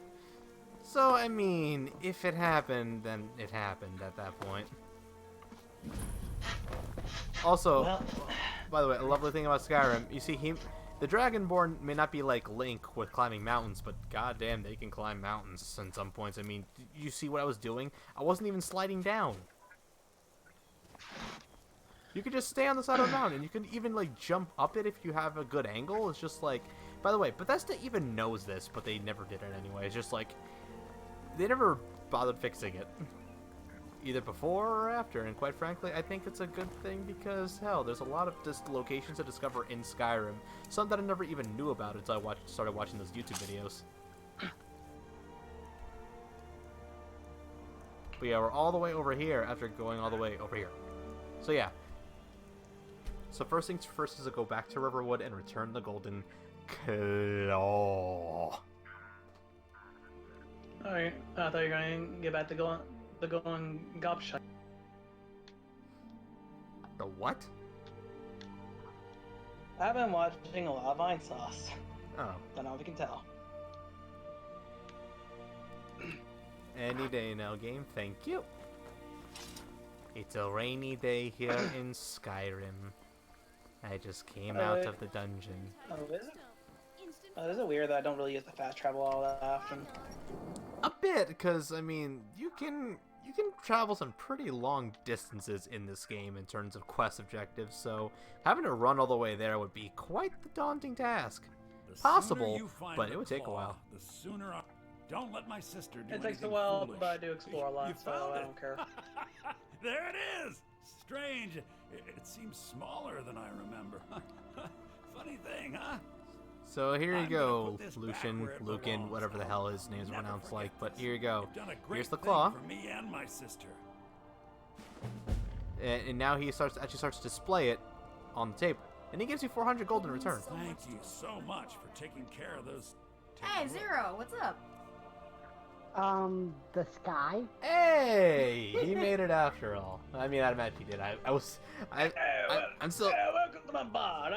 So, I mean, if it happened, then it happened at that point. Also, Well, by the way, a lovely thing about Skyrim, you see, the Dragonborn may not be like Link with climbing mountains, but goddamn, they can climb mountains at some points. I mean, you see what I was doing? I wasn't even sliding down. You could just stay on the side of the mountain. You can even, like, jump up it if you have a good angle. It's just like... By the way, Bethesda even knows this, but they never did it anyway. It's just like... They never bothered fixing it. either before or after, and quite frankly, I think it's a good thing because, hell, there's a lot of just locations to discover in Skyrim, some that I never even knew about until I started watching those YouTube videos. But yeah, we're all the way over here after going all the way over here. So yeah. So first things first is to go back to Riverwood and return the Golden Claw. Alright, I thought you were going to get back to going gobshite. The what? I've been watching a lot of Vine Sauce. Oh. Don't know if you can tell. Any day now, game. Thank you. It's a rainy day here in Skyrim. I just came out of the dungeon. Oh, is it? Oh, is it weird that I don't really use the fast travel all that often? A bit, because I mean, you can travel some pretty long distances in this game in terms of quest objectives. So having to run all the way there would be quite the daunting task. Possible, but it would take a while. The sooner I... Don't let my sister do It takes a anything while, foolish. but I do explore a lot, so I don't care. There it is! Strange. It seems smaller than I remember. Funny thing, huh? So here you go, Lucan, whatever the hell his name's pronounced like. But here you go. Here's the claw. For me and my sister. And now he actually starts to display it on the table. And he gives you 400 gold in return. Thank you so much for taking care of those... Hey, Zero, what's up? The sky? Hey! He made it after all. I mean, I'd imagine he did. I'm still... welcome to my bar.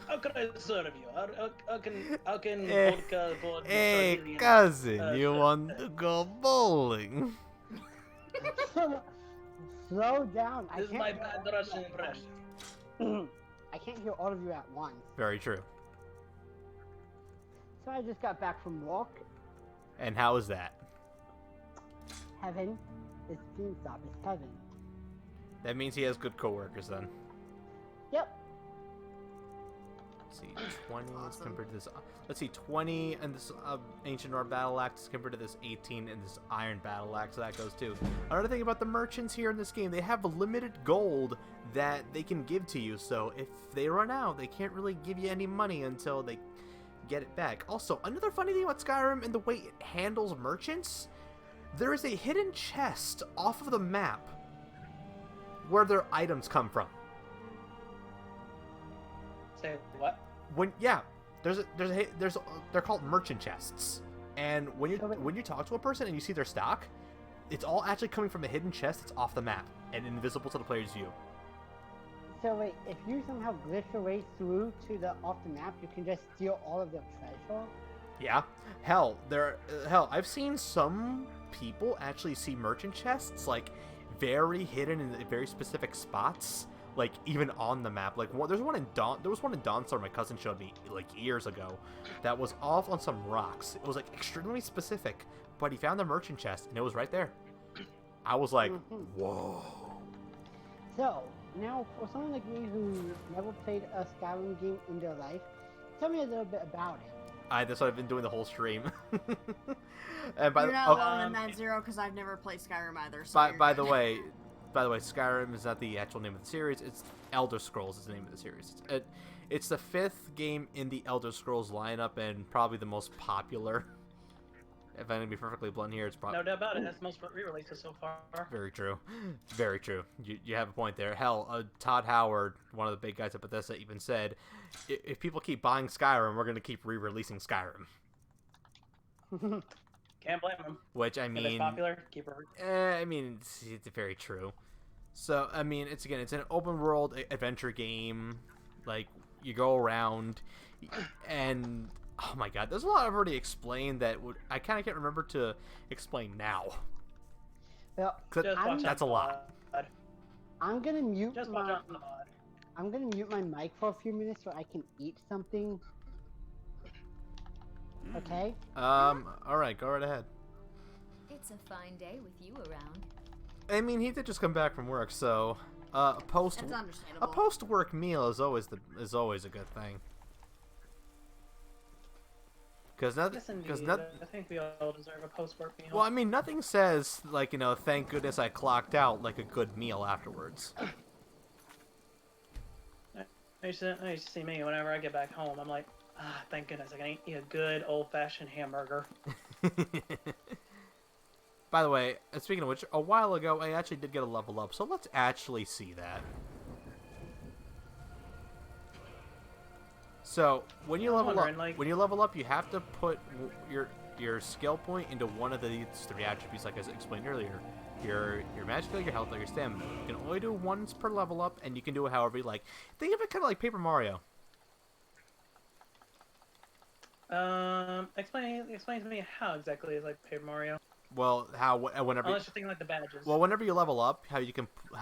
How can I serve you? How can vodka... Hey, cousin, you want to go bowling? Slow down. This is my bad Russian impression. I can't hear all of you at once. Very true. So I just got back from walk. And how is that? Heaven. It's GameStop. It's heaven. That means he has good coworkers then. Yep. Let's see, 20 is compared to this. Let's see, 20 and this Ancient Nord Battle Axe is compared to this 18 and this Iron Battle Axe. So that goes too. Another thing about the merchants here in this game, they have limited gold that they can give to you. So if they run out, they can't really give you any money until they get it back. Also, another funny thing about Skyrim and the way it handles merchants, there is a hidden chest off of the map where their items come from. Say what? They're called merchant chests, and when you talk to a person and you see their stock, it's all actually coming from a hidden chest that's off the map and invisible to the player's view. So wait, if you somehow glitch your way through to the off the map, you can just steal all of their treasure? Yeah. Hell, I've seen some people actually see merchant chests like very hidden in very specific spots, like even on the map. Like there was one in Dawnstar my cousin showed me like years ago that was off on some rocks. It was like extremely specific, but he found the merchant chest and it was right there. I was like, whoa. So now, for someone like me who never played a Skyrim game in their life, tell me a little bit about it. That's what I've been doing the whole stream. And You're not alone in that, Zero, because I've never played Skyrim either. So by the way, Skyrim is not the actual name of the series. It's Elder Scrolls is the name of the series. It's the 5th game in the Elder Scrolls lineup and probably the most popular. If I'm going to be perfectly blunt here, it's probably... No doubt about it. That's the most re-releases so far. Very true. Very true. You have a point there. Hell, Todd Howard, one of the big guys at Bethesda, even said, if people keep buying Skyrim, we're going to keep re-releasing Skyrim. Can't blame them. Which, I mean... If it's popular, keep it. I mean, it's very true. So, I mean, it's an open-world adventure game. Like, you go around, and... Oh my god, there's a lot I've already explained that I kind of can't remember to explain now. Well, that's a lot. I'm gonna mute I'm gonna mute my mic for a few minutes so I can eat something. Okay? Alright, go right ahead. It's a fine day with you around. I mean, he did just come back from work, so a post-work meal is always a good thing. Because nothing. Yes, indeed. Because nothing. I think we all deserve a post-work meal. Well, I mean, nothing says like thank goodness I clocked out like a good meal afterwards. I used to see me whenever I get back home. I'm like, thank goodness I can eat a good old-fashioned hamburger. By the way, speaking of which, a while ago I actually did get a level up, so let's actually see that. So when you level up, you have to put your skill point into one of these 3 attributes, like I explained earlier. Your magic skill, your health, or your stamina. You can only do once per level up, and you can do it however you like. Think of it kind of like Paper Mario. Explain to me how exactly is like Paper Mario. Well, whenever unless you're thinking like the badges. Well, whenever you level up, how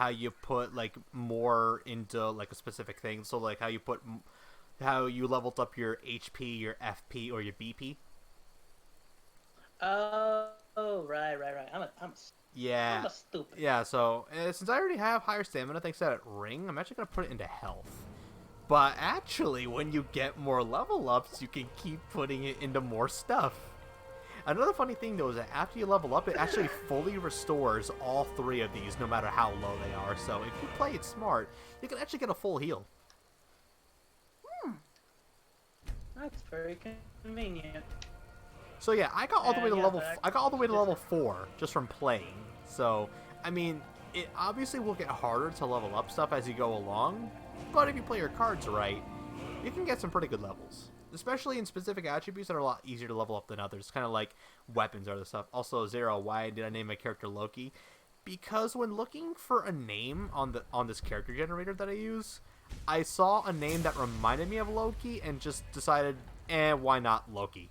you put like more into like a specific thing. So like how you leveled up your HP, your FP, or your BP. Oh, right. Yeah. I'm a stupid. Yeah, so since I already have higher stamina thanks to that ring, I'm actually going to put it into health. But actually, when you get more level ups, you can keep putting it into more stuff. Another funny thing, though, is that after you level up, it actually fully restores all 3 of these, no matter how low they are. So if you play it smart, you can actually get a full heal. That's very convenient. So yeah, I got all the way to level 4 just from playing. So I mean, it obviously will get harder to level up stuff as you go along, but if you play your cards right, you can get some pretty good levels. Especially in specific attributes that are a lot easier to level up than others, kind of like weapons or the stuff. Also, Zero, why did I name my character Loki? Because when looking for a name on this character generator that I use, I saw a name that reminded me of Loki and just decided, why not Loki?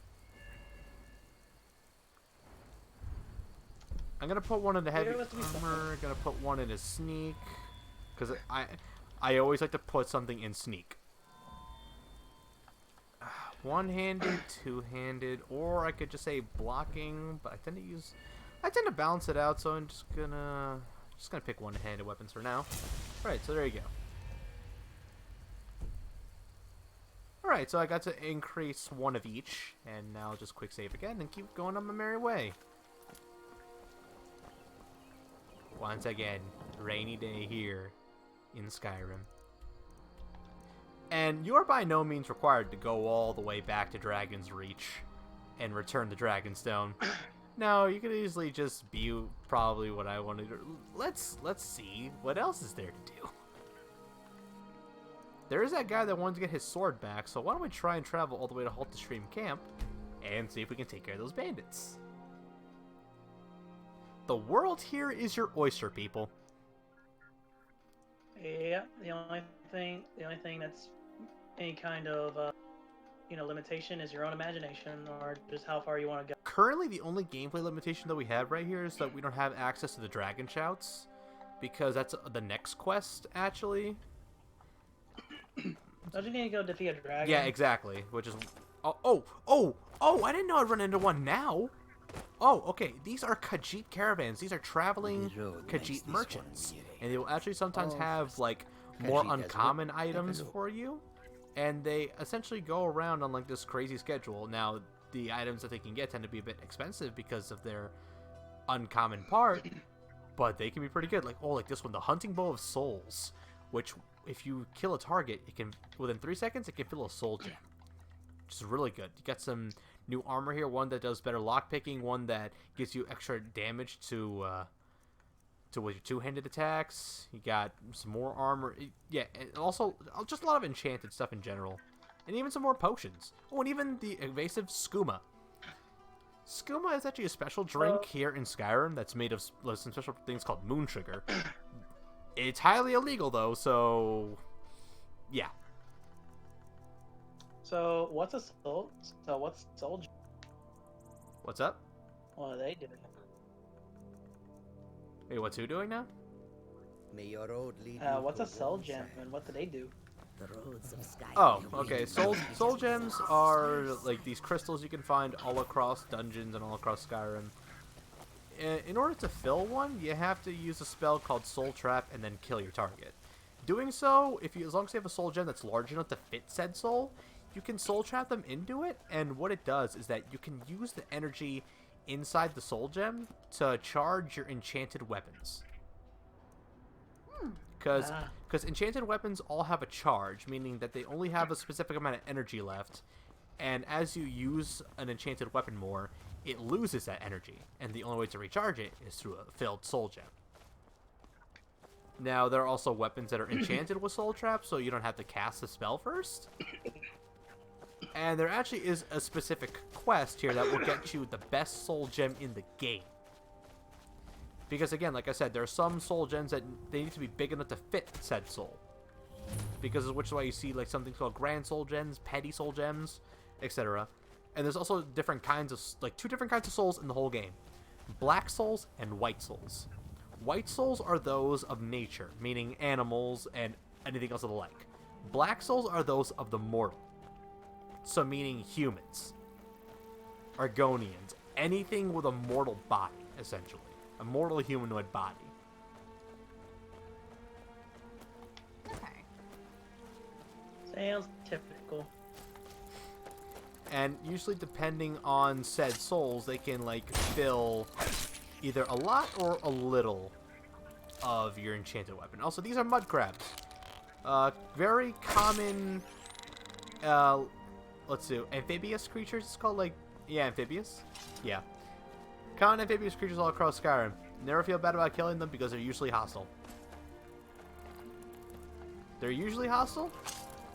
I'm gonna put one in the heavy armor. Gonna put one in a sneak, because I always like to put something in sneak. One-handed, two-handed, or I could just say blocking, but I tend to balance it out, so I'm just gonna pick one-handed weapons for now. Alright, so there you go. Alright, so I got to increase one of each, and now I'll just quick save again and keep going on my merry way. Once again, rainy day here in Skyrim. And you are by no means required to go all the way back to Dragon's Reach and return the Dragonstone. No, you could easily just be probably what I wanted to. Let's see what else is there to do. There is that guy that wanted to get his sword back, so why don't we try and travel all the way to Halt the Stream Camp and see if we can take care of those bandits. The world here is your oyster, people. Yeah, the only thing that's any kind of limitation is your own imagination or just how far you want to go. Currently, the only gameplay limitation that we have right here is that we don't have access to the dragon shouts, because that's the next quest, actually. Don't you need to go defeat a dragon? Yeah, exactly. Which is, oh! I didn't know I'd run into one now. Oh, okay. These are Khajiit caravans. These are traveling Khajiit merchants, and they will actually sometimes have like more uncommon items for you, and they essentially go around on like this crazy schedule. Now, the items that they can get tend to be a bit expensive because of their uncommon part, but they can be pretty good. Like this one, the Hunting Bow of Souls, which if you kill a target, it can within 3 seconds it can fill a soul gem, which is really good. You got some new armor here, one that does better lockpicking, one that gives you extra damage to with your two-handed attacks. You got some more armor. Yeah, and also just a lot of enchanted stuff in general. And even some more potions. Oh, and even the evasive skooma. Skooma is actually a special drink here in Skyrim that's made of some special things called moon sugar. It's highly illegal, though, so yeah. So what's soul gem? What's up? What are they doing? Hey, what's who doing now? May your road lead what's a soul gem and what do they do? The roads of Skyrim. Oh, okay. Soul gems are like these crystals you can find all across dungeons and all across Skyrim. In order to fill one, you have to use a spell called Soul Trap and then kill your target. Doing so, as long as you have a soul gem that's large enough to fit said soul, you can soul trap them into it, and what it does is that you can use the energy inside the soul gem to charge your enchanted weapons. Because enchanted weapons all have a charge, meaning that they only have a specific amount of energy left, and as you use an enchanted weapon more, it loses that energy, and the only way to recharge it is through a filled soul gem. Now, there are also weapons that are enchanted with soul traps, so you don't have to cast the spell first. And there actually is a specific quest here that will get you the best soul gem in the game. Because again, like I said, there are some soul gems that they need to be big enough to fit said soul. Because of which is why you see like something called grand soul gems, petty soul gems, etc. And there's also different kinds of, like 2 different kinds of souls in the whole game. Black souls and white souls. White souls are those of nature, meaning animals and anything else of the like. Black souls are those of the mortal. So meaning humans. Argonians. Anything with a mortal body, essentially. A mortal humanoid body. Okay. Sounds typical. And usually depending on said souls, they can like fill either a lot or a little of your enchanted weapon. Also, these are mud crabs. Very common, let's see, amphibious creatures. It's called like, yeah, amphibious? Yeah. Common amphibious creatures all across Skyrim. Never feel bad about killing them because they're usually hostile. They're usually hostile,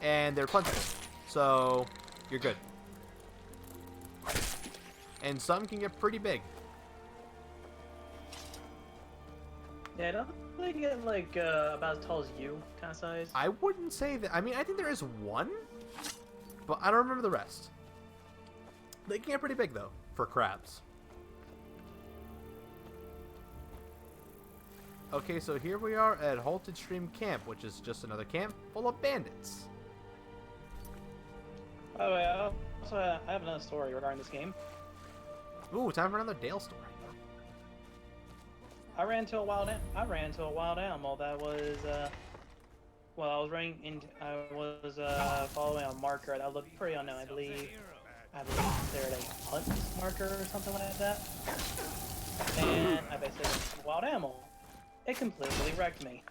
and they're plentiful. So, you're good. And some can get pretty big. Yeah, don't they get like about as tall as you kind of size? I wouldn't say that. I mean, I think there is one, but I don't remember the rest. They can get pretty big though for crabs. Okay, so here we are at Halted Stream Camp, which is just another camp full of bandits. By the way, I have another story regarding this game. Ooh, time for another Dale story. I ran into a wild animal that was well, I was following a marker that looked pretty unknown. I believe they're a hunt marker or something like that. And I basically hit a wild animal. It completely wrecked me.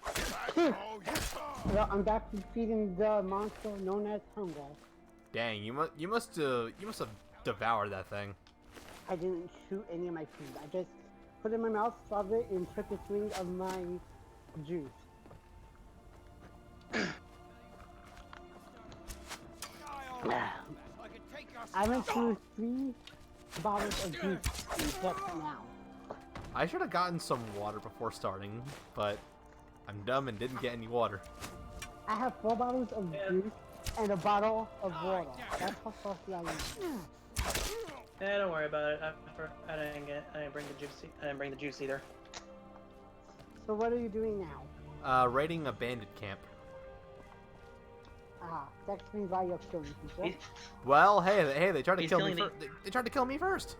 Well, I'm back to feeding the monster known as hunger. Dang, you must have devoured that thing. I didn't shoot any of my food. I just put it in my mouth, swallowed it, and took a swing of my juice. I went through 3 bottles of juice just now. I should have gotten some water before starting, but I'm dumb and didn't get any water. I have 4 bottles of juice and a bottle of water. That's how salty I am. Yeah, don't worry about it. I didn't bring the juice either. So what are you doing now? Raiding a bandit camp. That explains why you're killing people. Well, hey, they tried to kill me. They tried to kill me first.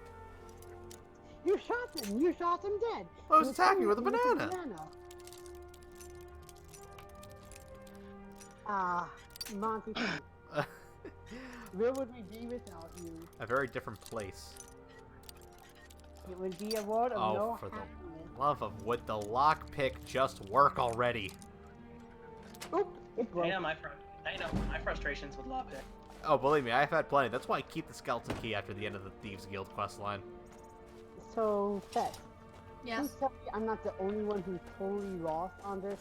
You shot him. You shot him dead. I was attacking you with a banana. Monty. Where would we be without you? A very different place. It would be a world of no for happiness. the love of would the lockpick just work already? Oop, it broke. I know my frustrations with lockpick. Oh, believe me, I've had plenty. That's why I keep the skeleton key after the end of the Thieves Guild quest line. So, Fett. Yes? Please tell me I'm not the only one who's totally lost on this.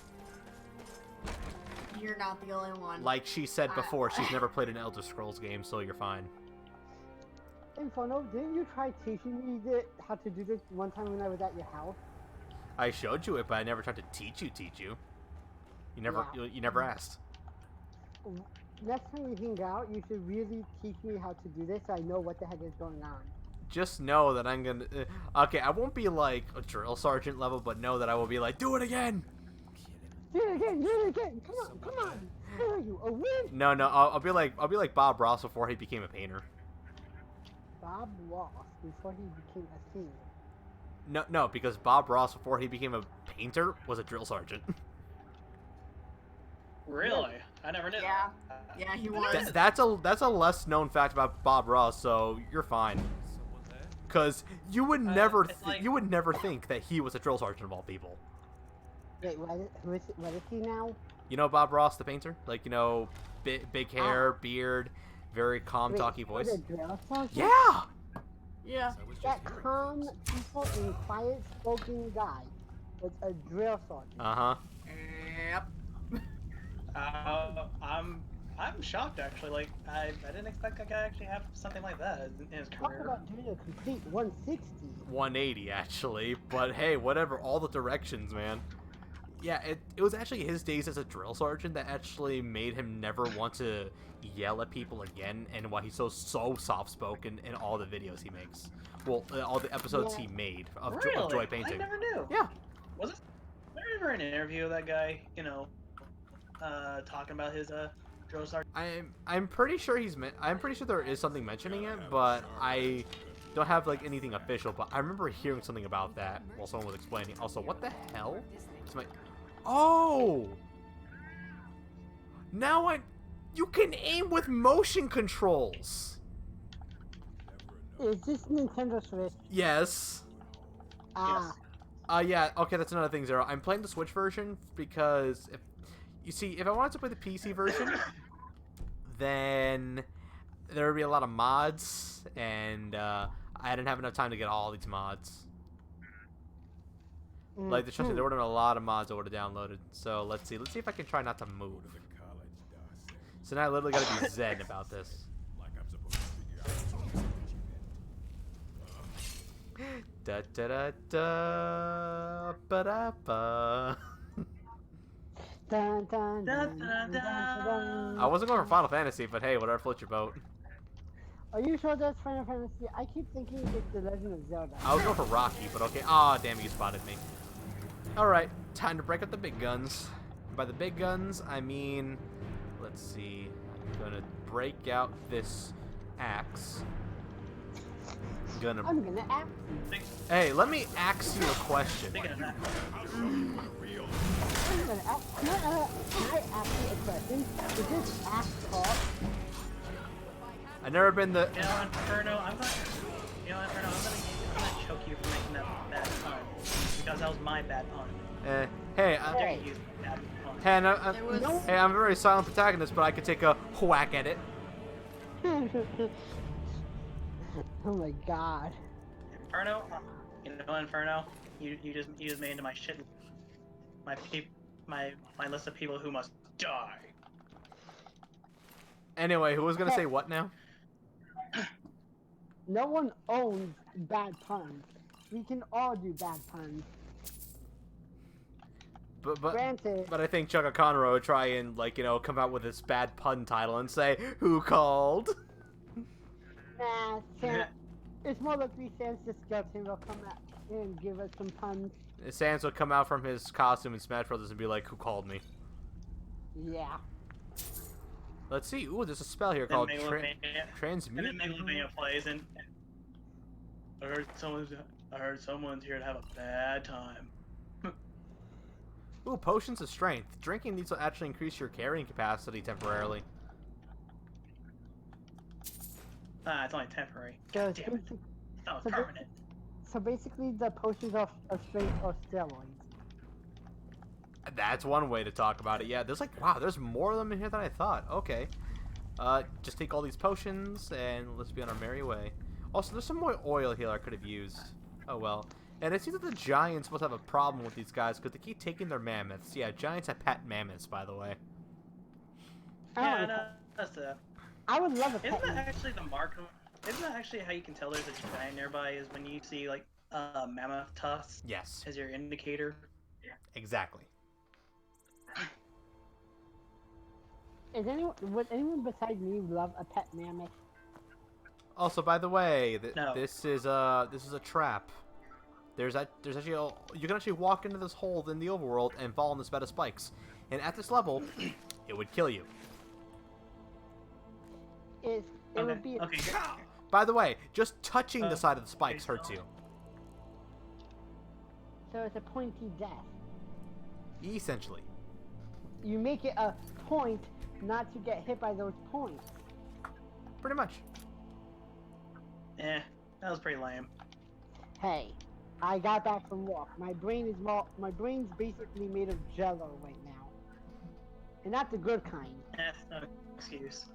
You're not the only one. Like she said before, she's never played an Elder Scrolls game, so you're fine. Inferno, didn't you try teaching me how to do this one time when I was at your house? I showed you it, but I never tried to teach you. You never asked. Next time we hang out, you should really teach me how to do this so I know what the heck is going on. Just know that I'm gonna... okay, I won't be like a drill sergeant level, but know that I will be like, do it again! Do it again! Come on! Where are you? A win? No, I'll be like Bob Ross before he became a painter. Bob Ross before he became a singer. No, because Bob Ross before he became a painter was a drill sergeant. Really? I never knew. Yeah. Yeah, he was. That's a less known fact about Bob Ross, so you're fine. Because you would never think that he was a drill sergeant of all people. Wait, what is he now? You know Bob Ross, the painter? Like, you know, big hair, beard, very calm, talky voice. The drill sergeant? Yeah! Yeah. That calm, peaceful, and quiet-spoken guy was a drill sergeant. Uh-huh. Yep. I'm shocked actually. Like I didn't expect a guy to actually have something like that in his Talk career. about doing a complete 160. 180 actually, but hey, whatever. All the directions, man. Yeah, it was actually his days as a drill sergeant that actually made him never want to yell at people again, and why he's so soft-spoken in all the videos he makes. Well, all the episodes he made of Joy painting. I never knew. Yeah. Was there ever an interview of that guy? You know, talking about his drill sergeant? I'm pretty sure I'm pretty sure there is something mentioning it, but I don't have like anything official. But I remember hearing something about that while someone was explaining. Also, what the hell? Oh! Now you can aim with motion controls. Is this Nintendo Switch? Yes. Ah. Yeah. Okay, that's another thing, Zero. I'm playing the Switch version because if I wanted to play the PC version, then there would be a lot of mods, and I didn't have enough time to get all these mods. Like, there would have been a lot of mods I would have downloaded. So let's see if I can try not to move. So now I literally gotta be zen about this. Da da da da ba da ba. Dun, dun, dun, dun, dun, dun. I wasn't going for Final Fantasy, but hey, whatever floats your boat. Are you sure that's Final Fantasy? I keep thinking it's The Legend of Zelda. I was going for Rocky, but okay. Aw, damn, you spotted me. Alright, time to break up the big guns. By the big guns, I mean, let's see. I'm gonna break out this axe. I'm gonna ask you. Hey, let me ask you a question. Can I ask you a question? Is this axe talk? I've never been the... You know, Inferno, I'm gonna choke you for making that bad pun. Because that was my bad pun. Hey, I'm a very silent protagonist, but I could take a whack at it. Oh my god. Inferno, you know Inferno, you just made into my shit. My list of people who must die. Anyway, who was gonna say what now? No one owns bad puns. We can all do bad puns. But I think Chugga Conroy would try and, like, you know, come out with this bad pun title and say, "Who called?" Nah, it's more likely Sans the Skeleton will come out and give us some puns. Sans would come out from his costume in Smash Brothers and be like, "Who called me?" Yeah. Let's see. Ooh, there's a spell here called Transmute. And then Megalovania plays, and I heard someone's here to have a bad time. Ooh, potions of strength. Drinking these will actually increase your carrying capacity temporarily. It's only temporary. God damn it. That was permanent. So basically, the potions of strength are steroids. That's one way to talk about it. Yeah, there's like, wow, there's more of them in here than I thought. Okay. Just take all these potions and let's be on our merry way. Also, there's some more oil here I could have used. Oh well. And it seems that the giants must have a problem with these guys because they keep taking their mammoths. Yeah, giants have pet mammoths, by the way. Yeah, no, that's that. I would love a pet. Isn't that actually the mark of... Isn't that actually how you can tell there's a giant nearby, is when you see, like, mammoth tusks? Yes. As your indicator? Yeah. Exactly. Would anyone besides me love a pet mammoth? Also, by the way, no. this is a trap. There's actually you can actually walk into this hole in the overworld and fall in this bed of spikes, and at this level, it would kill you. It would be. Okay. By the way, just touching the side of the spikes hurts you. So it's a pointy death. Essentially. You make it a point not to get hit by those points. Pretty much. That was pretty lame. Hey, I got back from walk. My brain's basically made of jello right now. And not the good kind. That's no excuse.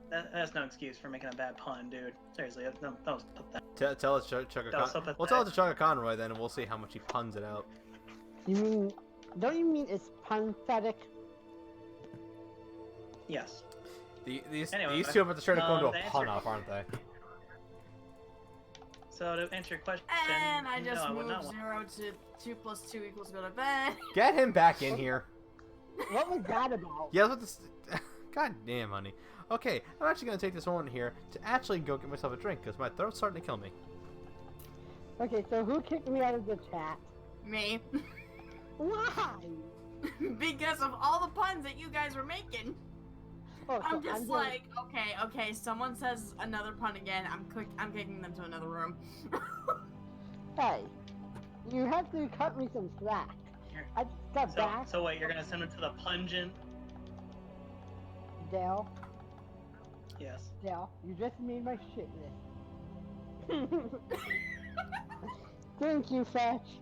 That's no excuse for making a bad pun, dude. Seriously, that was pathetic. Tell us Chugga Con. We'll tell it to Chugga Conroy then, and we'll see how much he puns it out. Don't you mean it's pathetic? Yes. These two have to try to go into a pun off, aren't they? So to answer your question, and I just no, moved 0 to 2 plus 2 equals go to bed. Get him back in here. What was that about? Yeah, what this? God damn, honey. Okay, I'm actually gonna take this moment here to actually go get myself a drink because my throat's starting to kill me. Okay, so who kicked me out of the chat? Me. Why? Because of all the puns that you guys were making. Oh, I'm just like, okay, someone says another pun again, I'm kicking them to another room. Hey, you have to cut me some slack. I just got back. So wait, you're gonna send him to the pungent? Dale? Yes. Dale, you just made my shit list. Thank you, Fetch.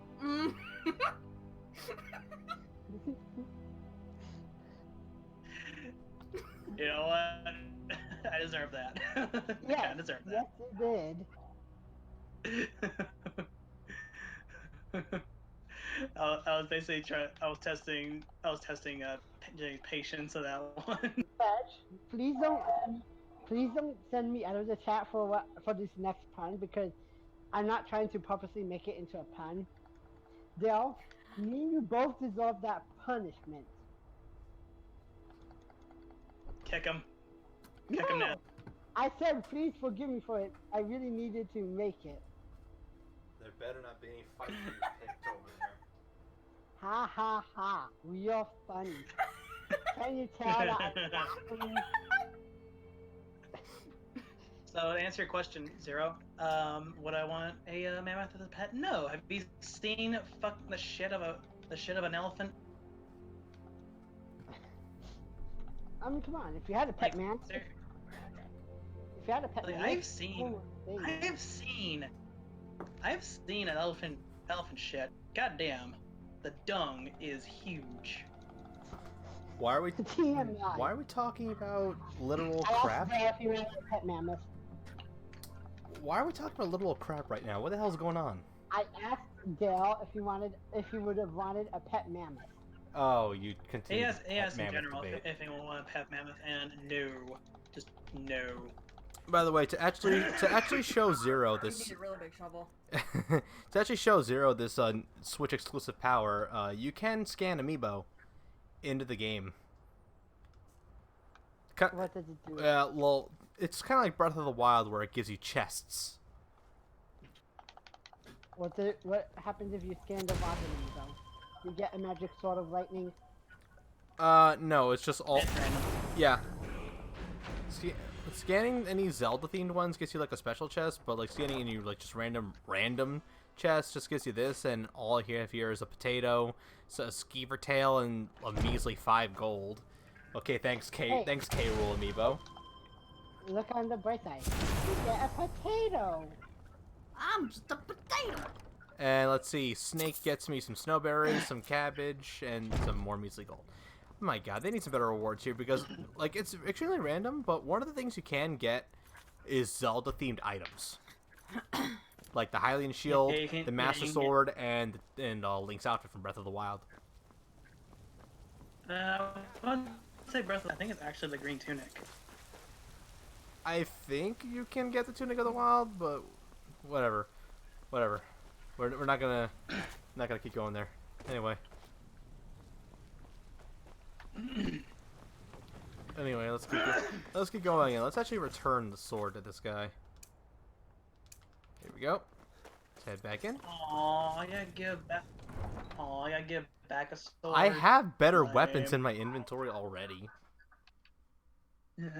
You know what? I deserve that. Yes, I deserve that. Yes, you did. I was basically testing Jay's patience of that one. Fetch, please don't send me out of the chat for this next pun because I'm not trying to purposely make it into a pun. Dale, me and you both deserve that punishment. Kick him. Kick him now. I said please forgive me for it. I really needed to make it. There better not be any fight being picked over there. Ha ha ha. We are funny. Can you tell that I'm laughing? So to answer your question, Zero, would I want a mammoth as a pet? No. Have you seen the shit of an elephant? I mean, come on. If you had a pet, man. If you had a pet, man. I've seen an elephant shit. Goddamn, the dung is huge. Why are we talking about literal crap? If you had a pet mammoth. Why are we talking about literal crap right now? What the hell's going on? I asked Dale if he would have wanted a pet mammoth. Oh, you continue. He asked in general if anyone wanted a pet mammoth, and no, just no. By the way, to actually show Zero this, I need a really big shovel. to actually show Zero this Switch exclusive power, you can scan Amiibo into the game. What does it do? Well, it's kind of like Breath of the Wild, where it gives you chests. What happens if you scan the bottom though? You get a magic sword of lightning. No, it's just all. Yeah. Scanning any Zelda-themed ones gets you like a special chest, but like scanning any like just random chests just gives you this, and all you have here is a potato, a skeever tail, and a measly 5 gold. Okay, thanks K Rule Amiibo. Look on the bright side. You get a potato. I'm just a potato. And let's see, Snake gets me some snowberries, some cabbage, and some more measly gold. Oh my god, they need some better rewards here because, like, it's extremely random, but one of the things you can get is Zelda-themed items. Like the Hylian Shield, the Master Sword, and Link's outfit from Breath of the Wild. I would say Breath of the... I think it's actually the green tunic. I think you can get the Tunic of the Wild, but whatever. We're not gonna keep going there. Anyway. Let's keep going again. Let's actually return the sword to this guy. Here we go. Let's head back in. I gotta give back a sword. I have better weapons in my inventory already.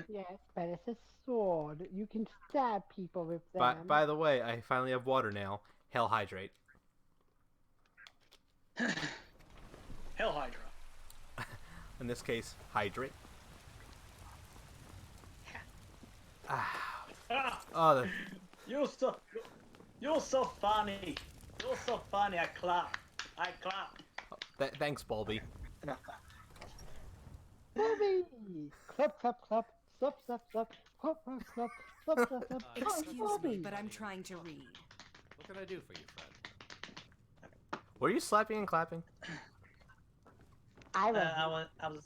Yes, but it's a sword. You can stab people with them. By the way, I finally have water now. Hell Hydrate. Hell Hydra. In this case, Hydrate. Oh, You're so funny. You're so funny. I clap. thanks, Bulby. Bulby! Clap, clap, clap. Slap, slap, slap. Clap, clap, clap. Slap, slap, slap. Excuse me, but I'm trying to read. What can I do for you, Fred? Were you slapping and clapping? I was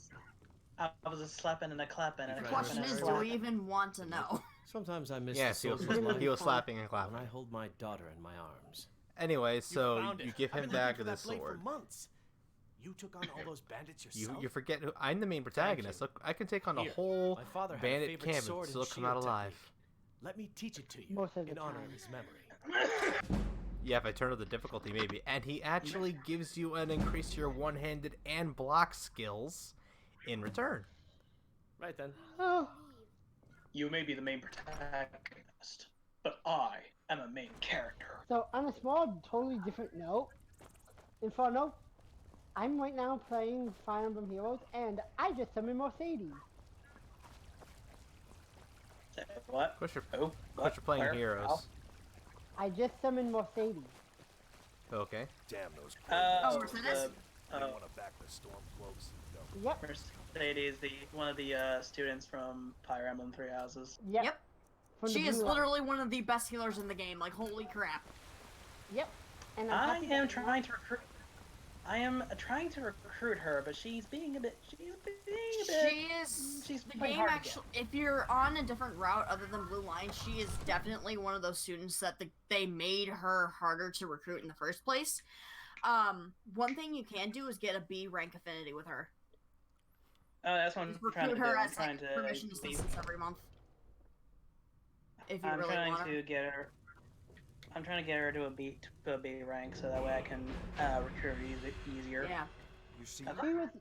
just slapping and a clapping and a The clapping question and a is, do slapping. we even want to know? Sometimes I miss Yes, the he was, soldiers' life he was slapping and clapping. when I hold my daughter in my arms. Anyway, so found it. you give I've him been back looking with for his that blade sword. for months. You took on all those bandits You yourself? forget who I'm the main protagonist. Look, I can take on a Here, whole my father had a bandit favorite camp and sword still and come out shield alive. technique. Let me teach it to you Most of the in honor time. of his memory. Yeah, if I turn up the difficulty, maybe. And he actually gives you an increase to your one-handed and block skills in return. Right then. Oh, You may be the main protagonist, but I am a main character. so on a small, totally different note, Inferno, I'm right now playing Fire Emblem Heroes, and I just summoned Mercedes. Say what? Of course you're, Oh, of course you're playing Where? heroes. How? I just summoned Mercedes. Okay. Damn those. Oh, Mercedes? They want to back the storm close. Yep. Mercedes, one of the students from Fire Emblem Three Houses. Yep. From the She is Blue Line. literally one of the best healers in the game. Like, holy crap. Yep. And I am trying to recruit. I am trying to recruit her, but she's being a bit. She's The quite game hard to actually, if you're on a different route other than Blue Line, she is definitely one of those students that they made her harder to recruit in the first place. One thing you can do is get a B rank affinity with her. That's what I'm trying to Recruit do. her I'm as trying like to. permission assistance every month. If you I'm really trying want to get her. I'm trying to get her to a B rank, so that way I can recruit her easier. Yeah. You see,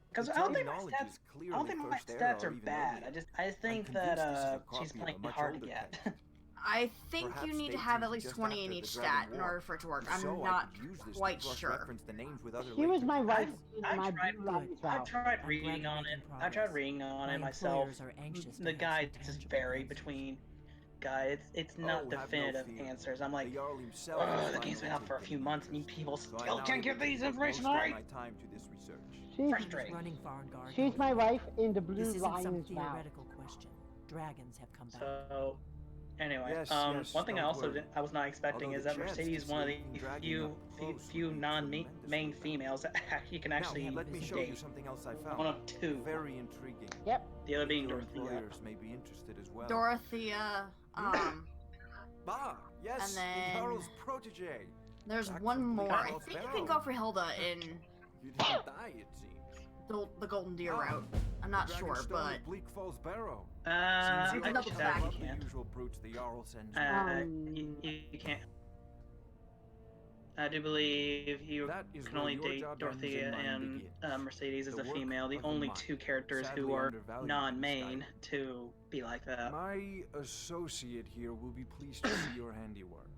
Because I don't think my stats are bad. I just think that she's playing hard to get. I think you need to have at least 20 in each stat in order for it to work. I'm not quite sure. She was my wife in I my tried, Blue Line I trial. tried reading on it. I tried reading on it myself. The guides just vary between guides. It's not definitive answers. I'm like, the game's been out for a few months and you people still can't get these information right. Frustrating. She's my wife in the This Blue isn't some Line trial. theoretical question. Dragons have come back. So, anyway, Yes, one thing I don't also worry. I was not expecting Although is the that chance Mercedes to is one of see the you dragging few up close few would be non-main tremendous. females that you can actually Now, let me show you date. something else I found. One of two. Very intriguing. Yep. The other being Your Dorothea. employers may be interested as well. Dorothea, Ah, yes, and then- the Jarl's protege. there's Back one from more. Bleak I Falls think you Barrow. can go for Hilda in You didn't die, it seems. the Golden Deer route. I'm not sure, Dragonstone but of Bleak Falls Barrow. I Seems can like check. that You the can't. usual brutes the Jarl sends. You can't. I do believe you That is can where only your date job ends Dorothea and mine and begins. Mercedes as The a work female. The of the only mind. two characters Sadly who are undervalued in non-main Skyrim. to be like that. My associate here will be pleased to see your handiwork.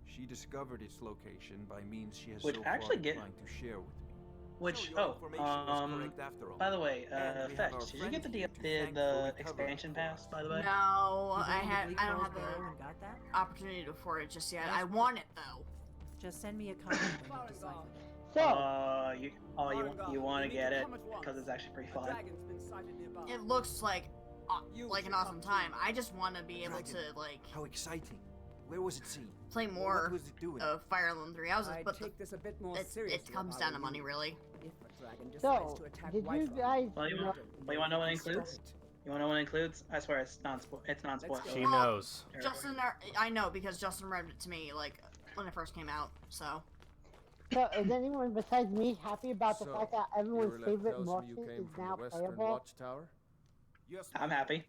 She discovered its location by means she has Which so actually far get- declined to share with me. Which, So your information was correct after all. by the way, And we have our Fetch, did you friend get the here to the thank for recovering expansion for pass, us. by the way? no, You I went to Bleak don't Falls have Barrow the and got that? opportunity for it just yet. Yes. I want it though. Just send me a comment when you decide. So, you want to get it because it's actually pretty fun. It looks like an awesome time. I just want to be able to like How exciting. Where was it seen? play What more was it doing? of Fire Emblem Three Houses, I'd but take this a bit more it seriously comes if I down were to money, you. really. If a dragon decides so to attack did you Whitefall, guys Well, you know? want to know what it stop includes? it. You want to know what it includes? I swear it's non-spoil. It's non-spoil. Let's go. She knows. Justin, I know because Justin read it to me like when it first came out. So So, is anyone besides me happy about the So, fact that everyone's Ireleth favorite tells me Morton you came is from now the Western playable? Watchtower? Yes, I'm happy.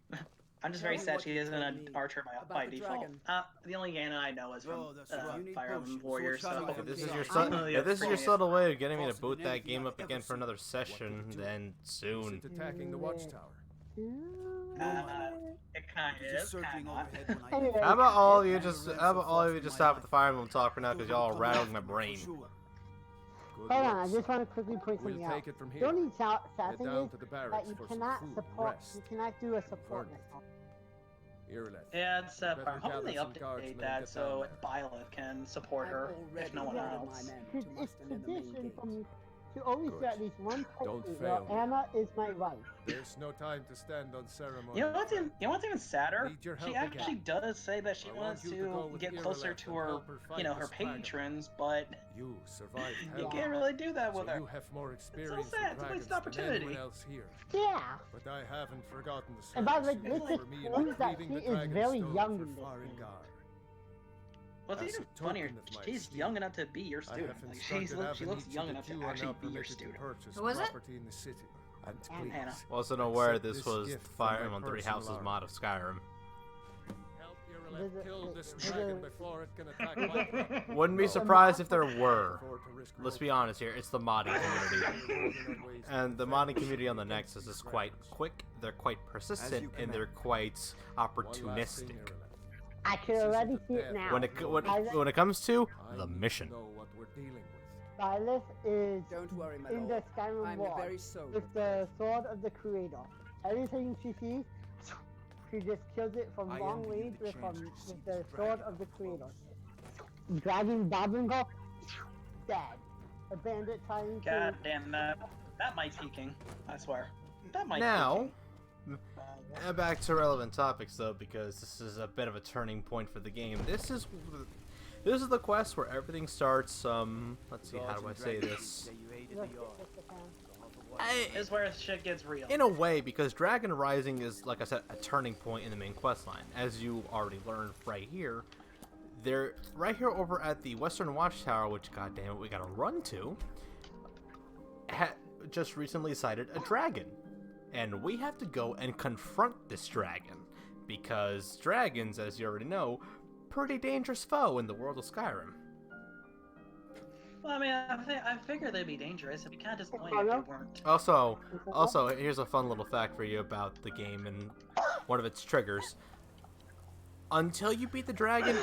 I'm just very Tell me sad what she you isn't told an me archer about by the default. dragon. The only Yana I know is from Oh, that's right. You need Fire Emblem potions. Warriors. So Full If this is Yeah. your I'm if this is your subtle way of getting me to Faster boot than that anything game I've up ever again for seen. another session, then soon. Isn't attacking the Watchtower. it kind of Just is. circling Kinda. overhead when I Anyway, How about all of you just stop with the Fire Emblem talk for now, because y'all are rattling my brain. Good hold on, I works. just want to quickly point We'll something out. take it from here. The only sad Head thing down is to the that barracks you for some cannot food, support, rest, you cannot do a support Verdict. mission. Yeah, it's Better hoping they gather some guardsmen update and that get so down Byleth can support her if no one else. It's tradition for me to always do at least one Don't posting fail where me. Anna is my wife. There's no time to stand on ceremony. You know what's even sadder? Need your She help actually again. does say that she I wants want you to go to with get closer Irileth to and her, help her fight her this dragon. patrons, but You survived you hell. can't really do that with So her. you have more It's experience so sad. with It's a wasted dragons than opportunity. anyone else here. Yeah. But I haven't forgotten the service And by the way, you did this for me in proves that retrieving she the is dragon very stone young for in this Farengar. What's As even a funnier, token of my she's esteem, young enough to be your I student. have Like, instructed she looks Avenicci young that enough to you are actually now be your permitted to student. purchase Who is it? property in the city. And please, Hannah. Wasn't aware accept this was gift from Fire my Emblem Three personal Houses army. mod of Skyrim. Help Irileth kill this dragon before it can attack Whiterun. Wouldn't be surprised if there were. Let's be honest here, it's the modding community. And the modding community on the Nexus is quite quick, they're quite persistent, and they're quite opportunistic. I can already see it now. When it comes to the mission. Silas is Don't worry, my in lord. the Skyrim I'm wall very sorry. with the sword of the Creator. Everything she sees, she just kills it from long range with the sword of the Creator. Dragon bobbing off, dead. A bandit trying God to... damn that might peaking. I swear. That might Now, back to relevant topics though, because this is a bit of a turning point for the game. This is the quest where everything starts. Let's see, how do I say this? This is where shit gets real. In a way, because Dragon Rising is, like I said, a turning point in the main quest line. As you already learned right here, they're right here over at the Western Watchtower, which, goddamn it, we gotta run to. Just recently sighted a dragon, and we have to go and confront this dragon, because dragons, as you already know, pretty dangerous foe in the world of Skyrim. Well, I mean, I figured they'd be dangerous. It'd be kind of disappointing if they weren't. Also, here's a fun little fact for you about the game and one of its triggers. Until you beat the dragon,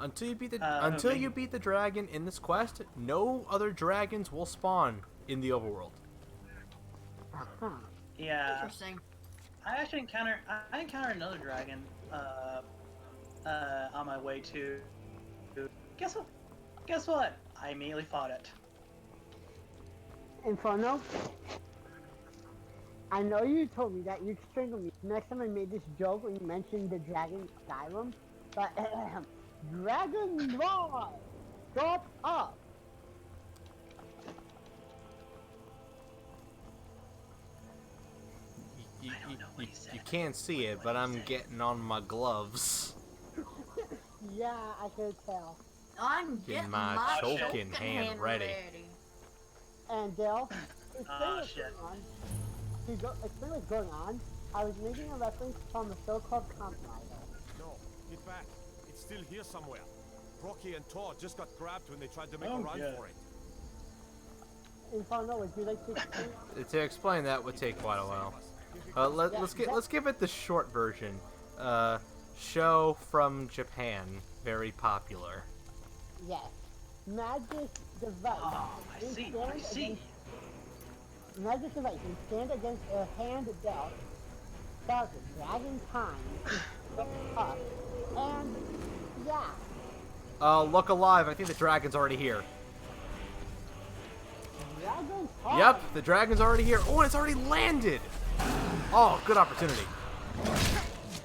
until you beat the dragon in this quest, no other dragons will spawn in the overworld. Yeah. Interesting. I actually encountered another dragon on my way to. Guess what? I immediately fought it. Inferno, I know you told me that you'd strangle me next time I made this joke when you mentioned the dragon Skyrim, but Dragon Ball, stop up! You can't see it, but I'm getting on my gloves. Yeah, I could tell. I'm getting my choking hand ready. And Dale, Oh shit. explain what's going on. I was making a reference from the so-called compromise. No, get back. It's still here somewhere. Rocky and Tor just got grabbed when they tried to make a run for it. Inferno, would you like to explain? To explain that would take quite a while. Let's give it the short version. Show from Japan, very popular. Yes. Magic device. Oh, I see. Magic device can stand against a hand dealt. Starts with dragon time. And yeah. Look alive. I think the dragon's already here. Dragon's time. Yep, the dragon's already here. Oh, and it's already landed. Oh, good opportunity.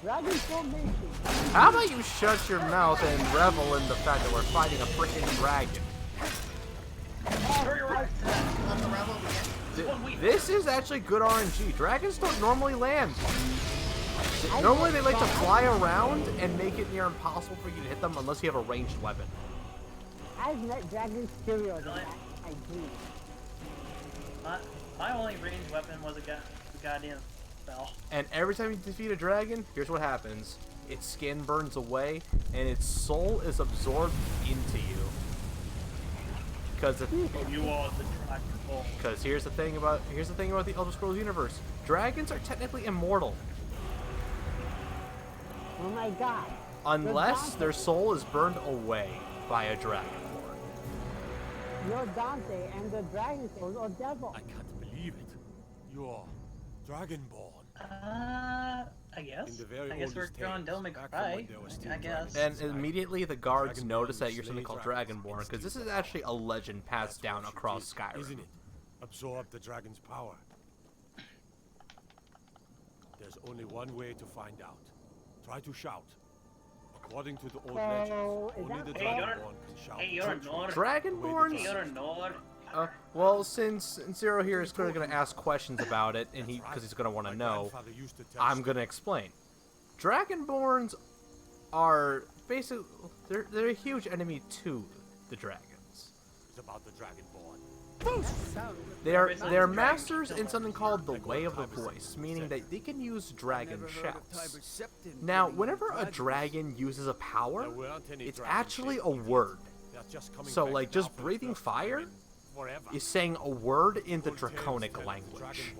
Dragon formation. How about you shut your mouth and revel in the fact that we're fighting a freaking dragon? This is actually good RNG. Dragons don't normally land. Normally they like to fly around and make it near impossible for you to hit them unless you have a ranged weapon. I've met dragon stereo. I do. My only ranged weapon was a goddamn spell. And every time you defeat a dragon, here's what happens. Its skin burns away, and its soul is absorbed into you. Because here's the thing about the Elder Scrolls universe. Dragons are technically immortal. Oh my god. Unless their soul is burned away by a dragon. You're Dante and the dragon souls are devil. I can't believe it. You're Dragonborn. I guess. In the very I guess we're oldest going Devil May tales, back from Cry. when there were still I guess. dragons. And immediately the guards Dragonborn notice that would you're something slay called dragons Dragonborn, and because this steal is their actually a legend passed down That's what across you did, Skyrim. isn't it? Absorb the dragon's power. There's only one way to find out. Try to shout. According to the old legends, only the Dragonborn can shout. Hey, you're a Nord. Dragonborns? Hey, you're a Nord. Well, since Zero here is clearly going to ask questions about it, and because he's going to want to know, I'm going to explain. Dragonborns are basically they're a huge enemy to the dragons. It's about the Dragonborn. They're masters in something called the Way of the Voice, meaning that they can use dragon shouts. Now, whenever a dragon uses a power, it's actually a word. So, like, just breathing fire is saying a word in the draconic language.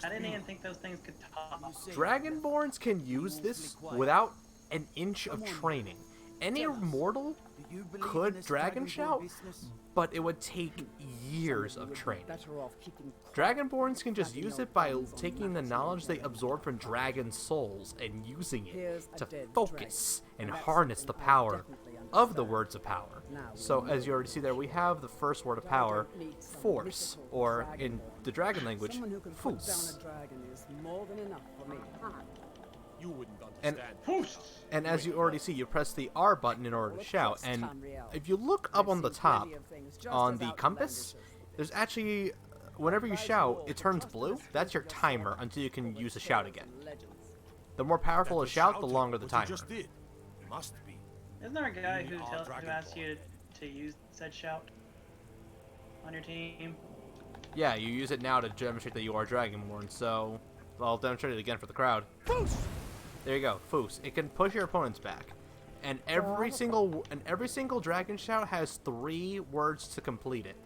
I didn't even think those things could talk. Dragonborns can use this without an inch of training. Any mortal could dragon shout, but it would take years of training. Dragonborns can just use it by taking the knowledge they absorb from dragon souls and using it to focus and harness the power of the words of power. So as you already see there, we have the first word of power, force, or in the dragon language, fus. You wouldn't understand. And as you already see, you press the R button in order to shout, and if you look up on the top, on the compass, there's actually, whenever you shout, it turns blue. That's your timer until you can use a shout again. The more powerful a shout, the longer the timer. Must be. Isn't there a guy who asks you to use said shout on your team? Yeah, you use it now to demonstrate that you are Dragonborn, so I'll demonstrate it again for the crowd. There you go, Foos. It can push your opponents back. And every single dragon shout has 3 words to complete it.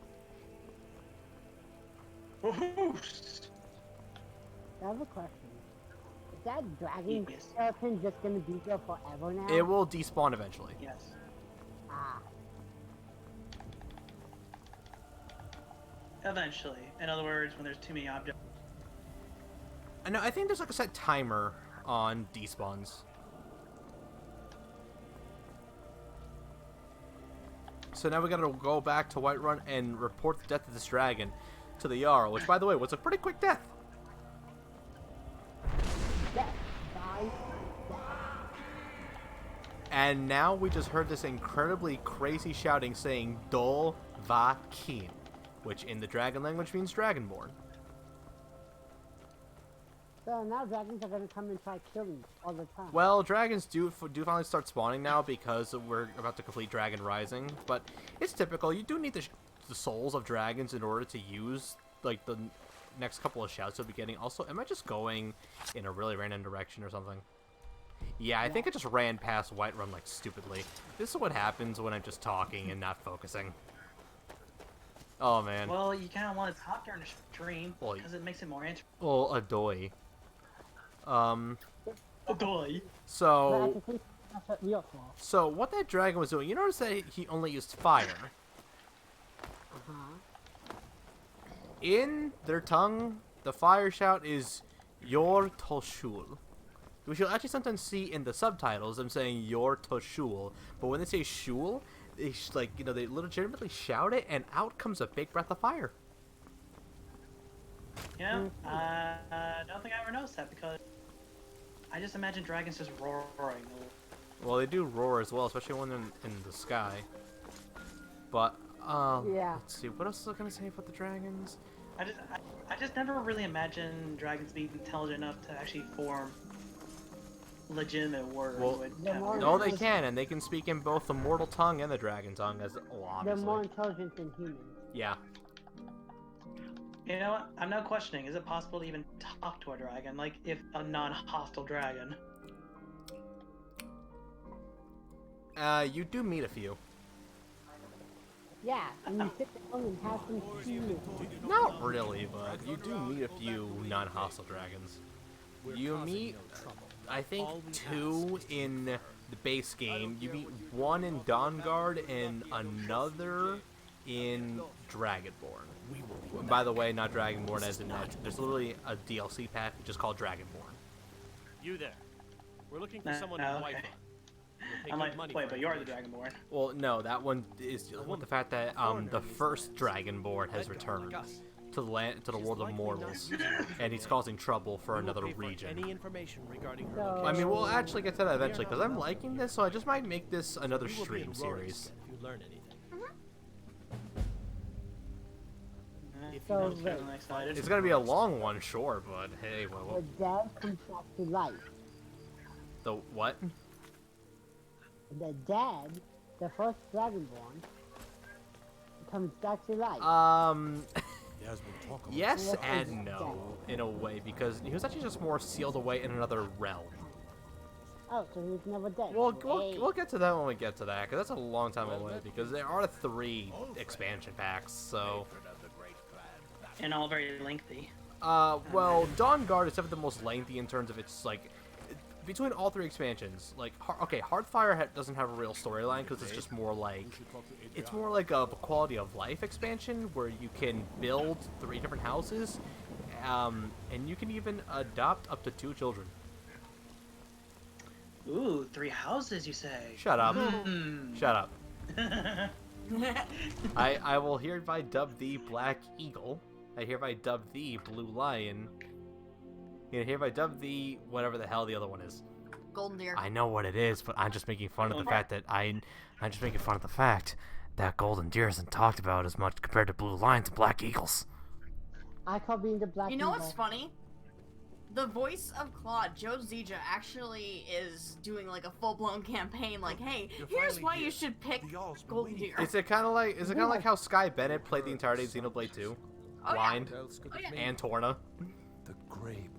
I have a question. Is that dragon skeleton just gonna be there forever now? It will despawn eventually. Yes. Ah. Eventually. In other words, when there's too many objects. I think there's like a set timer on despawns. So now we gotta go back to Whiterun and report the death of this dragon to the Jarl, which, by the way, was a pretty quick death. And now we just heard this incredibly crazy shouting saying Dol Va Kin, which in the dragon language means Dragonborn. So now dragons are gonna come and try killing all the time. Well, dragons do finally start spawning now because we're about to complete Dragon Rising, but it's typical. You do need the souls of dragons in order to use like the next couple of shouts you'll be getting. Also, am I just going in a really random direction or something? Yeah, I think I just ran past Whiterun like stupidly. This is what happens when I'm just talking and not focusing. Oh man. Well, you kind of want to talk during the stream because it makes it more interesting. Well, adoy. Adoy. So what that dragon was doing, you notice that he only used fire. In their tongue, the fire shout is Yor Toshul. Which you'll actually sometimes see in the subtitles, them saying Yor Toshul. But when they say shul, they they legitimately shout it, and out comes a big breath of fire. I don't think I ever noticed that because I just imagine dragons just roaring. Well, they do roar as well, especially when they're in the sky. But let's see, what else was I gonna say about the dragons? I just never really imagined dragons being intelligent enough to actually form legitimate words. Well, no, they can, and they can speak in both the mortal tongue and the dragon tongue, obviously. They're more intelligent than humans. Yeah. You know what? I'm not questioning. Is it possible to even talk to a dragon? Like, if a non-hostile dragon? You do meet a few. Yeah, and you sit down and have some tea. Not really, but you do meet a few non-hostile dragons. You meet, I think, 2 in the base game. You meet 1 in Dawnguard and another in Dragonborn. By the way, not Dragonborn as in that. There's literally a DLC pack just called Dragonborn. You there. We're looking for someone with Wi-Fi. I'm like, wait, but you're the Dragonborn. Well, no, that one is dealing with the fact that the first Dragonborn has returned to the land, to the world of mortals, and he's causing trouble for another region. Any information regarding her I mean, we'll actually get to that eventually, because I'm liking this, so I just might make this another stream series. If you learn anything. So, It's gonna be a long one, sure, but hey, well. The dead comes back to life. The what? The dead, the first Dragonborn, comes back to life. Yes and no, in a way, because he was actually just more sealed away in another realm. Oh, so he was never dead. We'll get to that when we get to that, because that's a long time away, because there are 3 expansion packs, so... And all very lengthy. Well, Dawn Guard is definitely the most lengthy in terms of its, like... Between all 3 expansions, like, okay, Hearthfire doesn't have a real storyline, because it's just more like... It's more like a quality of life expansion, where you can build 3 different houses, and you can even adopt up to 2 children. Ooh, 3 houses, you say? Shut up. Shut up. I will hereby dub thee Black Eagle. I hereby dub thee Blue Lion. And hereby dub thee whatever the hell the other one is. Golden Deer. I know what it is, but I'm just making fun of the fact that I'm just making fun of the fact that Golden Deer isn't talked about as much compared to Blue Lions and Black Eagles. I call being the Black You know Eagle. what's funny? The voice of Claude, Joe Zija, actually is doing like a full-blown campaign. Like, hey, here's why you should pick Golden Deer. Is it kind of like how Sky Bennett played the entirety of Xenoblade 2? Oh, Blind yeah. and Torna.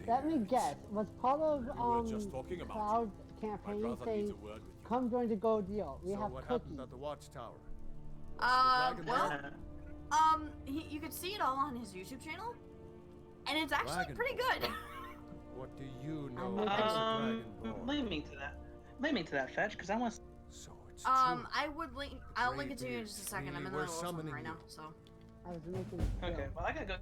Let me guess. Was part of Cloud's campaign saying, "Come join the Gold Deal. We have what cookies." happened at the Watchtower? You can see it all on his YouTube channel, and it's actually pretty good. What do you know about the Dragonborn? Lead me to that fetch, because I want. So it's I would link. I'll link it to you in just a second. I'm in the middle of something right now, so. I was making. Okay, well I gotta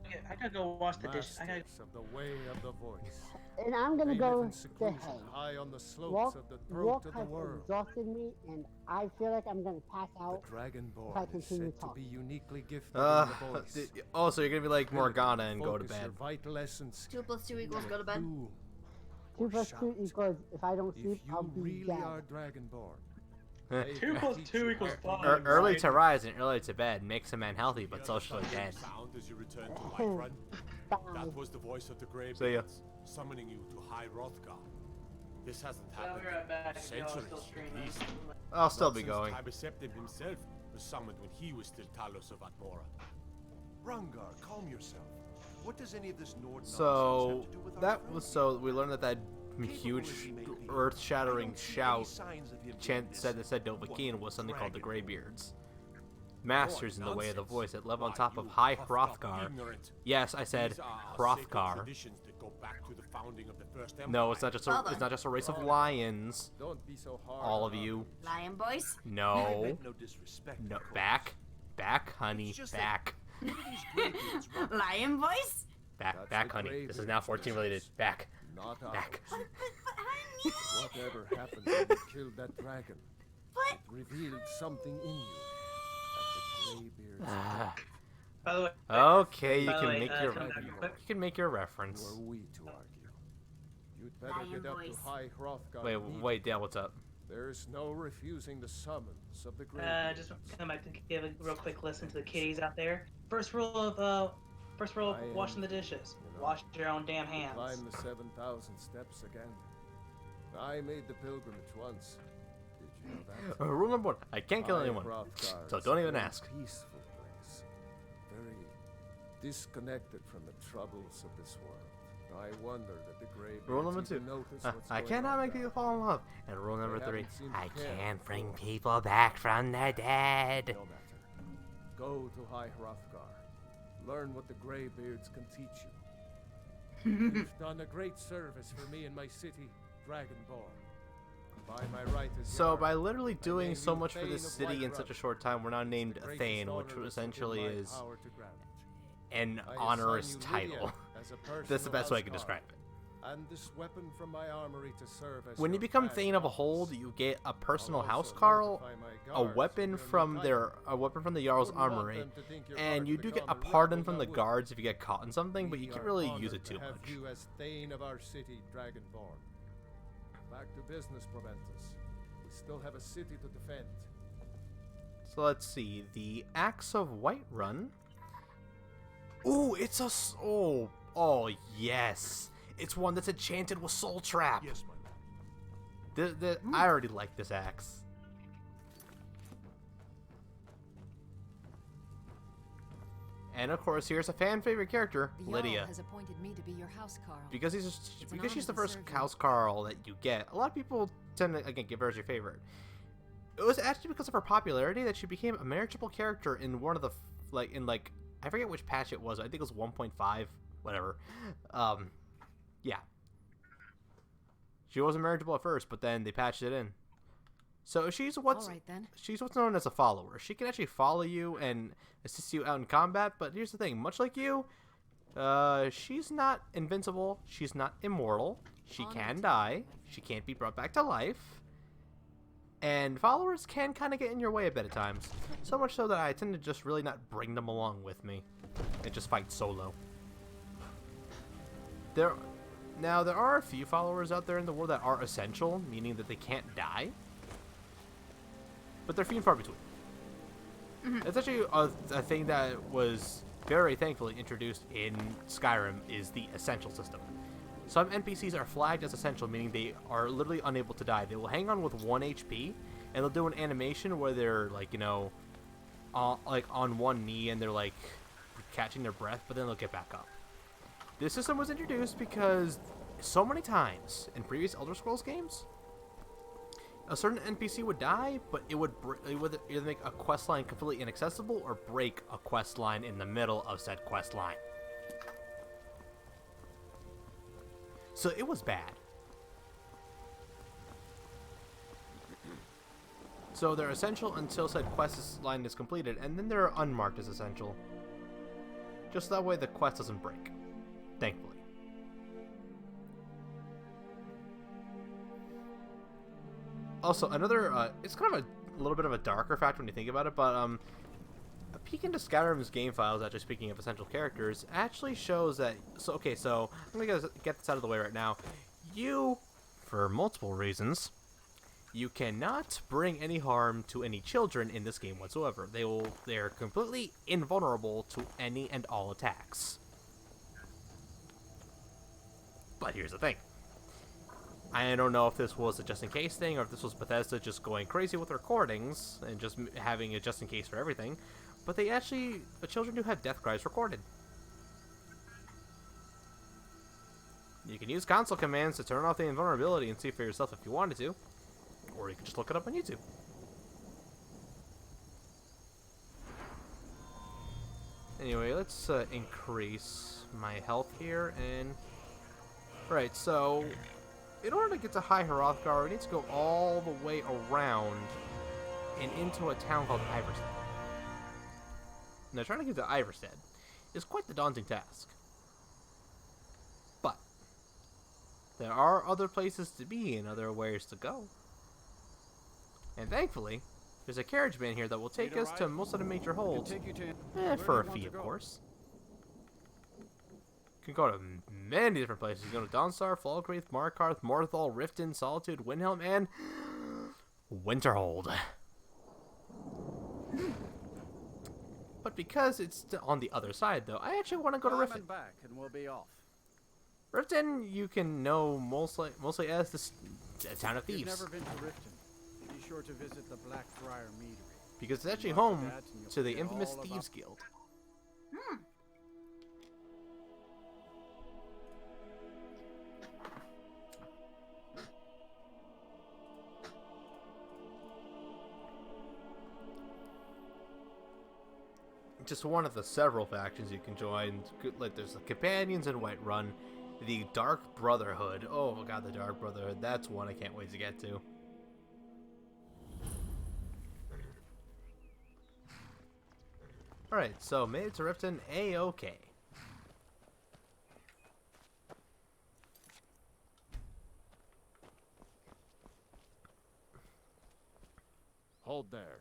go wash the dishes. I gotta. of the way of the voice. And I'm gonna They go live in to seclusion, hell. high on the slopes Walk, of the throat walk of the has world. exhausted me, and I feel like I'm gonna pass out if I Dragonborn is continue said to talking. be uniquely gifted in the voice. Oh, so you're gonna be like Morgana and go to Focus your bed. vital essence 2 + 2 = go to bed. 2 + 2 equals if I don't sleep, If I'll you be really dead. are Dragonborn, 2 + 2 = 5. Early to rise and early to bed makes a man healthy but socially dead. Sound as you return to Whiterun. That was the voice of the See ya. Greybeards summoning you to High Hrothgar. This hasn't I'll happened be right back. in Y'all centuries. still streaming. at least. I'll still Not be since going. Tibeseptim himself was summoned when he was still Talos of Atmora. Rungar, calm yourself. What does any of this Nord So nonsense have to do with our that friend? was so we learned that huge earth-shattering shout chant said Dovahkiin was something called the Greybeards. Masters in the way of the voice that live on top of High Hrothgar. Yes, I said These are Hrothgar. sacred traditions that go back to the founding of the First Empire. No, it's not just a race of lions. don't be so hard. All of you. Lion boys. No. No disrespect. No. of course. Back, honey. It's just Back. Look at these Greybeards running. Lion boys. Back, honey. This is now 14 related. Back. Not Back. ours. Whatever happened when you killed that dragon? It revealed something in you. That the Greybeards By the way. Okay, you by the can way, make your can I- you can make your reference. Who are we to argue? You'd better Lion get up voice. to High Hrothgar. Wait, Dale, what's up? There's no refusing the summons of the Greybeards. Just come back to give a real quick listen to the kiddies out there. First rule of washing the dishes. Wash your own damn hands. Climb the 7,000 steps again. I made the pilgrimage once. Did you know that? Rule number 1: I can't kill High anyone, Hrothgar so is don't a even very ask. Peaceful place, very disconnected from the troubles of this world. I wonder that the Greybeards Rule number 2: even notice what's I going cannot on make there. people fall in love. And rule number 3: haven't seemed to I care can't bring before. people back from the dead. No matter. Go to High Hrothgar. Learn what the Greybeards can teach you. You've done a great service for me in my city, Dragonborn. By my right as So Jarl, by literally I doing name so you much for Thane this of city in Whiterun. such a short time, we're now named The greatest Thane, honor which that's essentially within my is power to grant. an I onerous assign you title. Lydia as a That's the personal best way I can housecarl, describe it. and this weapon from my armory to serve as When you your become badge Thane of a office. Hold, you get a personal I'll also housecarl, notify my a guards weapon of your from new their title. a weapon from the Jarl's Wouldn't want armory, them to think you're and hard you to do get a become pardon rebel from now, the would guards if you get caught in something, but you We can't are really honored use it to too have much. you as Thane of our city, Dragonborn. Back to business, Proventus. We still have a city to defend. So let's see, the Axe of Whiterun. Ooh, it's a oh yes, it's one that's enchanted with Soul Trap. Yes, my lord. I already like this axe. And of course, here's a fan favorite character, The Lydia. Jarl has appointed me to be your housecarl. Because an she's the honor to first serve you. housecarl that you get. A lot of people tend to again give her as your favorite. It was actually because of her popularity that she became a marriageable character in one of the I forget which patch it was. I think it was 1.5, whatever. Yeah. She wasn't marriageable at first, but then they patched it in. So she's what's known as a follower. She can actually follow you and assist you out in combat, but here's the thing, much like you, she's not invincible, she's not immortal, she can die, she can't be brought back to life, and followers can kind of get in your way a bit at times. So much so that I tend to just really not bring them along with me and just fight solo. There are a few followers out there in the world that are essential, meaning that they can't die. But they're few and far between. It's actually a thing that was very thankfully introduced in Skyrim is the essential system. Some NPCs are flagged as essential, meaning they are literally unable to die. They will hang on with 1 HP, and they'll do an animation where they're like, you know, like on one knee and they're like catching their breath, but then they'll get back up. This system was introduced because so many times in previous Elder Scrolls games, a certain NPC would die, but it would either make a quest line completely inaccessible or break a quest line in the middle of said quest line. So it was bad. So they're essential until said quest line is completed, and then they're unmarked as essential. Just that way the quest doesn't break. Thankfully. Also, another, it's kind of a little bit of a darker fact when you think about it, but a peek into Skyrim's game files, actually speaking of essential characters, actually shows that, so I'm going to get this out of the way right now. You, for multiple reasons, you cannot bring any harm to any children in this game whatsoever. They're completely invulnerable to any and all attacks. But here's the thing. I don't know if this was a just-in-case thing, or if this was Bethesda just going crazy with recordings, and just having a just-in-case for everything, but they actually, the children do have death cries recorded. You can use console commands to turn off the invulnerability and see for yourself if you wanted to, or you can just look it up on YouTube. Anyway, let's increase my health here, and... Right, so... in order to get to High Hrothgar, we need to go all the way around and into a town called Iverstead. Now, trying to get to Iverstead is quite the daunting task. But there are other places to be and other ways to go. And thankfully, there's a carriage van here that will take us to most of the major holds. For a fee, of course. You can go to many different places. You can go to Dawnstar, Falkreath, Markarth, Morthal, Riften, Solitude, Windhelm, and Winterhold. But because it's on the other side, though, I actually want to go to Riften. Back and we'll be off. Riften, you can know mostly as the town of thieves. If you've never been to Riften, be sure to visit the Blackfriar Meadery. Because it's actually home to the infamous Thieves Guild. Just one of the several factions you can join. Like, there's the Companions in Whiterun, the Dark Brotherhood. Oh god, the Dark Brotherhood. That's one I can't wait to get to. Alright, so made it to Riften A-OK. Hold there.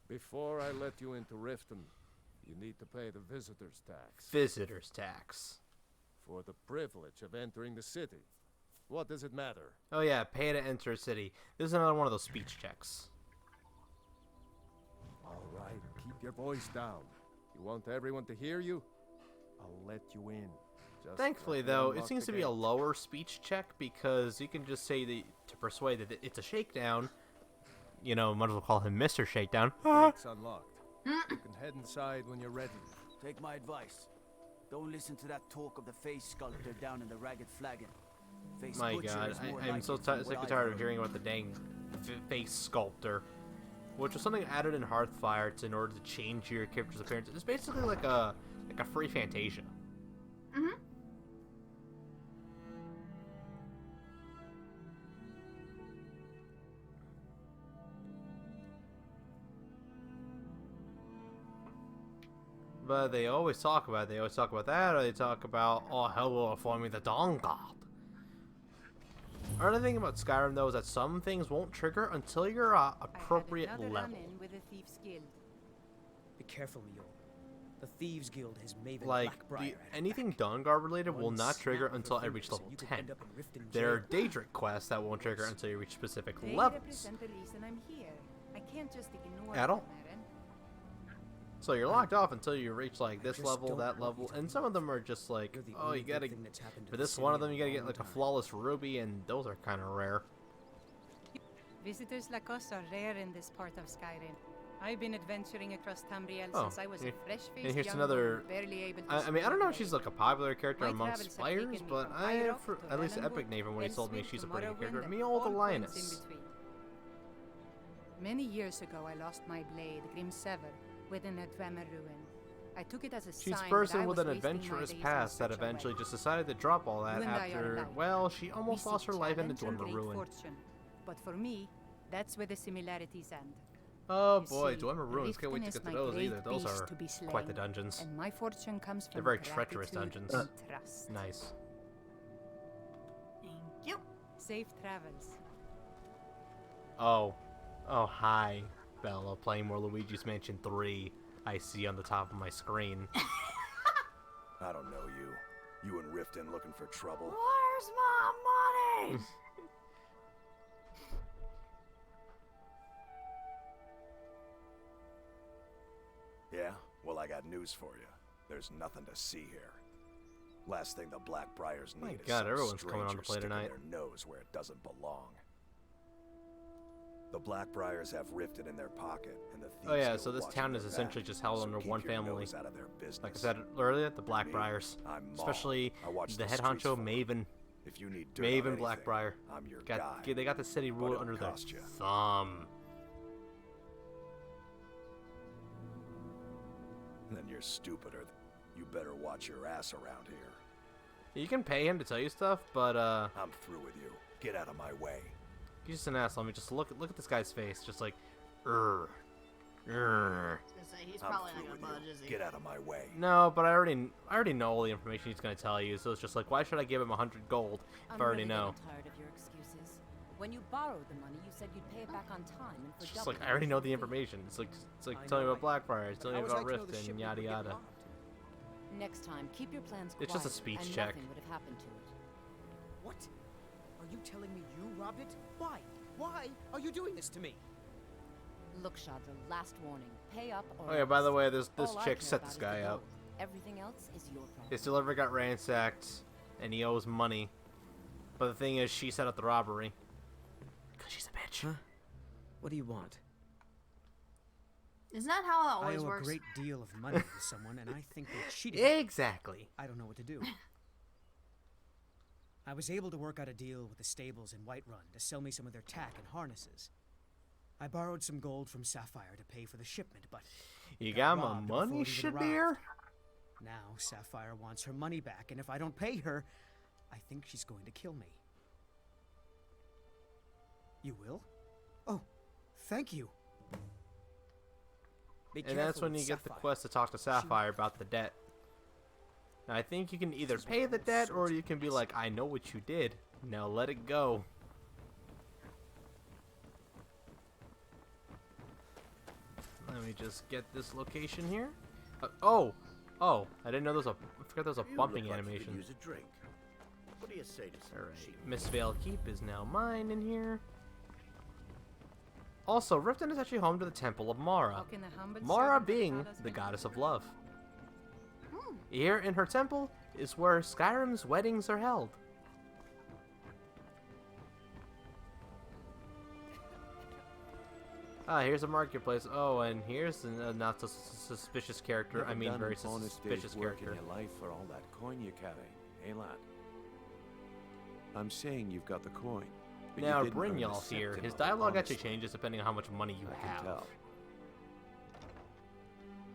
Before I let you into Riften, you need to pay the visitor's tax. Visitor's tax. For the privilege of entering the city. What does it matter? Oh yeah, pay to enter a city. This is another one of those speech checks. Alright, keep your voice down. You want everyone to hear you? I'll let you in. Just Thankfully, though, it seems to be a lower speech check because you can just say to persuade that it's a shakedown. You know, might as well call him Mr. Shakedown. Gate's unlocked. You can head inside when you're ready. Take my advice. Don't listen to that talk of the face sculptor down in the Ragged Flagon. Face My butcher god, is more I'm like so it than sick what and I've tired of heard. hearing about the dang face sculptor. Which was something added in Hearthfire in order to change your character's appearance. It's basically like a free Fantasia. Mm-hmm. But they always talk about it. They always talk about that, or they talk about, oh, hello, for me the Dawn God. Another thing about Skyrim, though, is that some things won't trigger until you're appropriate level. With a Thieves Guild. Be careful, Mule. The Thieves Guild has Maven Like, Blackbriar. anything Dawnguard related will not trigger until I reach level 10. There are Daedric quests that won't trigger until you reach specific They levels. represent the reason I'm here. I can't just ignore At all. them, Aaron. So you're locked off until you reach like this level, that level, and some of them are just like, oh, you gotta, for this one of them you gotta get like a flawless ruby, and those are kind of rare. Visitors like us are rare in this part of Skyrim. I've been adventuring across Tamriel Oh, since I was a and fresh-faced here's young another. woman, barely able to I mean, I don't know if speak she's like a popular character My amongst travels have players, taken me but from I, High Rock for, to at least Epic Valenwood, named when he told me Elswith she's a to pretty good character. Morrowind, and Me, all the all points in lioness. between. Many years ago, I lost my blade, Grim Sever, within a Dwemer ruin. I took it as a She's a sign person that I with was an wasting my adventurous days in past that such a way. eventually just decided to drop all that You and I are after, alike. well, she almost We lost her seek life in a challenge and Dwemer great ruin. fortune. But for me, that's where the similarities end. Oh You boy, see, Dwemer ruins, can't wait to Riften get is to my those great either. Those beast are to be quite the slain, dungeons. And my fortune comes from They're very treacherous gratitude dungeons. and trust. Nice. Thank you. Safe travels. Oh, hi, Bella, playing more Luigi's Mansion 3. I see on the top of my screen. I don't know you. You and Riften looking for trouble? Where's my money? Yeah? Well, I got news for you. There's nothing to see here. Last thing the Blackbriars need My is God, some everyone's coming on to stranger play sticking tonight. their nose where it doesn't belong. The Blackbriars have Riften in their pocket, and the Thieves Oh yeah, Guild so this watches town their is essentially back, just held so under keep one your family. nose out of their business. Like I said earlier, the Me, Blackbriars. I'm Maul. Especially I watch the the head streets honcho, for 'em. Maven. If you need dirt on Maven anything, Blackbriar. I'm your guy. They got the city But ruled it'll under their cost you. thumb. Then you're stupider. You better watch your ass around here. You can pay him to tell you stuff, but I'm through with you. Get out of my way. he's just an asshole. I mean, just look at this guy's face, just like, Urgh. I was gonna say, he's I'm probably through not with gonna budge, you. is he? Get out of my way. No, but I already know all the information he's gonna tell you. So it's just like, why should I give him 100 gold if I already know? Tired of your excuses. When you borrowed the money, you said you'd pay it back on time, and for It's just double like I already it, know the information. It's like tell me about Blackbriar, tell me about Rift and yada yada. Next time, keep your plans It's just a quiet, speech and check. nothing would have happened to it. What? Are you telling me you robbed it? Why? Why are you doing this to me? Look, Shadra, last warning. Pay up or Oh yeah, by the else. way, this All I chick care set about this is guy the up. gold. Everything else is your problem. His delivery got ransacked, and he owes money. But the thing is, she set up the robbery. Because she's a bitch. Huh? What do you want? Isn't that how that I always owe works? a great deal of money to someone, and I think they cheated. Exactly. I don't know what to do. I was able to work out a deal with the stables in Whiterun to sell me some of their tack and harnesses. I borrowed some gold from Sapphire to pay for the shipment, but You got my robbed before money, it even Shadir? arrived. Now Sapphire wants her money back, and if I don't pay her, I think she's going to kill me. You will? Oh, thank you. And that's when you get the quest to talk to Sapphire about the debt. Now, I think you can either pay the debt, or you can be like, I know what you did. Now let it go. Let me just get this location here. Oh, I didn't know there was a. I forgot there was a bumping animation. Use a drink. What do you say to some Alright, Miss Vale Keep is now mine in here. Also, Riften is actually home to the Temple of Mara. Mara being the goddess of love. Here in her temple is where Skyrim's weddings are held. Ah, here's a marketplace. Oh, and here's a not so suspicious character. I mean, very suspicious character. In your life for all that coin you carry, hey lad? I'm saying you've got the coin. But Now, you didn't earn a Brynjolf cent here, in his all dialogue actually honesty. changes depending on how much money you I can have. tell.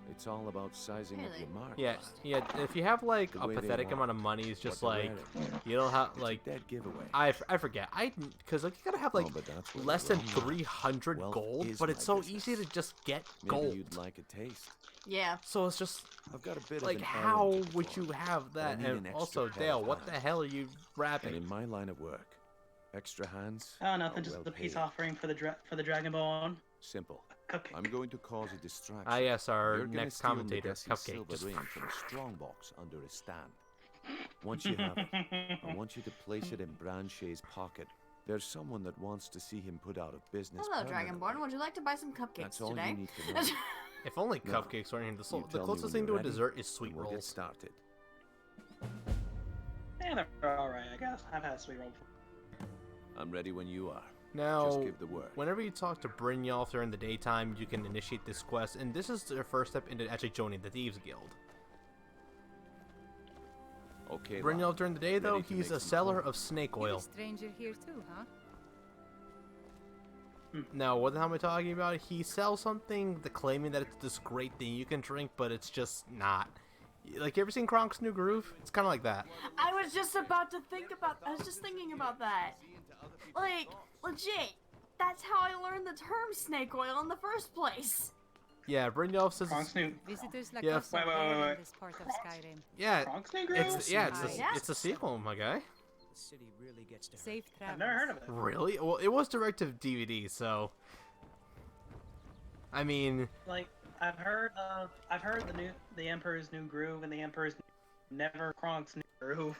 It's all about sizing up your mark. Yeah. If you have like The a way they pathetic want, amount of money, it's just what they're like wearing. you don't have It's a like dead giveaway. I forget because like you gotta have like but that's what less it's than wrong. 300 Wealth gold, is but my it's so business. easy to just get Maybe gold. you'd like a taste. Yeah. So it's just I've got a bit like of an how errand to would perform, you have but I that? need And an extra also, pair Dale, of what the hands. hell are you And rapping? in my line of work, extra hands. Oh, nothing. are Just well the peace paid. offering for the Dragon Ball. Simple. Cupcake. I'm going to cause a distraction. Ah, yes, our You're gonna next steal commentator, Medesi's Cupcake. silver Just ring from a strong box under a stand. Once you have it, I want you to place it in Branche's pocket. There's someone that wants to see him put out of business. Hello, permanently. Dragonborn. Would you like to buy some cupcakes That's all today? you need to know. If only No. cupcakes weren't here. The You tell me closest when thing to you're a ready, dessert is sweet and we'll get rolls. started. Yeah, they're alright, I guess. I've had a sweet roll before. I'm ready when you are. Now, Just give the word. whenever you talk to Brynjolf during the daytime, you can initiate this quest, and this is your first step into actually joining the Thieves Guild. Okay. Brynjolf during the day, though, Ready to he's make a some seller coin. of snake You're a oil. stranger here too, huh? Now, what the hell am I talking about? He sells something claiming that it's this great thing you can drink, but it's just not. Like, you ever seen Kronk's New Groove? It's kind of like that. I was just about to think about. I was just thinking about that. Like, legit. That's how I learned the term snake oil in the first place. Yeah, Brynjolf says. Visitors like Yeah. us are rare in this part of Skyrim. Yeah, Kronk's New it's Groove? it's a sequel, my guy. The city really gets to Safe I've travels. never heard of it. Really? Well, it was direct to DVD, so. I mean, Like, I've heard the Emperor's New Groove and the Emperor's Never Kronk's New Groove.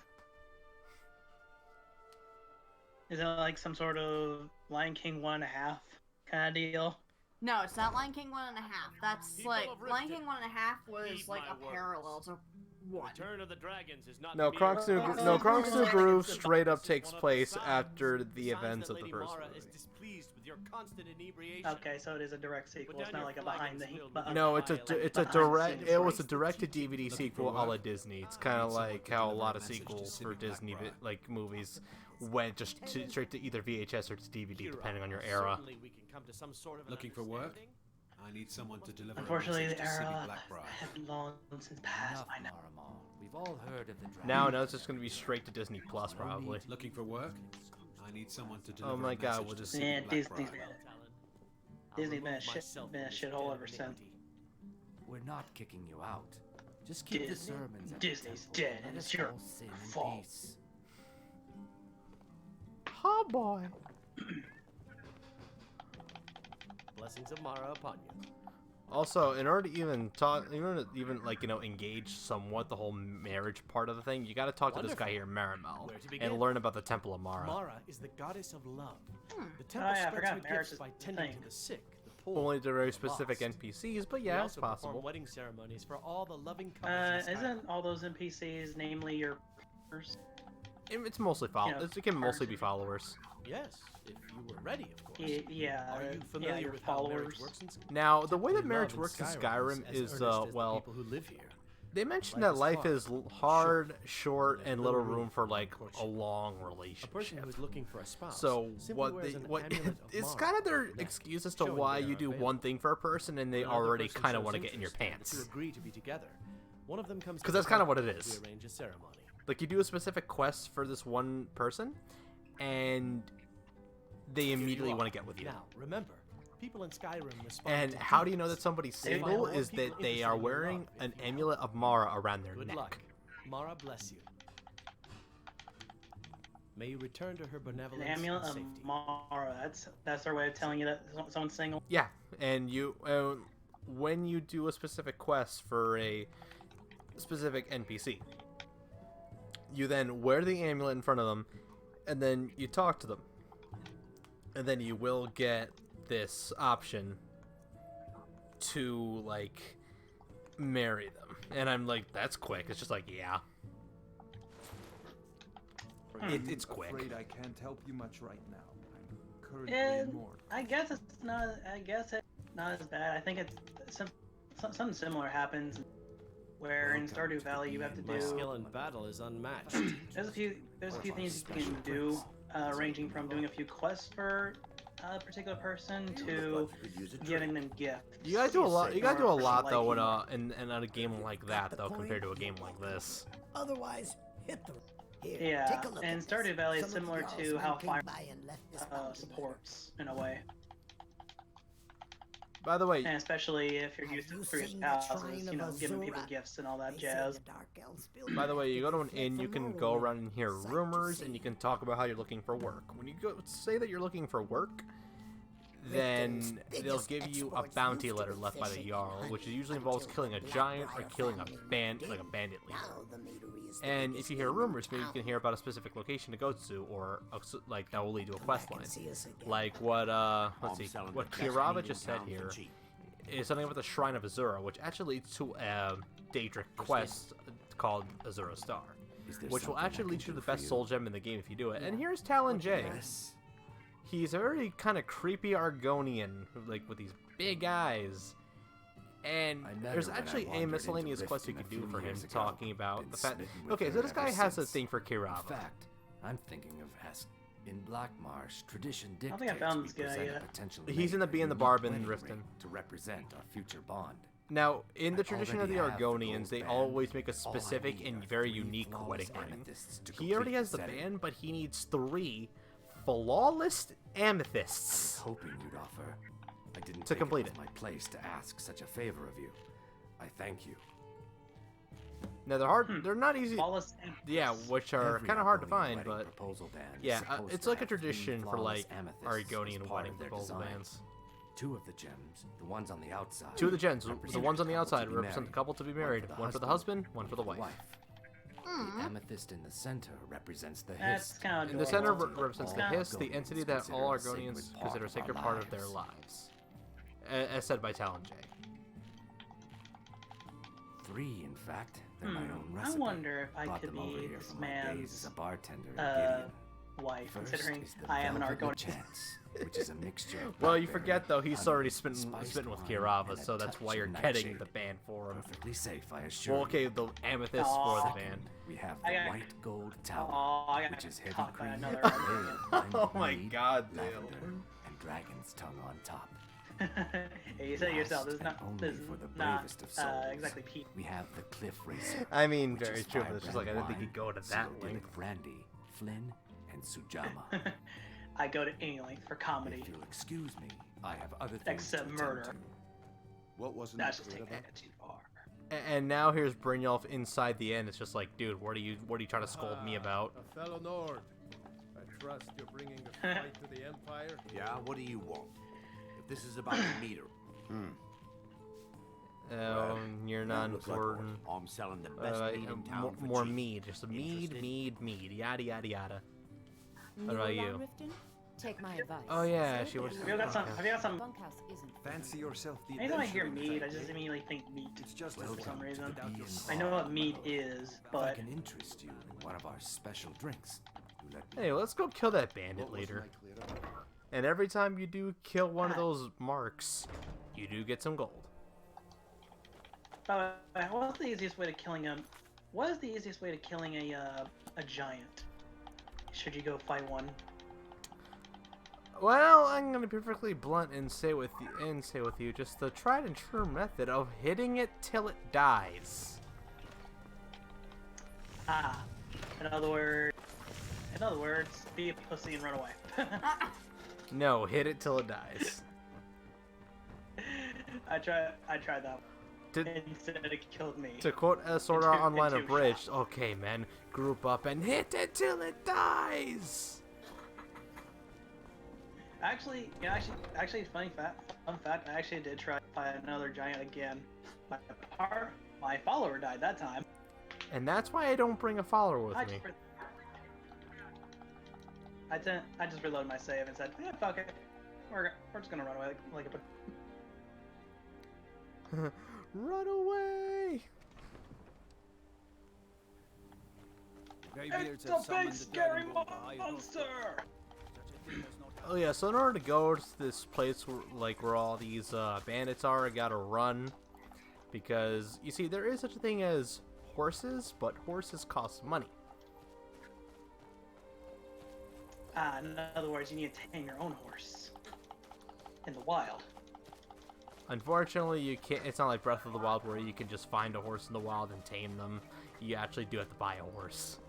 Is it like some sort of Lion King 1.5 kind of deal? No, it's not Lion King 1.5. That's like Lion King 1.5 was like a parallel to 1. Return of the Dragons is not no, Kronk's New Groove straight up takes place after the events of the first movie. Okay, so it is a direct sequel. It's not like a behind the No, it was a direct to DVD sequel a la Disney. It's kind of like how a lot of sequels for Disney like movies went just straight to either VHS or to DVD depending on your era. Looking for work? I need someone to deliver Unfortunately, a the message to City era Blackbriar. had long since passed by now. We've all heard of the Now it's just going to be straight to Disney Plus probably. Looking for work? I need someone to deliver Oh my a God, message what to is City Yeah, Disney's Blackbriar. been a shithole ever since. We're not kicking you out. Just keep the sermons. at the Disney's temple dead and and let it's us your all sin in fault. peace. Oh boy. Blessings of Mara upon you. Also, in order to even like engage somewhat the whole marriage part of the thing, you got to talk to this guy here, Marimel, Where to begin? and learn about the Temple of Mara. Mara is the goddess of love. Hmm. The temple Oh, yeah, I spreads forgot her marriage gifts is by the tending thing. to the sick, the poor, Only to very and the specific lost. NPCs, but We yeah, also it's possible. perform wedding ceremonies for all the loving couples in Skyrim. Isn't all those NPCs, namely your partners? It's mostly followers. It can mostly be followers. Yes, if you were ready, of course. Yeah. Are you yeah, familiar your with how marriage followers. works in Skyrim? Now, the way that Typically, marriage love works in as Skyrim is, earnest as the well, people who live here. they mentioned Life that is life hard, is hard, short, and and there's little little room for for like a courtship. long A person relationship. who is looking for a spouse. So simply wears an amulet of it's Mara kind of their around their neck, excuse as to showing why they you are do available. one thing for a person and they When another already person kind of shows want to get in your interest, pants. To agree to be together. One of them comes. Because to that's the kind of what temple. it is. We arrange a ceremony. Like you do a specific quest for this one person, and they immediately want to get with you. Now, remember, people in Skyrim respond And to how do you demons. know that somebody's They find single more is people that they interested are in wearing love an if you amulet of Mara around their Good neck. luck. Mara bless you. May you return to her An benevolence amulet and of safety. Mara. That's their way of telling you that someone's single. Yeah, and you when you do a specific quest for a specific NPC, you then wear the amulet in front of them, and then you talk to them, and then you will get this option to like marry them. And I'm like, that's quick. It's just like, yeah. It's quick. Afraid I can't help you much right now. I'm currently And more. I guess it's not. I guess it's not as bad. I think it's something similar happens, where in Stardew Valley you have to do. My skill in battle is unmatched. There's a few things you can do, ranging from doing a few quests for a particular person to giving them gifts. You gotta do a lot. You gotta do a lot though Liking. in a game like that though, compared to a game like this. Otherwise, hit the. Here, Yeah, take a look and at Stardew this. Valley is Some of similar y'all's to men how came Fire by and left this bounty supports in a way. By the way, And especially if you're used to for your seen the houses, shrine you know, of giving people Azura? gifts and all that They say jazz. the dark elves built by the way, you go to an fled inn, you from can go Morrowind. around and hear Sight to rumors, and see. you can talk about how you're looking for work. When you go say that you're looking for work, then they'll give you a bounty letter left by the Jarl, which usually involves killing a giant or killing a bandit leader. And if you hear rumors, maybe you can hear about a specific location to go to, or like that will lead to a quest line. Like what let's see, what Kirava just said here is something about the Shrine of Azura, which actually leads to a Daedric quest called Azura Star, which will actually lead you to the best soul gem in the game if you do it. And here's Talon J. He's a very kind of creepy Argonian, like with these big eyes. And there's actually a miscellaneous quest you can do for him, talking about the fact. Okay, so this guy has a thing for Kirava. In fact, I'm thinking of asking. In Black Marsh, tradition I don't dictates think I found we this guy present a yet. potential He's in mate the Bee and the a Barb unique in wedding Riften. ring to represent our future bond. Now, in the tradition of the already have the Argonians, gold they band. always make a All I specific need and are very 3 unique flawless wedding ring. amethysts to He already complete has the setting. band, but he needs 3 flawless amethysts Hoping you'd offer. I didn't to take complete it. Was my place to ask such a favor of you. I thank you. Now they're hard. They're not easy. Flawless Yeah, which are Every kind of hard to Argonian find, wedding but proposal band is yeah, supposed it's to like a have 3 tradition for flawless like amethysts Argonian as part wedding of their proposal design. bands. 2 of the gems, the ones on the outside. 2 of the gems, the represent ones on the the couple to outside be represent the married. couple to be married. One for the husband, one for the wife. The amethyst in the center represents the That's hist. kind of In the center adorable. represents the All Hist, the Argonians entity that consider all a sacred Argonians part consider a of sacred our part of their lives. lives. As said by Talon J. 3, in fact. They're my own I recipe. wonder if I Brought could them over be here this from my days man's as a bartender in Gideon. wife, First considering is the I am an velvet Argonian. chance, which is a mixture of Well, you blackberry, forget though, he's honey, already smitten spiced with wine, Kirava, and a so that's touch why of you're nightshade. getting the band for him. Perfectly safe, I assure Well, okay, the amethyst for the band. We have I the got- white gold tower, I got which is heavy caught by cream, another layered Argonian. Oh my mead, God, Dale. lavender, and dragon's tongue on top. Hey, you said it yourself. This is not. Only This is for the not bravest of souls. exactly Pete. We have the cliff racer. I mean, which very is true, but it's just like I didn't think firebrand he'd go to wine, that Cydelic length. brandy, Flynn, and Sujama. I go to any length for comedy. If you'll excuse me, I have other things Except to murder. attend to. What wasn't That's that just clear taking about? it too far. And now here's Brynjolf inside the inn. It's just like, dude, what are you trying to scold me about? A fellow Nord. I trust you're bringing the fight to the Empire. Yeah, what do you want? If this is about the meter. You're not important. I'm selling the best meat in town for More cheap. mead, just mead, yada yada yada. What New about around you? Riften? Take my advice. Oh yeah, Stay she was. there. Have you got some? Have you got some? Bunkhouse isn't. Fancy yourself the Anytime I hear adventurer, mead, I in just fact, immediately think meat. It's just for some reason. be I know what mead is, If I but can interest you in one of our special drinks, you let me Hey, let's go kill that bandit What wasn't later. I clear about? And every time you do kill one of those marks, you do get some gold. what's the easiest way to killing a? What is the easiest way to killing a giant? Should you go fight one? Well, I'm gonna be perfectly blunt and say with you, just the tried and true method of hitting it till it dies. Ah, in other words, be a pussy and run away. No, hit it till it dies. I tried that. Instead, it killed me. To quote Sword Art Online Abridged, okay, men, group up and hit it till it dies. Actually, fun fact, I actually did try to fight another giant again. My follower died that time. And that's why I don't bring a follower with me. I just reloaded my save and said, "Yeah, fuck it, we're just gonna run away like a." Run away! It's a big scary monster! Oh yeah, so in order to go to this place where all these bandits are, I gotta run. Because, you see, there is such a thing as horses, but horses cost money. In other words, you need to tame your own horse. In the wild. Unfortunately, you can't. It's not like Breath of the Wild where you can just find a horse in the wild and tame them. You actually do have to buy a horse.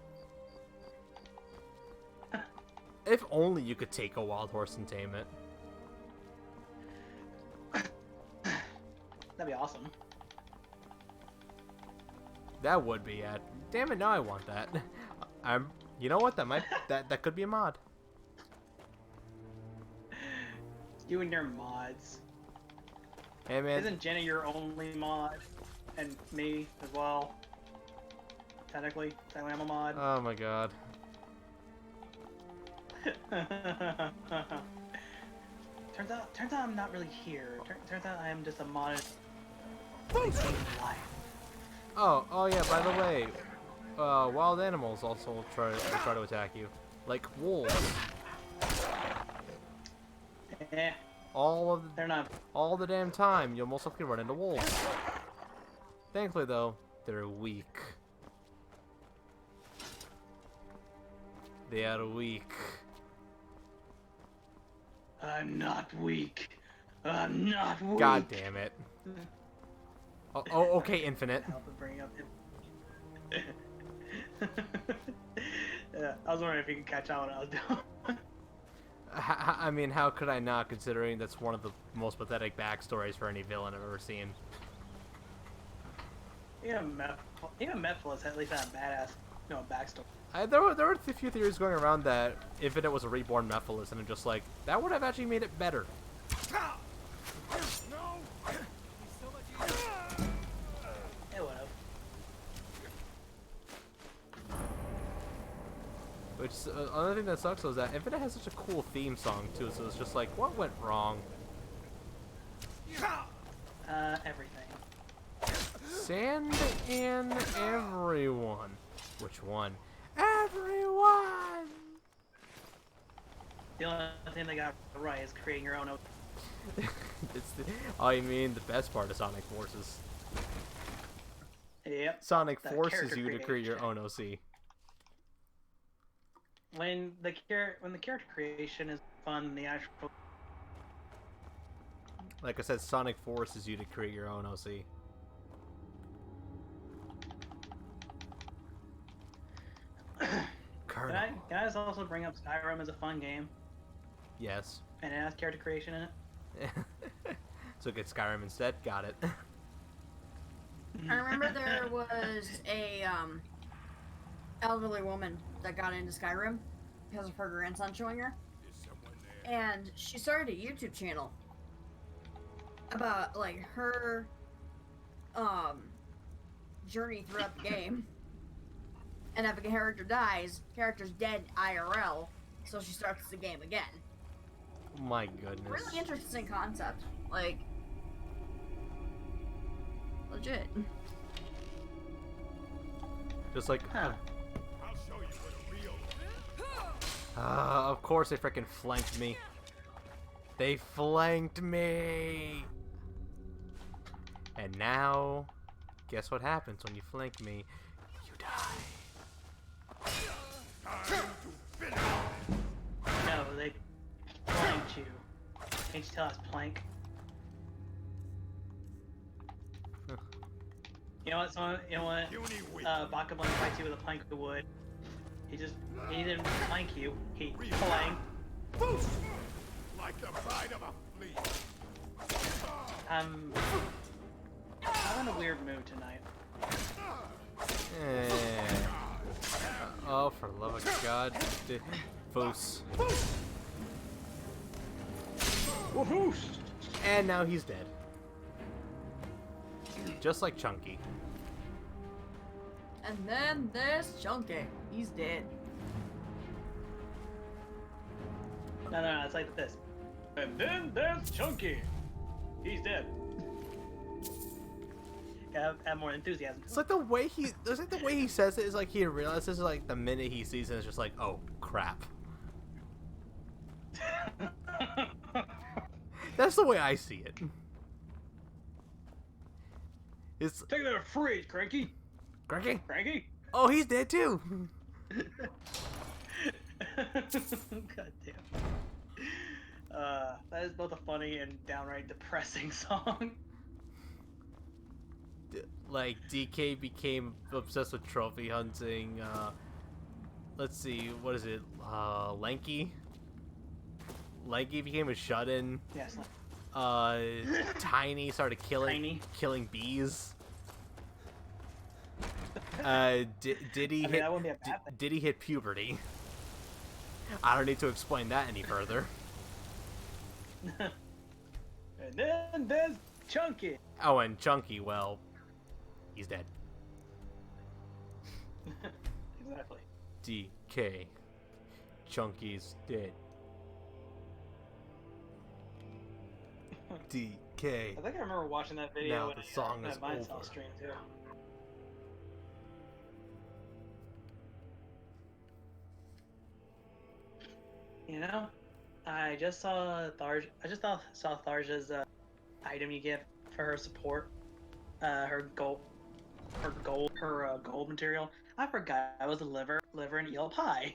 If only you could take a wild horse and tame it. That'd be awesome. That would be it. Damn it! Now I want that. You know what? That could be a mod. You and your mods. Hey man. Isn't Jenna your only mod? And me as well? Technically I'm a mod. Oh my god. Turns out I'm not really here. Turns out I am just a mod. Oh yeah, by the way, wild animals also try to attack you. Like wolves. All the damn time, you'll most likely run into wolves. Thankfully though, they're weak. They are weak. I'm not weak. I'm not weak. God damn it. Oh, okay, Infinite. Help it bring up yeah, I was wondering if you could catch on what I was doing. I mean, how could I not, considering that's one of the most pathetic backstories for any villain I've ever seen. Even Mephiles at least had a badass, backstory. There were a few theories going around that Infinite was a reborn Mephiles, and I'm just like, that would have actually made it better. It would have. Which, another thing that sucks is that Infinite has such a cool theme song, too, so it's just like, what went wrong? Everything. Sand in everyone. Which one? Everyone! The only thing they got right is creating your own. I mean, the best part of Sonic Forces. Yep. Sonic forces you to create your own OC. When the character creation is fun, the actual. Like I said, Sonic forces you to create your own OC. Can I just also bring up Skyrim as a fun game? Yes. And it has character creation in it? So get Skyrim instead? Got it. I remember there was a elderly woman that got into Skyrim because of her grandson showing her. And she started a YouTube channel about like her journey throughout the game. And if a character dies, character's dead IRL, so she starts the game again. My goodness. Really interesting concept. Like, legit. Just like, I'll show you what a real. of course they frickin' flanked me. They flanked me! And now, guess what happens when you flank me? You die. No, they planked you. Can't you tell us plank? You know what? Bakabun fights you with a plank of wood. He didn't plank you. He planked. Like the pride of a fleet. I'm in a weird mood tonight. Oh, for the love of God. Foos. And now he's dead. Just like Chunky. And then there's Chunky. He's dead. No, it's like this. And then there's Chunky. He's dead. Have more enthusiasm. It's like the way he says it is like he realizes like the minute he sees it, it's just like, oh crap. That's the way I see it. It's take that freeze, Cranky. Cranky? Oh, he's dead too. God damn. That is both a funny and downright depressing song. Like DK became obsessed with trophy hunting. Let's see, what is it? Lanky became a shut-in. Yes. Tiny started killing bees. Diddy hit puberty. I don't need to explain that any further. And then there's Chunky. Oh, and Chunky, well, he's dead. Exactly. DK. Chunky's dead. DK. I think I remember watching that video now when the song is mine over. Stream too. You know, I just saw Tharja's item you get for her support, her gold material. I forgot it was a liver and eel pie.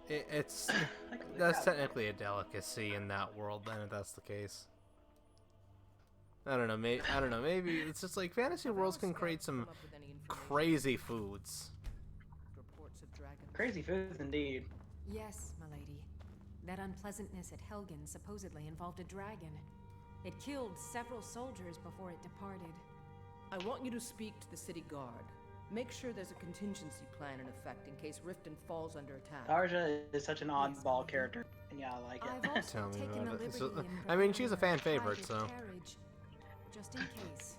It's that's technically a delicacy in that world. Then, if that's the case, I don't know. Maybe it's just like fantasy worlds can create some crazy foods. Crazy foods, indeed. Yes, milady. That unpleasantness at Helgen supposedly involved a dragon. It killed several soldiers before it departed. I want you to speak to the city guard. Make sure there's a contingency plan in effect in case Riften falls under attack. Tarja is such an oddball character, and yeah, I like it. Tell me about it. I mean, she's a fan favorite, so. Just in case.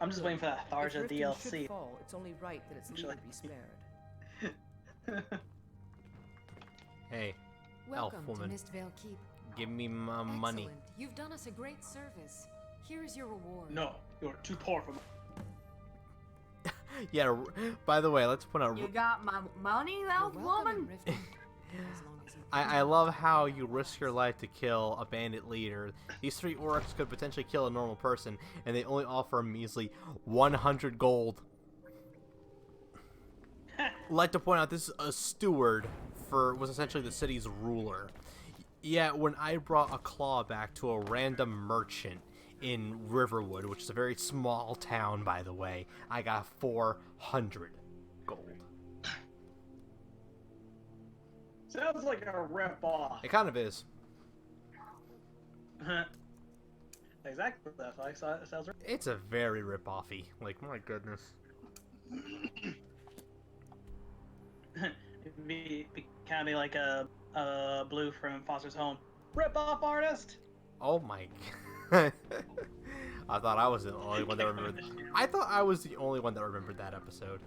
I'm just waiting for that Tharja DLC. Should fall, it's only right that its leader be spared. Hey, welcome elf woman. To Mistvale Keep. Give me my money. Excellent. You've done us a great service. Here is your reward. No, you're too poor for me. Yeah, by the way, let's point out... You got my money, elf woman? I love how you risk your life to kill a bandit leader. These 3 orcs could potentially kill a normal person, and they only offer a measly 100 gold. Like to point out, this is a steward was essentially the city's ruler. Yeah, when I brought a claw back to a random merchant in Riverwood, which is a very small town, by the way, I got 400 gold. Sounds like a rip-off. It kind of is. Exactly. That sounds. It's a very rip-offy. Like, my goodness. It'd be kind of be like a Blue from Foster's Home. Rip-off artist. Oh my god. I thought I was the only one that remembered. I thought I was the only one that remembered that episode.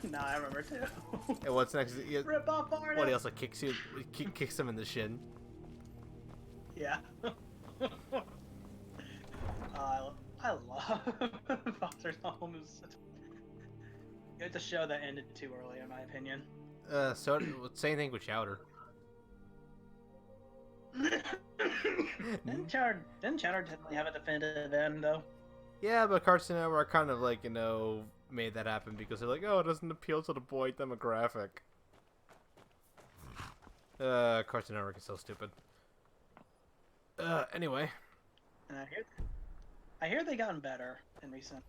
No, I remember too. And what's next? Rip-off artist. What else? Like kicks him in the shin. Yeah. I love Foster's Home. It's a show that ended too early, in my opinion. So same thing with Chowder. Didn't Chowder technically have a definitive end, though? Yeah, but Cartoon Network kind of like, made that happen because they're like, oh, it doesn't appeal to the boy demographic. Cartoon Network is so stupid. Anyway. And I hear they gotten better in recent.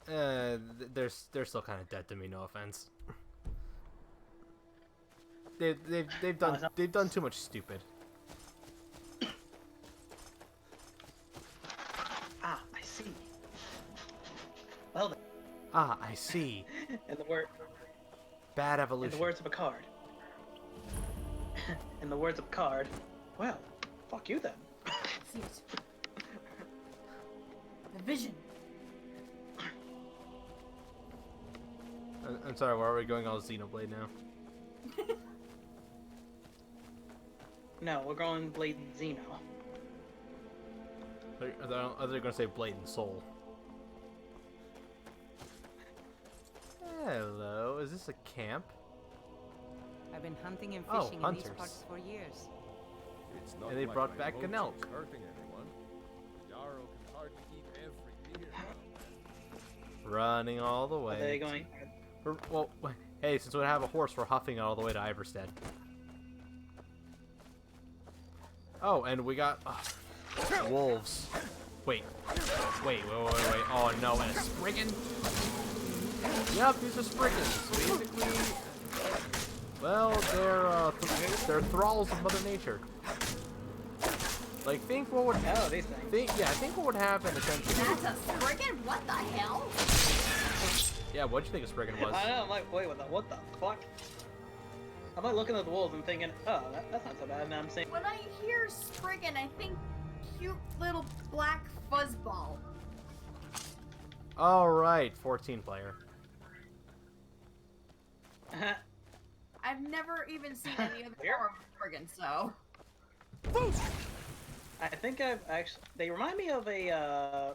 They're still kind of dead to me. No offense. They've done too much stupid. Ah, I see. In the word. Bad evolution. In the words of a card. In the words of a card. Well, fuck you then. See it. The vision. I'm sorry, where are we going on Xenoblade now? No, we're going Blade Xeno. Are they going to say Blade and Soul? Hello, is this a camp? I've been hunting and Oh, fishing in these hunters. parts for years. It's not And they like brought my back an roach elk. is hurting anyone. Jarl can hardly keep every deer down. Running all the way. Are they going? Well, hey, since we have a horse, we're huffing it all the way to Iverstead. Oh, and we got wolves. Wait. Oh no, and a spriggan? Yep, these are spriggans. Basically, well, they're thralls of Mother Nature. Like, think what would these things. Think what would happen essentially. That's a spriggan? What the hell? Yeah, what'd you think a spriggan was? I know, I'm like, wait, what the fuck? I'm like looking at the wolves and thinking, oh, that's not so bad. And I'm saying, When I hear spriggan, I think cute little black fuzzball. All right, 14 player. I've never even seen any other form of spriggan, so. I think I've actually. They remind me of a.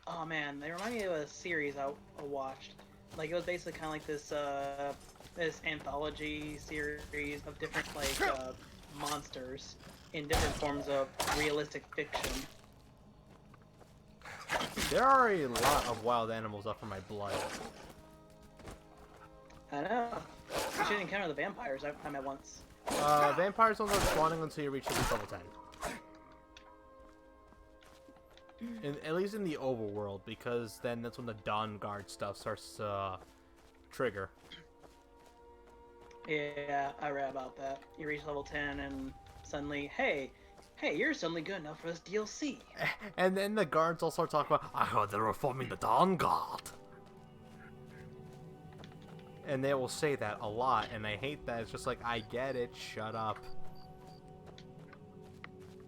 Oh man, they remind me of a series I watched. Like it was basically kind of like this this anthology series of different monsters in different forms of realistic fiction. There are a lot of wild animals up for my blood. I know. You should encounter the vampires I met once. Vampires don't start spawning until you reach at least level 10. At least in the overworld, because then that's when the Dawn Guard stuff starts to trigger. Yeah, I read about that. You reach level 10 and suddenly, hey, you're suddenly good enough for this DLC. And then the guards all start talking about, I heard they're reforming the Dawn Guard. And they will say that a lot, and I hate that. It's just like, I get it, shut up.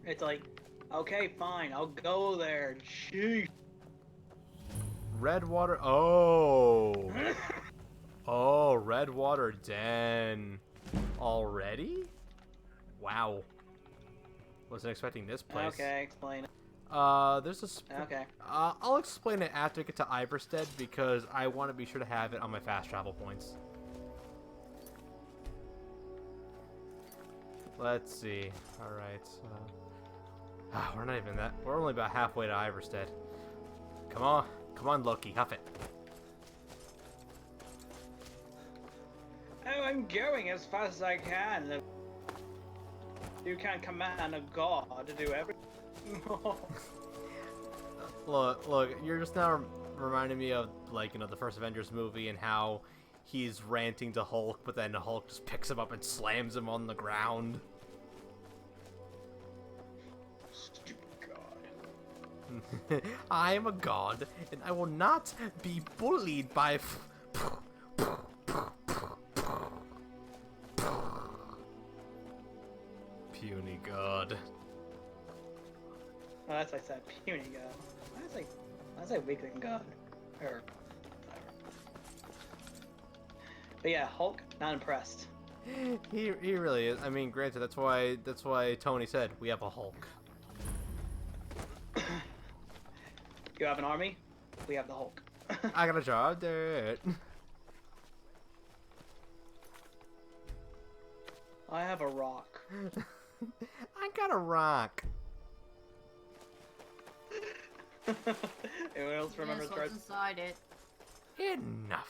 It's like, okay, fine, I'll go there. Sheesh. Redwater, oh. Oh, Redwater Den. Already? Wow. Wasn't expecting this place. Okay, explain it. There's a... Okay. I'll explain it after I get to Iverstead, because I want to be sure to have it on my fast travel points. Let's see. Alright. We're not even that... We're only about halfway to Iverstead. Come on. Come on, Loki. Huff it. Oh, I'm going as fast as I can. You can't command a god to do everything. Look, you're just now reminding me of, like, the first Avengers movie and how he's ranting to Hulk, but then Hulk just picks him up and slams him on the ground. Stupid god. I am a god, and I will not be bullied by... Puny god. Oh, that's like I said, puny god. I say weakling god. Or whatever. But yeah, Hulk, not impressed. He really is. I mean, granted, that's why Tony said we have a Hulk. You have an army, we have the Hulk. I got a job, do it. I have a rock. I got a rock. Anyone else remembers what's inside it? Enough.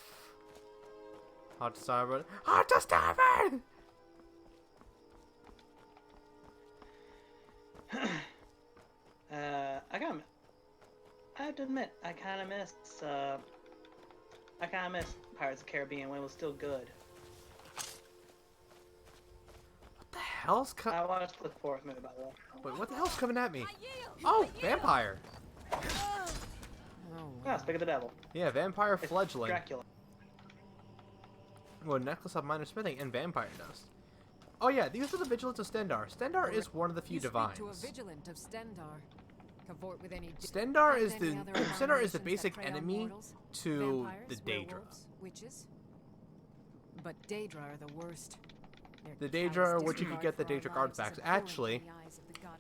Hard to starboard. Hard to starboard! I have to admit, I kind of miss Pirates of the Caribbean when it was still good. What the hell's coming? I watched the fourth movie, by the way. Wait, what the hell's coming at me? Oh, vampire! Oh, Ah, speak of the devil. Yeah, vampire It's fledgling. Dracula. Well, necklace of minor smithing and vampire dust. Oh yeah, these are the vigilants of Stendar. Stendar is one of the few divines. Speak to a vigilant of Stendar. Cavort with any Stendar is and any the other Stendar is the abominations that basic prey on enemy mortals, to vampires, the Daedra. werewolves, witches. But Daedra are the worst. The Daedra are what you could get the Daedric artifacts. Actually,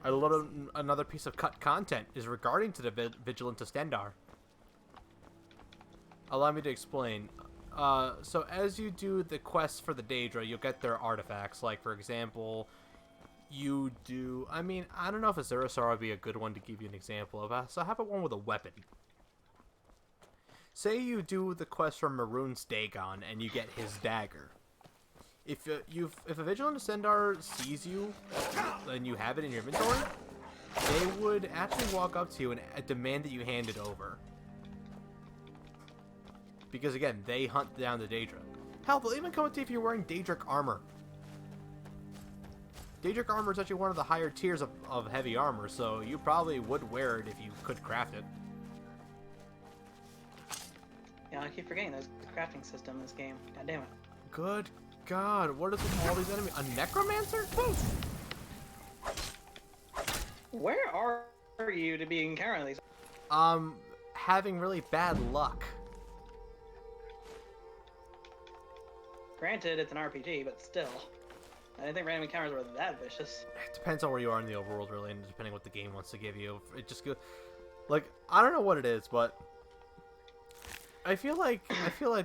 another piece of cut content is regarding to the Vigilant of Stendar. Allow me to explain. So as you do the quests for the Daedra, you'll get their artifacts. Like, for example, you do... I mean, I don't know if a Zerasar would be a good one to give you an example of. So how about one with a weapon? Say you do the quest for Maroon's Dagon, and you get his dagger. If a Vigilant of Stendar sees you, and you have it in your inventory, they would actually walk up to you and demand that you hand it over. Because again, they hunt down the Daedra. Hell, they'll even come up to you if you're wearing Daedric armor. Daedric armor is actually one of the higher tiers of heavy armor, so you probably would wear it if you could craft it. Yeah, I keep forgetting there's a crafting system in this game. God damn it. Good God, what is with all these enemies? A necromancer? Where are you to be encountering these? Having really bad luck. Granted, it's an RPG, but still. I didn't think random encounters were that vicious. It depends on where you are in the overworld, really, and depending what the game wants to give you. It just go, like, I don't know what it is, but I feel like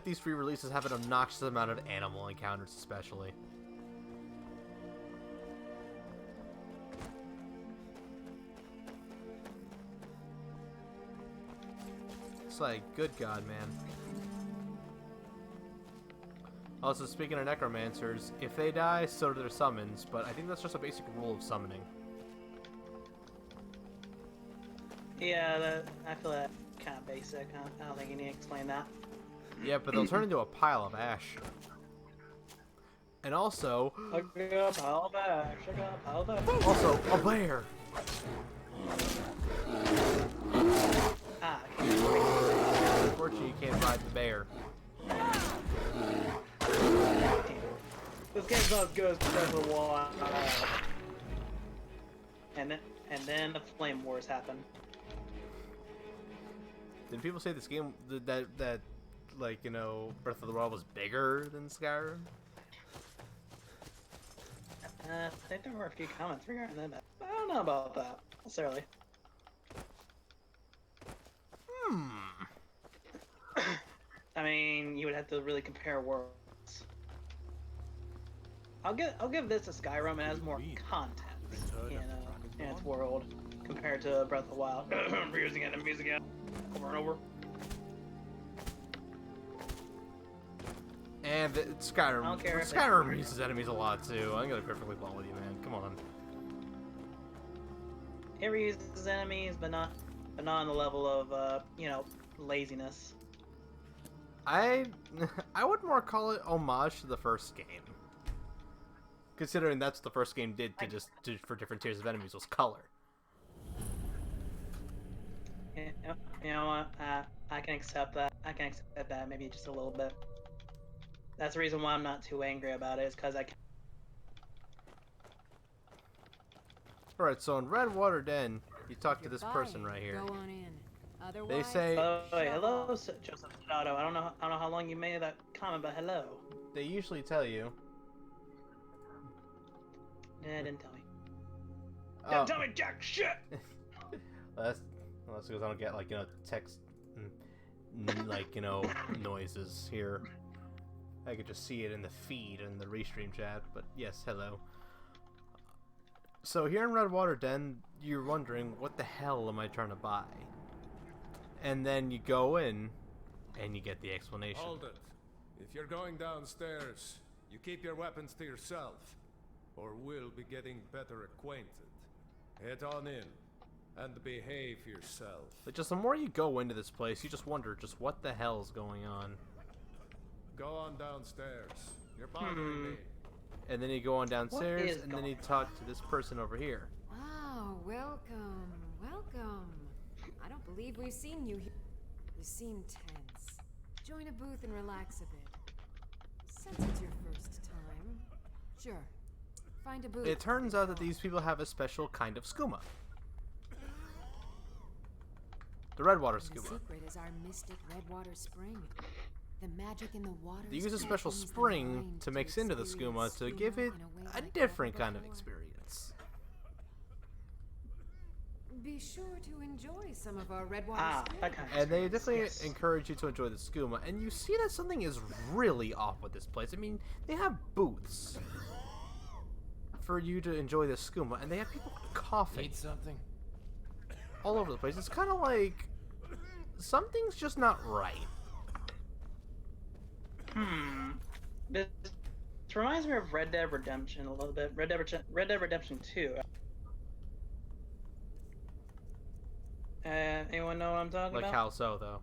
these re-releases have an obnoxious amount of animal encounters, especially. It's like, good God, man. Also, speaking of necromancers, if they die, so do their summons, but I think that's just a basic rule of summoning. Yeah, I feel that kind of basic. I don't think you need to explain that. Yeah, but they'll turn into a pile of ash. And also... I got a pile of ash. I got a pile of ash. Also, a bear! Ah, unfortunately, you can't ride the bear. This game's not as good as Breath of the Wild. And then the flame wars happen. Did people say this game that like, you know, Breath of the Wild was bigger than Skyrim? I think there were a few comments regarding that. I don't know about that necessarily. I mean, you would have to really compare worlds. I'll give this a Skyrim. It has more content, you know, in its world compared to Breath of the Wild. Reusing enemies again, over and over. And Skyrim. I don't care if Skyrim uses enemies a lot too. I'm gonna perfectly blunt with you, man. Come on. It reuses enemies, but not on the level of you know, laziness. I would more call it homage to the first game. Considering that's the first game did for different tiers of enemies was color. You know what? I can accept that. I can accept that maybe just a little bit. That's the reason why I'm not too angry about it, is because I can. Alright, so in Redwater Den, you talk to this person right here. Go on in. Otherwise, they say... Oh, wait, hello, Joseph Donato. I don't know how long you made that comment, but hello. They usually tell you. Yeah, didn't tell me. Oh. Didn't tell me jack shit! That's because I don't get, like, you know, text, like, you know, noises here. I could just see it in the feed in the restream chat, but yes, hello. So here in Redwater Den, you're wondering, what the hell am I trying to buy? And then you go in, and you get the explanation. Hold it. If you're going downstairs, you keep your weapons to yourself, or we'll be getting better acquainted. Head on in, and behave yourself. But just the more you go into this place, you just wonder just what the hell's going on. Go on downstairs. You're bothering me. And then you go on downstairs, and then you talk to this person over here. Oh, welcome, welcome. I don't believe we've seen you here. You seem tense. Join a booth and relax a bit. Since it's your first time, sure. Find a booth. It turns out that these people have a special kind of skooma. The Redwater The skooma. secret is our mystic Redwater spring. The magic in the water. They use a special spring to mix into the skooma to give it a different kind of experience. Be sure to enjoy some of our Redwater spring. That kind of And they definitely encourage you to enjoy the skooma. And you see that something is really off with this place. I mean, they have booths for you to enjoy the skooma, and they have people coughing. Need something? All over the place. It's kind of like something's just not right. This reminds me of Red Dead Redemption a little bit. Red Dead Redemption 2. Anyone know what I'm talking about? Like how so, though?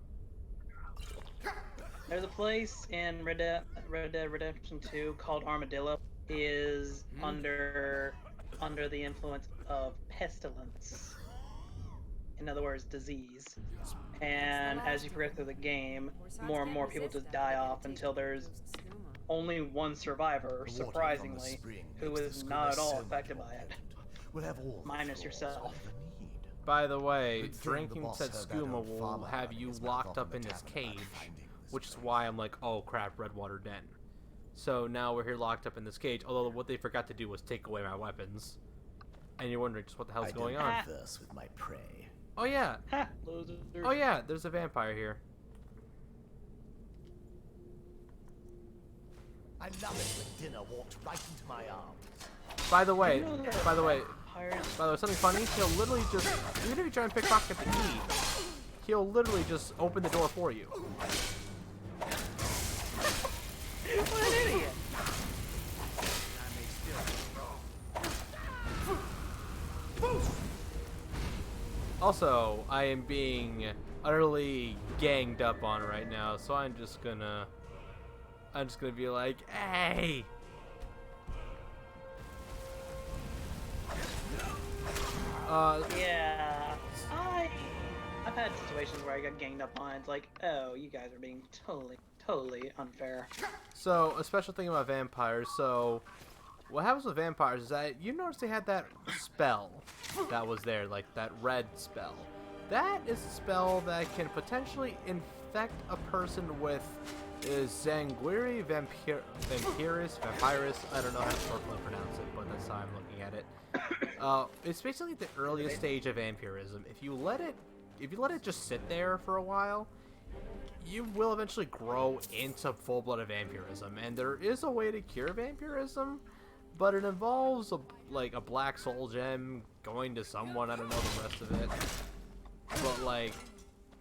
There's a place in Red Dead Redemption 2 called Armadillo. It is under the influence of pestilence. In other words, disease. And as you progress through the game, more and more people just die off until there's only one survivor, surprisingly, who is not at all affected by it. Minus yourself. By the way, drinking said skooma will have you locked up in this cage, which is why I'm like, oh crap, Redwater Den. So now we're here locked up in this cage, although what they forgot to do was take away my weapons. And you're wondering just what the hell's going on. Converse with my prey. Oh yeah. Loser. Oh yeah, there's a vampire here. I love it when dinner walks right into my arms. By the way, something funny, he'll literally just, even if you try and pickpocket the key, he'll literally just open the door for you. What an idiot! Also, I am being utterly ganged up on right now, so I'm just gonna be like, hey! Yeah, I've had situations where I got ganged up on. It's like, oh, you guys are being totally unfair. So, a special thing about vampires, so what happens with vampires is that you notice they had that spell that was there, like that red spell. That is a spell that can potentially infect a person with Zanguiri Vampiris, I don't know how to properly pronounce it, but that's how I'm looking at it. It's basically the earliest stage of vampirism. If you let it just sit there for a while, you will eventually grow into full-blooded vampirism, and there is a way to cure vampirism, but it involves a black soul gem going to someone. I don't know the rest of it, but like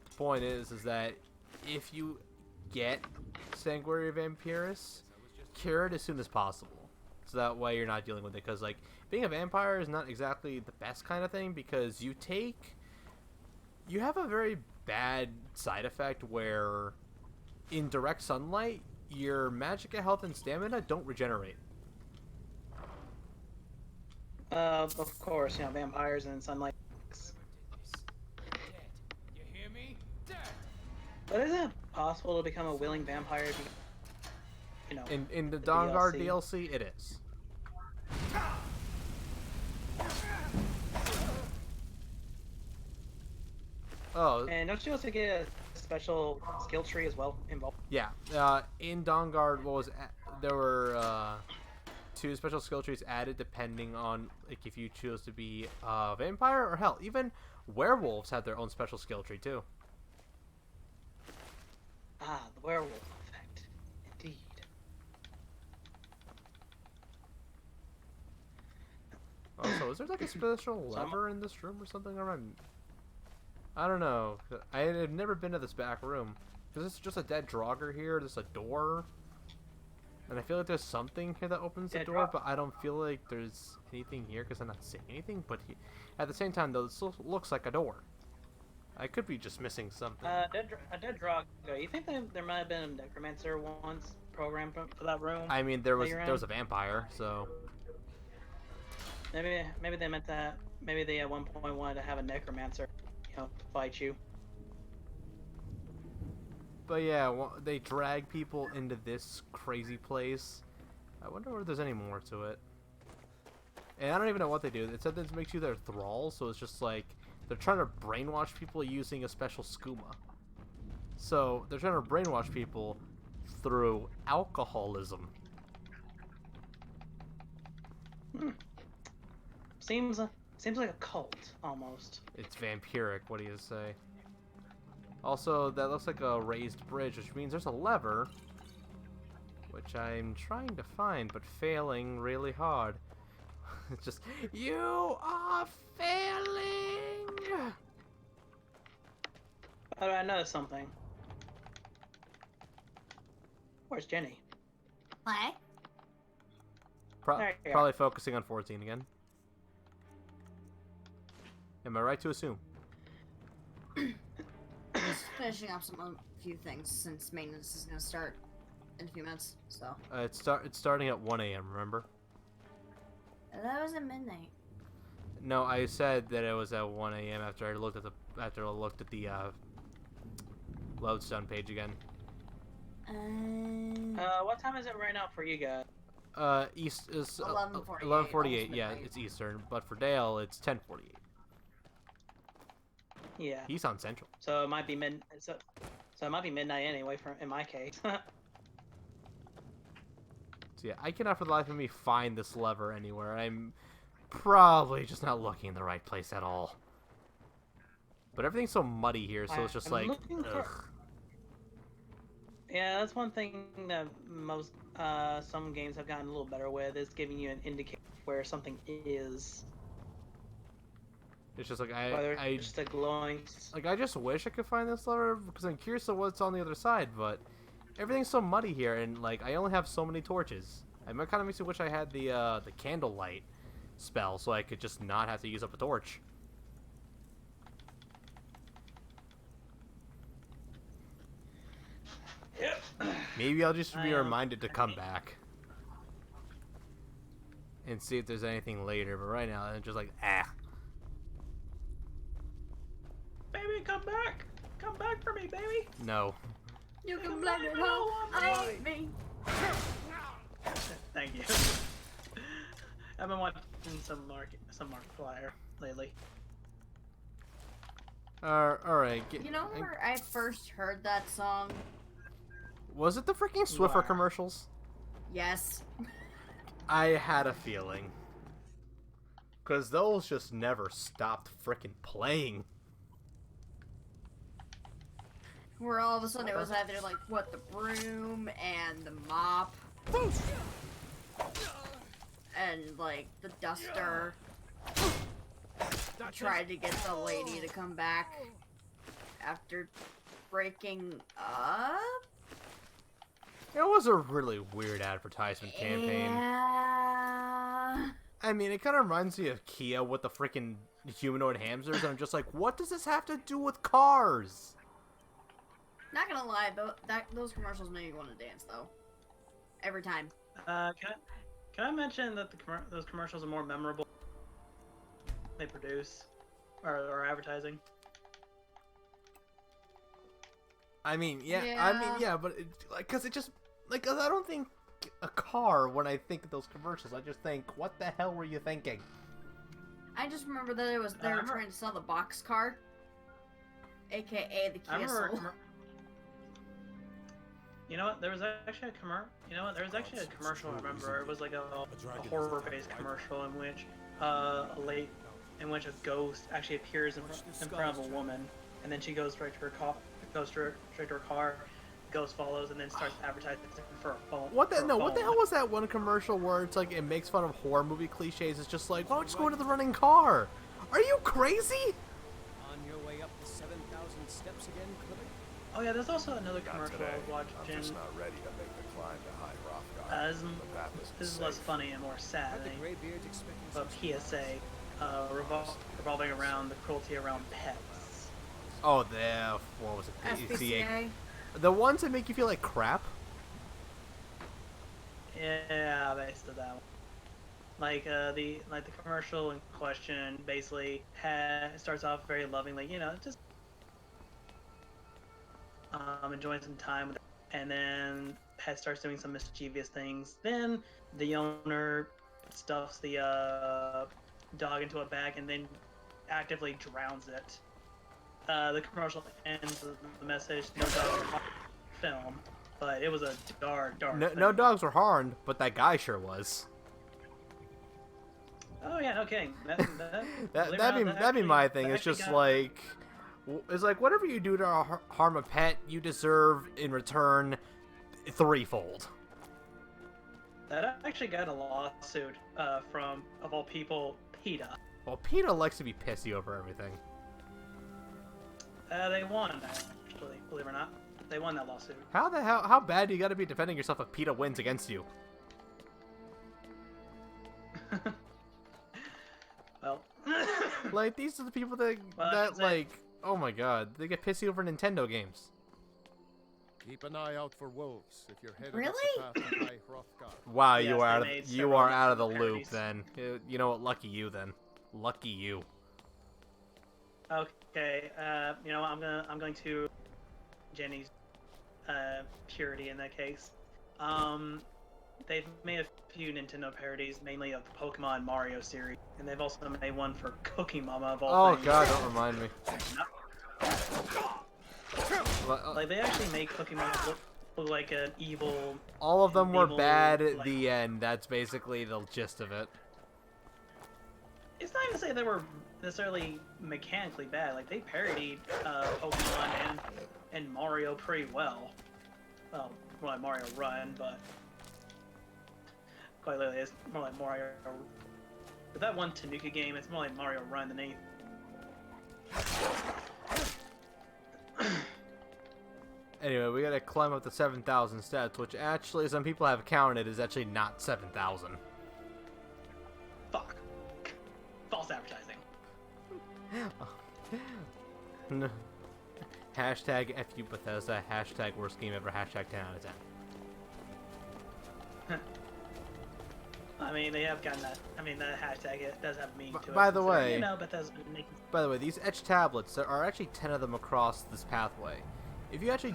the point is that if you get Sanguinary Vampiris, cure it as soon as possible, so that way you're not dealing with it, because like being a vampire is not exactly the best kind of thing, because you have a very bad side effect where in direct sunlight your magic health and stamina don't regenerate. Of course, vampires and sunlight. You hear me? Dead. But is it possible to become a willing vampire if you know, in the Dawnguard DLC, it is. Oh. And don't you also get a special skill tree as well involved? Yeah. In Dawnguard, there were 2 special skill trees added depending on like if you choose to be a vampire, or hell, even werewolves have their own special skill tree too. Ah, the werewolf effect. Indeed. Oh, so is there like a special lever in this room or something? I don't know. I have never been to this back room. Is this just a dead Draugr here? There's a door? And I feel like there's something here that opens the door, but I don't feel like there's anything here because I'm not seeing anything. But at the same time, though, this looks like a door. I could be just missing something. A dead Draugr. You think there might have been a necromancer once programmed for that room? I mean, there was a vampire, so maybe they meant that. Maybe they at one point wanted to have a necromancer, to fight you. But yeah, they drag people into this crazy place. I wonder if there's any more to it. And I don't even know what they do. It said this makes you their thrall, so it's just like they're trying to brainwash people using a special skooma. So they're trying to brainwash people through alcoholism. Seems like a cult almost. It's vampiric. What do you say? Also, that looks like a raised bridge, which means there's a lever, which I'm trying to find, but failing really hard. It's just, you are failing! How do I know something? Where's Jenny? What? Probably focusing on 14 again. Am I right to assume? Just finishing up a few things since maintenance is gonna start in a few minutes. So. It's starting at 1 a.m. Remember? That was at midnight. No, I said that it was at 1 a.m. after I looked at the Lodestone page again. What time is it right now for you guys? East is 11:48. Yeah, it's Eastern, but for Dale it's 10:48. Yeah. He's on Central. So it might be So it might be midnight anyway. In my case. So yeah, I cannot for the life of me find this lever anywhere. I'm probably just not looking in the right place at all. But everything's so muddy here, so it's just like, ugh. Yeah, that's one thing that most some games have gotten a little better with, is giving you an indicator where something is. It's just like just a glowing. Like I just wish I could find this lever because I'm curious of what's on the other side, but everything's so muddy here, and like I only have so many torches. I kind of makes me wish I had the candlelight spell so I could just not have to use up a torch. Yep. Maybe I'll just be reminded to come back and see if there's anything later. But right now, I'm just like, ah. Baby, come back! Come back for me, baby! No. You can blame it all on me. Thank you. I've been watching some Markiplier lately. Alright. You know where I first heard that song? Was it the freaking Swiffer commercials? Yes. I had a feeling. Because those just never stopped freaking playing. Where all of a sudden it was either like, what, the broom and the mop. And like, the duster. Tried to get the lady to come back after breaking up. It was a really weird advertisement campaign. Yeah. I mean, it kind of reminds me of Kia with the freaking humanoid hamsters. And I'm just like, what does this have to do with cars? Not gonna lie, those commercials make me want to dance though. Every time. Can I mention that those commercials are more memorable they produce or advertising? I mean, yeah, but because it just like I don't think a car when I think of those commercials. I just think, what the hell were you thinking? I just remember that they were trying to sell the box car, aka the Kia Soul. You know what? There was actually a commercial. I remember it was like a horror-based commercial in which a ghost actually appears in front of a woman, and then she goes straight to her car. Ghost follows and then starts advertising for a phone. What the hell was that one commercial where it's like it makes fun of horror movie cliches? It's just like, why don't you just go into the running car? Are you crazy? On your way up the 7,000 steps again, Clifford? Oh yeah, there's also another commercial I was watching. I'm just not ready to make the climb to High Hrothgar. This is less funny and more sad. But PSA revolving around the cruelty around pets. Oh, what was it? SPCA. The ones that make you feel like crap? Yeah, based on that one. Like the commercial in question basically starts off very lovingly, just enjoying some time with, and then Pet starts doing some mischievous things. Then the owner stuffs the dog into a bag and then actively drowns it. The commercial ends with the message, "No dogs were harmed" film, but it was a dark. No dogs were harmed, but that guy sure was. Oh yeah, okay. That'd be my thing. It's just like, whatever you do to harm a pet, you deserve in return threefold. That actually got a lawsuit from, of all people, PETA. Well, PETA likes to be pissy over everything. They won, actually, believe it or not. They won that lawsuit. How bad do you gotta be defending yourself if PETA wins against you? Well, like, these are the people that oh my god, they get pissy over Nintendo games. Keep an eye out for wolves if you're headed Really? up the path to High Hrothgar. Wow, Yes, you are out of the parodies. loop then. You know what? Lucky you then. Lucky you. Okay, you know, I'm going to Jenny's purity in that case. They've made a few Nintendo parodies, mainly of the Pokemon Mario series, and they've also made one for Cookie Mama of all things. Oh god, don't remind me. Like, they actually make Cookie Mama look like an evil... All of them were evil, bad at like... the end. That's basically the gist of it. It's not even to say they were necessarily mechanically bad. Like, they parodied Pokemon and Mario pretty well. Well, more like Mario Run, but quite literally, it's more like Mario. With that one Tanuki game, it's more like Mario Run than anything. Anyway, we gotta climb up to 7,000 steps, which actually, some people have counted, is actually not 7,000. Fuck. False advertising. No. Hashtag FU Bethesda, hashtag worst game ever, hashtag 10 out of 10. I mean, they have gotten that. I mean, that hashtag, it does have meaning to it. By the way, you know, Bethesda's been making... By the way, these etched tablets, there are actually 10 of them across this pathway. If you actually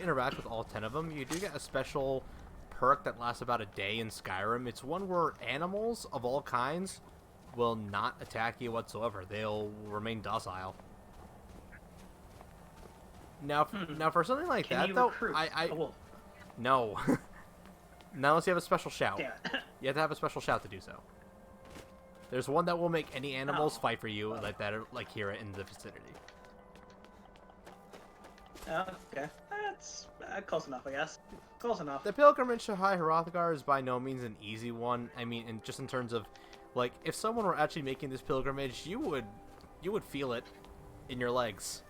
interact with all 10 of them, you do get a special perk that lasts about a day in Skyrim. It's one where animals of all kinds will not attack you whatsoever. They'll remain docile. Now, now for something like that, though, no. Not unless you have a special shout. Yeah. You have to have a special shout to do so. There's one that will make any animals fight for you, like that, like here in the vicinity. Okay, that's close enough, I guess. Close enough. The pilgrimage to High Hrothgar is by no means an easy one. I mean, just in terms of, like, if someone were actually making this pilgrimage, you would feel it in your legs.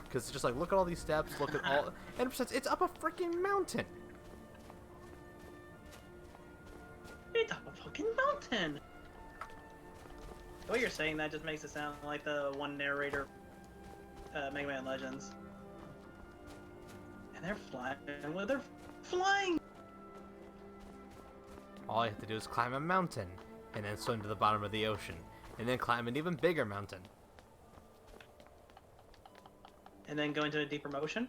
Because it's just like, look at all these steps, look at all, and besides, it's up a freaking mountain. It's up a fucking mountain. The way you're saying that just makes it sound like the one narrator, Mega Man Legends. And they're flying. Well, they're flying. All you have to do is climb a mountain, and then swim to the bottom of the ocean, and then climb an even bigger mountain. And then go into a deeper motion.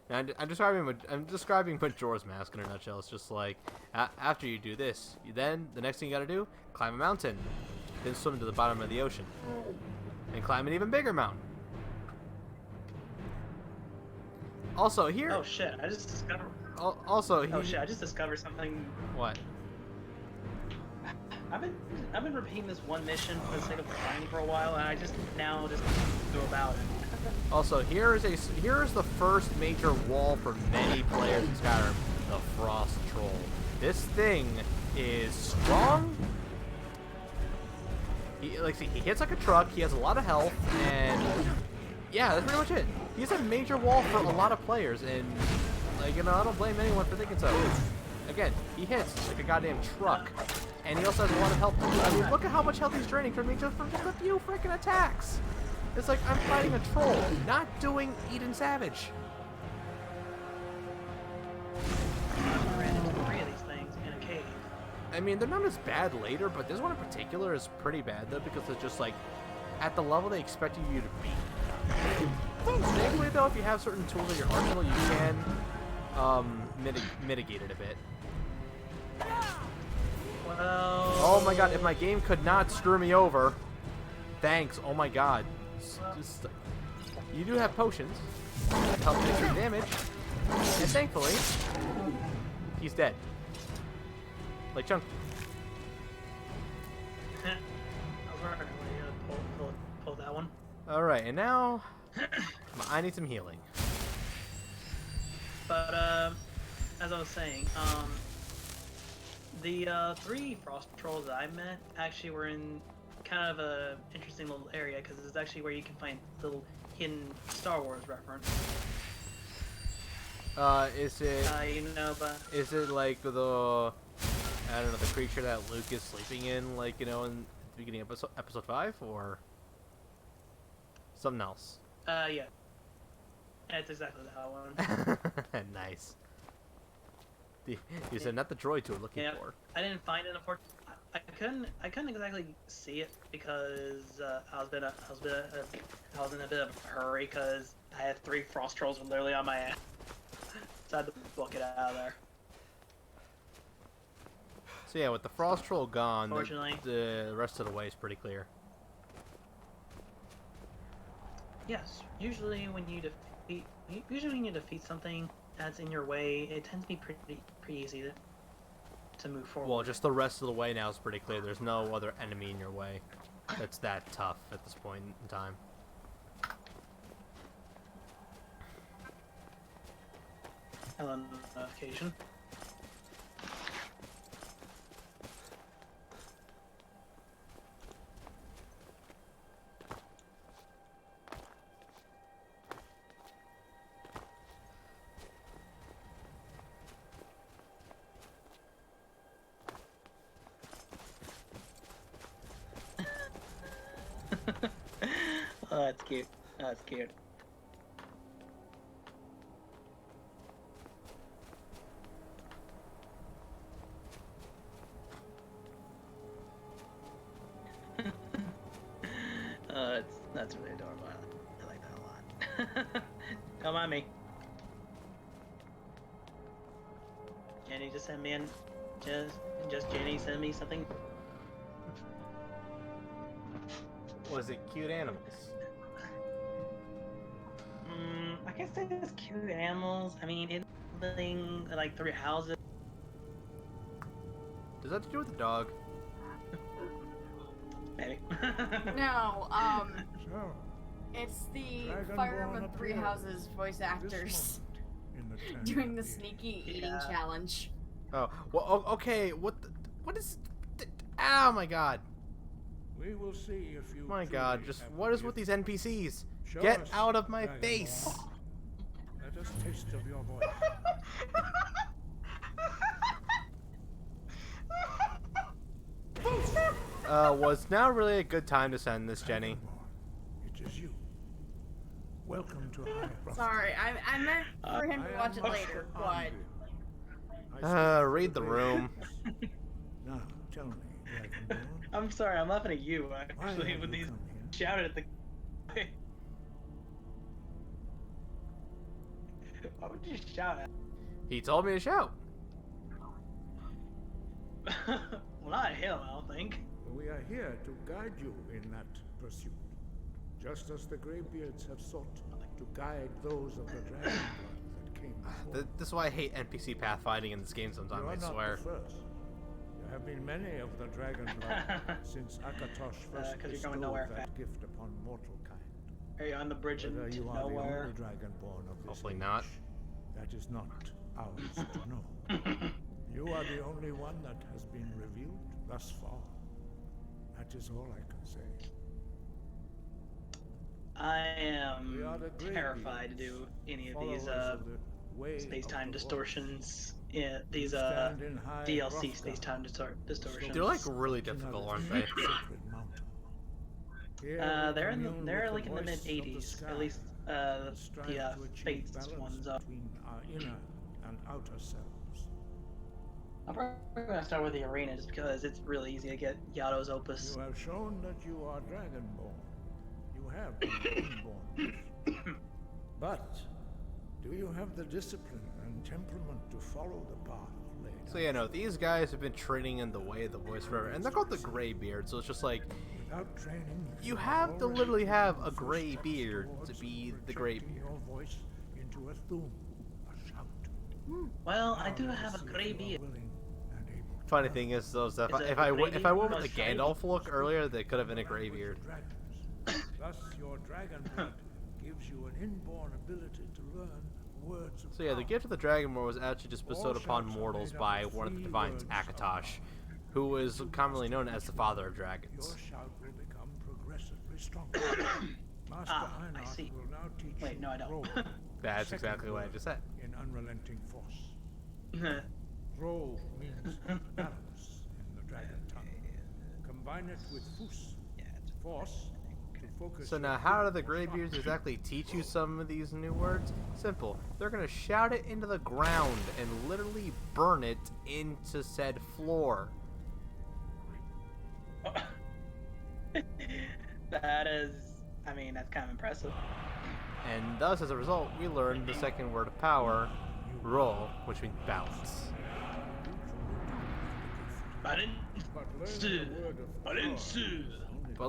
Now, I'm describing Majora's Mask in a nutshell. It's just like, after you do this, then the next thing you gotta do, climb a mountain, then swim to the bottom of the ocean, and climb an even bigger mountain. Also here. Oh shit! I just discovered. Also. Oh shit! I just discovered something. What? I've been repeating this one mission for the sake of grinding for a while, and I just now go about it. Also, here is the first major wall for many players in Skyrim, the Frost Troll. This thing is strong. He hits like a truck. He has a lot of health, and yeah, that's pretty much it. He's a major wall for a lot of players, and like, you know, I don't blame anyone for thinking so. Again, he hits like a goddamn truck, and he also has a lot of health. I mean, look at how much health he's draining from me just a few freaking attacks. It's like I'm fighting a troll, not doing Eden Savage. I ran into 3 of these things in a cave. I mean, they're not as bad later, but this one in particular is pretty bad though, because it's just like at the level they expected you to be. Thankfully, though, if you have certain tools at your arsenal, you can mitigate it a bit. Well... Oh my god, if my game could not screw me over. Thanks, oh my god. Just, you do have potions to help take your damage. And thankfully, he's dead. Like Chunky. I was wondering when you pull that one. Alright, and now I need some healing. But as I was saying, the 3 frost trolls that I met actually were in kind of a interesting little area because it's actually where you can find little hidden Star Wars reference. Is it? Is it like the I don't know, the creature that Luke is sleeping in, like, you know, in the beginning of episode 5, or something else? Yeah. That's exactly that one. Nice. You said not the droids you were looking for. I didn't find it, unfortunately. I couldn't exactly see it because I was in a bit of a hurry because I had 3 frost trolls literally on my ass. So I had to book it out of there. So yeah, with the frost troll gone, Fortunately, the rest of the way is pretty clear. Yes, usually when you defeat something that's in your way, it tends to be pretty easy to move forward. Well, just the rest of the way now is pretty clear. There's no other enemy in your way that's that tough at this point in time. Hello, notification. Oh, that's cute. That's cute. That's really adorable. I like that a lot. Don't mind me. Jenny just sent me in. Just Jenny send me something. Was it cute animals? I guess it's cute animals. I mean, it's living like 3 houses. Does that have to do with the dog? Maybe. No, it's the Fire Emblem 3 Houses voice actors doing the sneaky eating challenge. Oh, well, okay. What is? Oh my god. We will see if you. My god, just what is with these NPCs? Get out of my face! Let us taste of your voice. Was now really a good time to send this, Jenny? It is you. Welcome to High. Sorry, I meant for him to watch it later, but... Read the room. Now, tell me, Dragonborn. I'm sorry, I'm laughing at you, actually, when these shouted at the... Why would you shout at? He told me to shout. Well, not at him, I don't think. We are here to guide you in that pursuit. Just as the Greybeards have sought to guide those of the dragon blood that came before. This is why I hate NPC pathfinding in this game sometimes, I swear. You are not the first. There have been many of the dragon blood since Akatosh first bestowed that gift upon mortal kind. Are you on the bridge into you are nowhere? The only dragonborn of this Hopefully age, not. That is not ours to know. You are the only one that has been revealed thus far. That is all I can say. I am terrified to do any of these space-time distortions. Yeah, these DLC space-time distortions. They're like really difficult, aren't they? They're like in the mid-80s, at least the Fates ones are. Between our inner and outer selves. I'm probably gonna start with the arena just because it's really easy to get Yato's Opus. You have shown that you are Dragonborn. You have been inborn. But do you have the discipline and temperament to follow the path laid out? So, no, these guys have been training in the way of the voice forever, and they're called the Greybeard, so it's just like, without training, you have to literally have a gray beard to be the Greybeard. Your voice into a thum, a shout. Well, I do have a gray beard. Funny thing is, though, is that if I went with the Gandalf look earlier, they could have been a Greybeard. Thus, your dragon blood gives you an inborn ability to learn words of So yeah, the gift of the Dragonborn was actually just bestowed upon mortals by one of the divines, Akatosh, who is commonly known as the Father of Dragons. Your shout will become progressively stronger. Master I Einarth see. will now teach Wait, you no, I don't. roll. That's exactly what I just said. In unrelenting force. Roll means balance in the dragon tongue. Combine it with fus, force, to focus. So now, how do the Greybeards exactly teach you some of these new words? Simple. They're gonna shout it into the ground and literally burn it into said floor. That is, I mean, that's kind of impressive. And thus, as a result, we learned the second word of power, roll, which means balance. But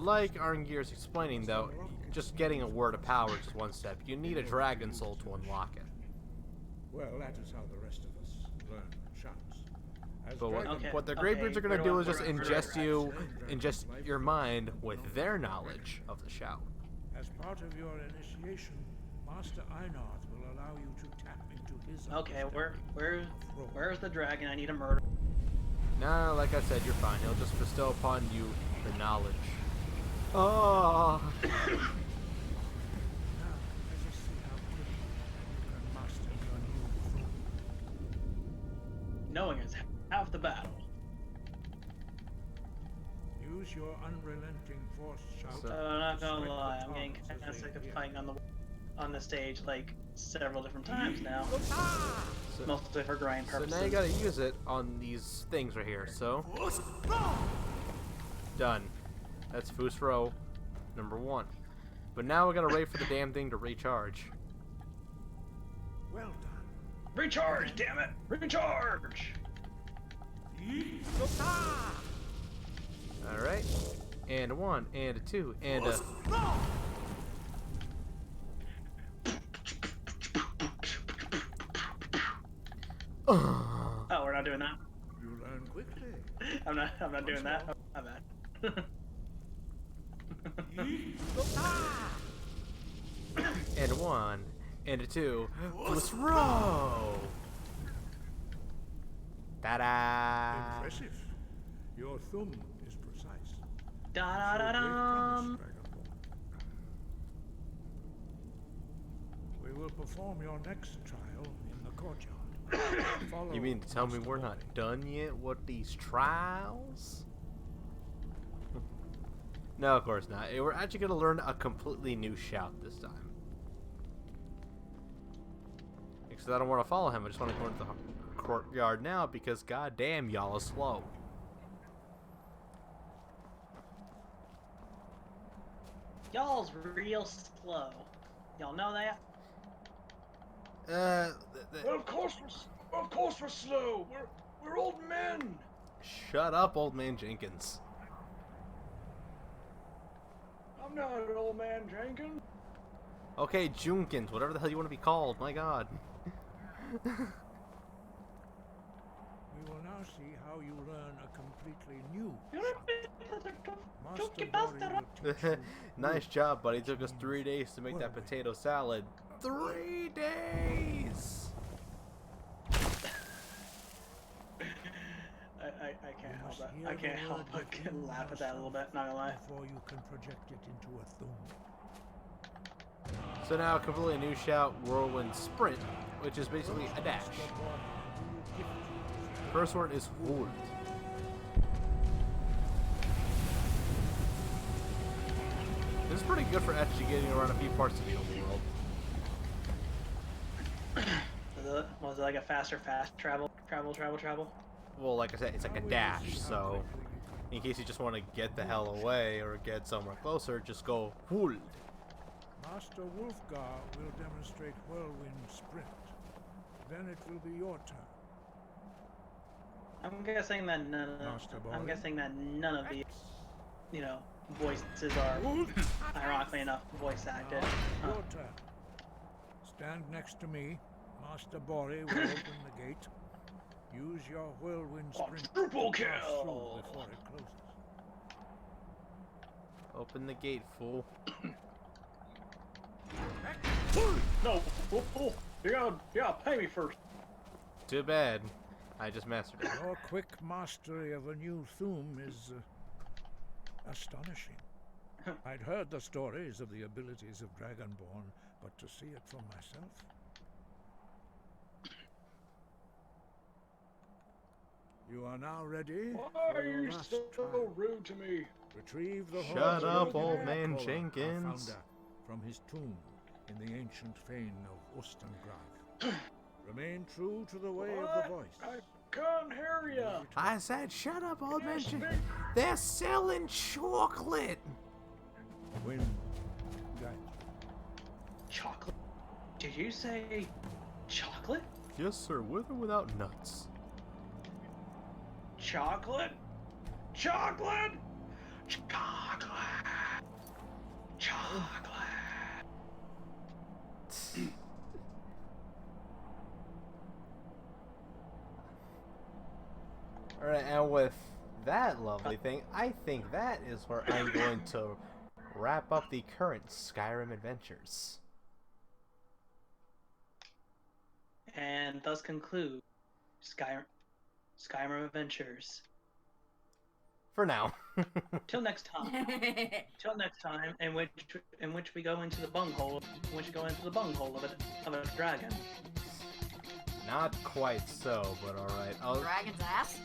like Arngir's explaining, though, just getting a word of power is one step. You need a dragon soul to unlock it. Well, that is how the rest of us learn shouts. But what the Greybeards are going to do is just ingest your mind with their knowledge of the shout. As part of your initiation, Master Einarth will allow you to tap into his. Okay, where's the dragon? I need a murder. Nah, like I said, you're fine. He'll just bestow upon you the knowledge. Oh. Knowing is half the battle. Use your unrelenting force shout. So I'm not gonna lie, I'm getting kind of sick of fighting on the stage like several different times now. Mostly for grind purposes. So now you gotta use it on these things right here. So done. That's Fusro number 1. But now we gotta wait for the damn thing to recharge. Well done. Recharge, damn it! Recharge! Alright. And a 1, and a 2, and a... Oh, we're not doing that. You learn quickly. I'm not doing that. I'm bad. And a 1, and a 2. Fusro! Ta-da! Impressive. Your thumb is precise. Da-da-da-dum! We will perform your next trial in the courtyard. You mean to tell me we're not done yet with these trials? No, of course not. We're actually going to learn a completely new shout this time. Because I don't want to follow him. I just want to go into the courtyard now because goddamn y'all is slow. Y'all's real slow. Y'all know that? Well, of course we're slow. We're old men. Shut up, old man Jenkins. I'm not an old man, Jenkins. Okay, Junkins, whatever the hell you want to be called. My God. We will now see how you learn a completely new. Nice job, buddy. It took us 3 days to make that potato salad. 3 days! I can't help that. I can't help but laugh at that a little bit, not gonna lie. Before you can project it into a thumb. So now, completely new shout, Whirlwind Sprint, which is basically a dash. First word is Hult. This is pretty good for actually getting around a few parts of the open world. Was it like a fast travel? Well, like I said, it's like a dash, so in case you just want to get the hell away or get somewhere closer, just go hold. Master Wolfgar will demonstrate Whirlwind Sprint. Then it will be your turn. I'm guessing that none of the, you know, voices are ironically enough voice acted. Your turn. Stand next to me. Master Bori will open the gate. Use your Whirlwind Sprint triple to pass kill! through before it closes. Open the gate, fool. No, you gotta pay me first. Too bad. I just mastered it. Your quick mastery of a new Thum is astonishing. I'd heard the stories of the abilities of Dragonborn, but to see it for myself. You are now ready. Why are you so rude to me? Retrieve the Shut up, old man Jenkins. Founder, from his tomb in the ancient fane of Ostengrad. Remain true to the way of the voice. I can't hear ya. I said, shut up, old man Jenkins. They're selling chocolate. Win. Chocolate? Did you say chocolate? Yes, sir. With or without nuts. Chocolate? Chocolate? Chocolate? Chocolate? Alright, and with that lovely thing, I think that is where I'm going to wrap up the current Skyrim adventures. And thus conclude Skyrim adventures. For now. Till next time. Till next time, in which we go into the bunghole, of a dragon. Not quite so, but alright. Dragon's ass?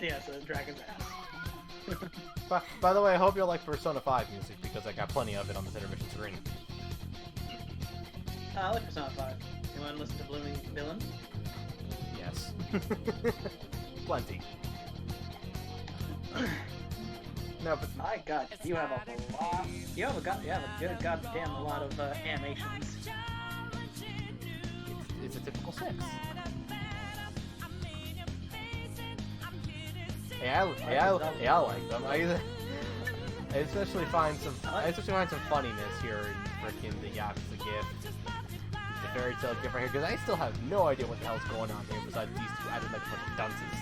Yes, a dragon's ass. By the way, I hope you'll like Persona 5 music, because I got plenty of it on this intermission screen. I like Persona 5. You want to listen to Blooming Villain? Yes. Plenty. No, but my God, you have a lot. You have a good goddamn lot of animations. It's a typical 6. Hey, I like them. I especially find some funniness here in freaking the Yakuza gift, the fairy tale gift right here, because I still have no idea what the hell's going on here besides these two added like a bunch of dunces.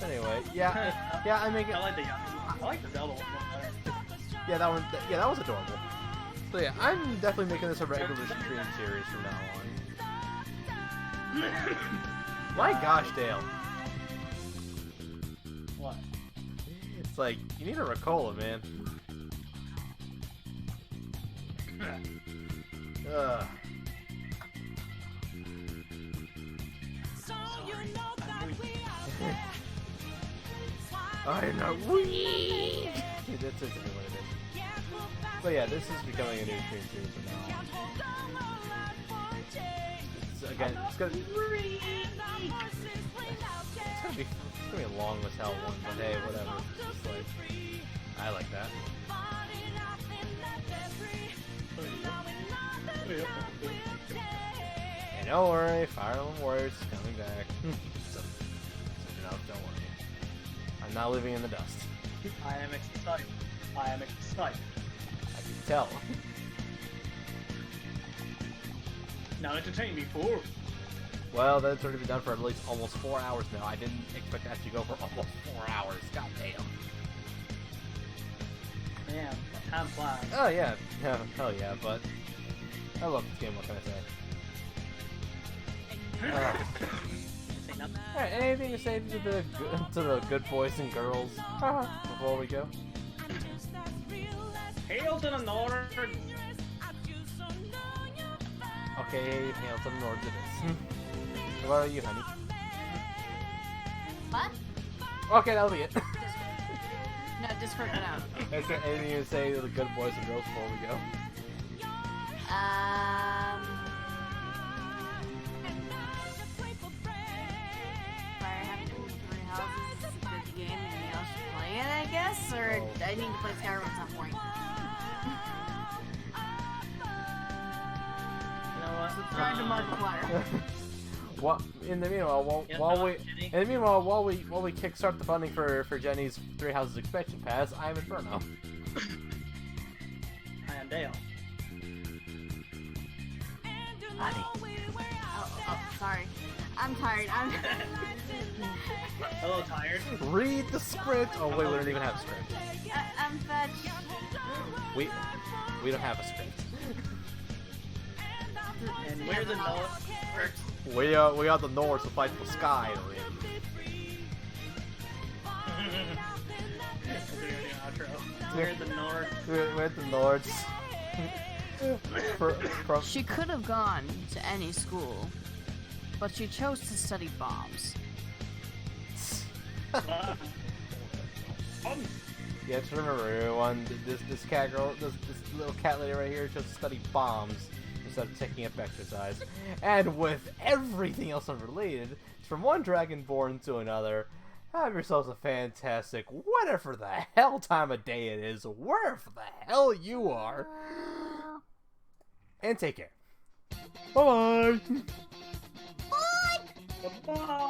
Anyway, I make it. I like the Yakuza. I like the Zelda one better. Yeah, that was adorable. So yeah, I'm definitely making this a regular stream series from now on. My gosh, Dale. What? It's like, you need a Ricola, man. I'm not weak! That's essentially what it is. So yeah, this is becoming a new stream series from now on. Again, it's gonna be a long as hell one, but hey, whatever. It's just like, I like that. And don't worry, Fire Emblem Warriors is coming back. Soon enough, don't worry. I'm not living in the dust. I am excited. I am excited. I can tell. Now entertain me, fool. Well, that's already been done for at least almost 4 hours now. I didn't expect that to go for almost 4 hours. God damn. Damn, time flies. Oh yeah, hell yeah, but I love this game, what can I say? Alright, anything to say to the good boys and girls before we go? Hail to the north! Okay, hail to the north it is. What about you, honey? What? Okay, that'll be it. No, just for it out. Is there anything to say to the good boys and girls before we go? guess, or I need to play Skyrim at some point. You know what? Subscribe to Markiplier. What in the meanwhile, while we kickstart the funding for Jenny's Three Houses expansion pass, I am Inferno. I am Dale. Honey. Oh, sorry. I'm tired. I'm Hello, tired. Read the script. Oh wait, we don't even have a script. I'm fetched. We don't have a script. And we're the North. We are the North to fight for Skyrim. We're the North. We're the North. She could have gone to any school, but she chose to study bombs. Yeah, just remember everyone, this little cat lady right here chose to study bombs instead of taking up exercise. And with everything else unrelated, from one Dragonborn to another, have yourselves a fantastic whatever the hell time of day it is, wherever the hell you are. And take care. Bye-bye. Bye.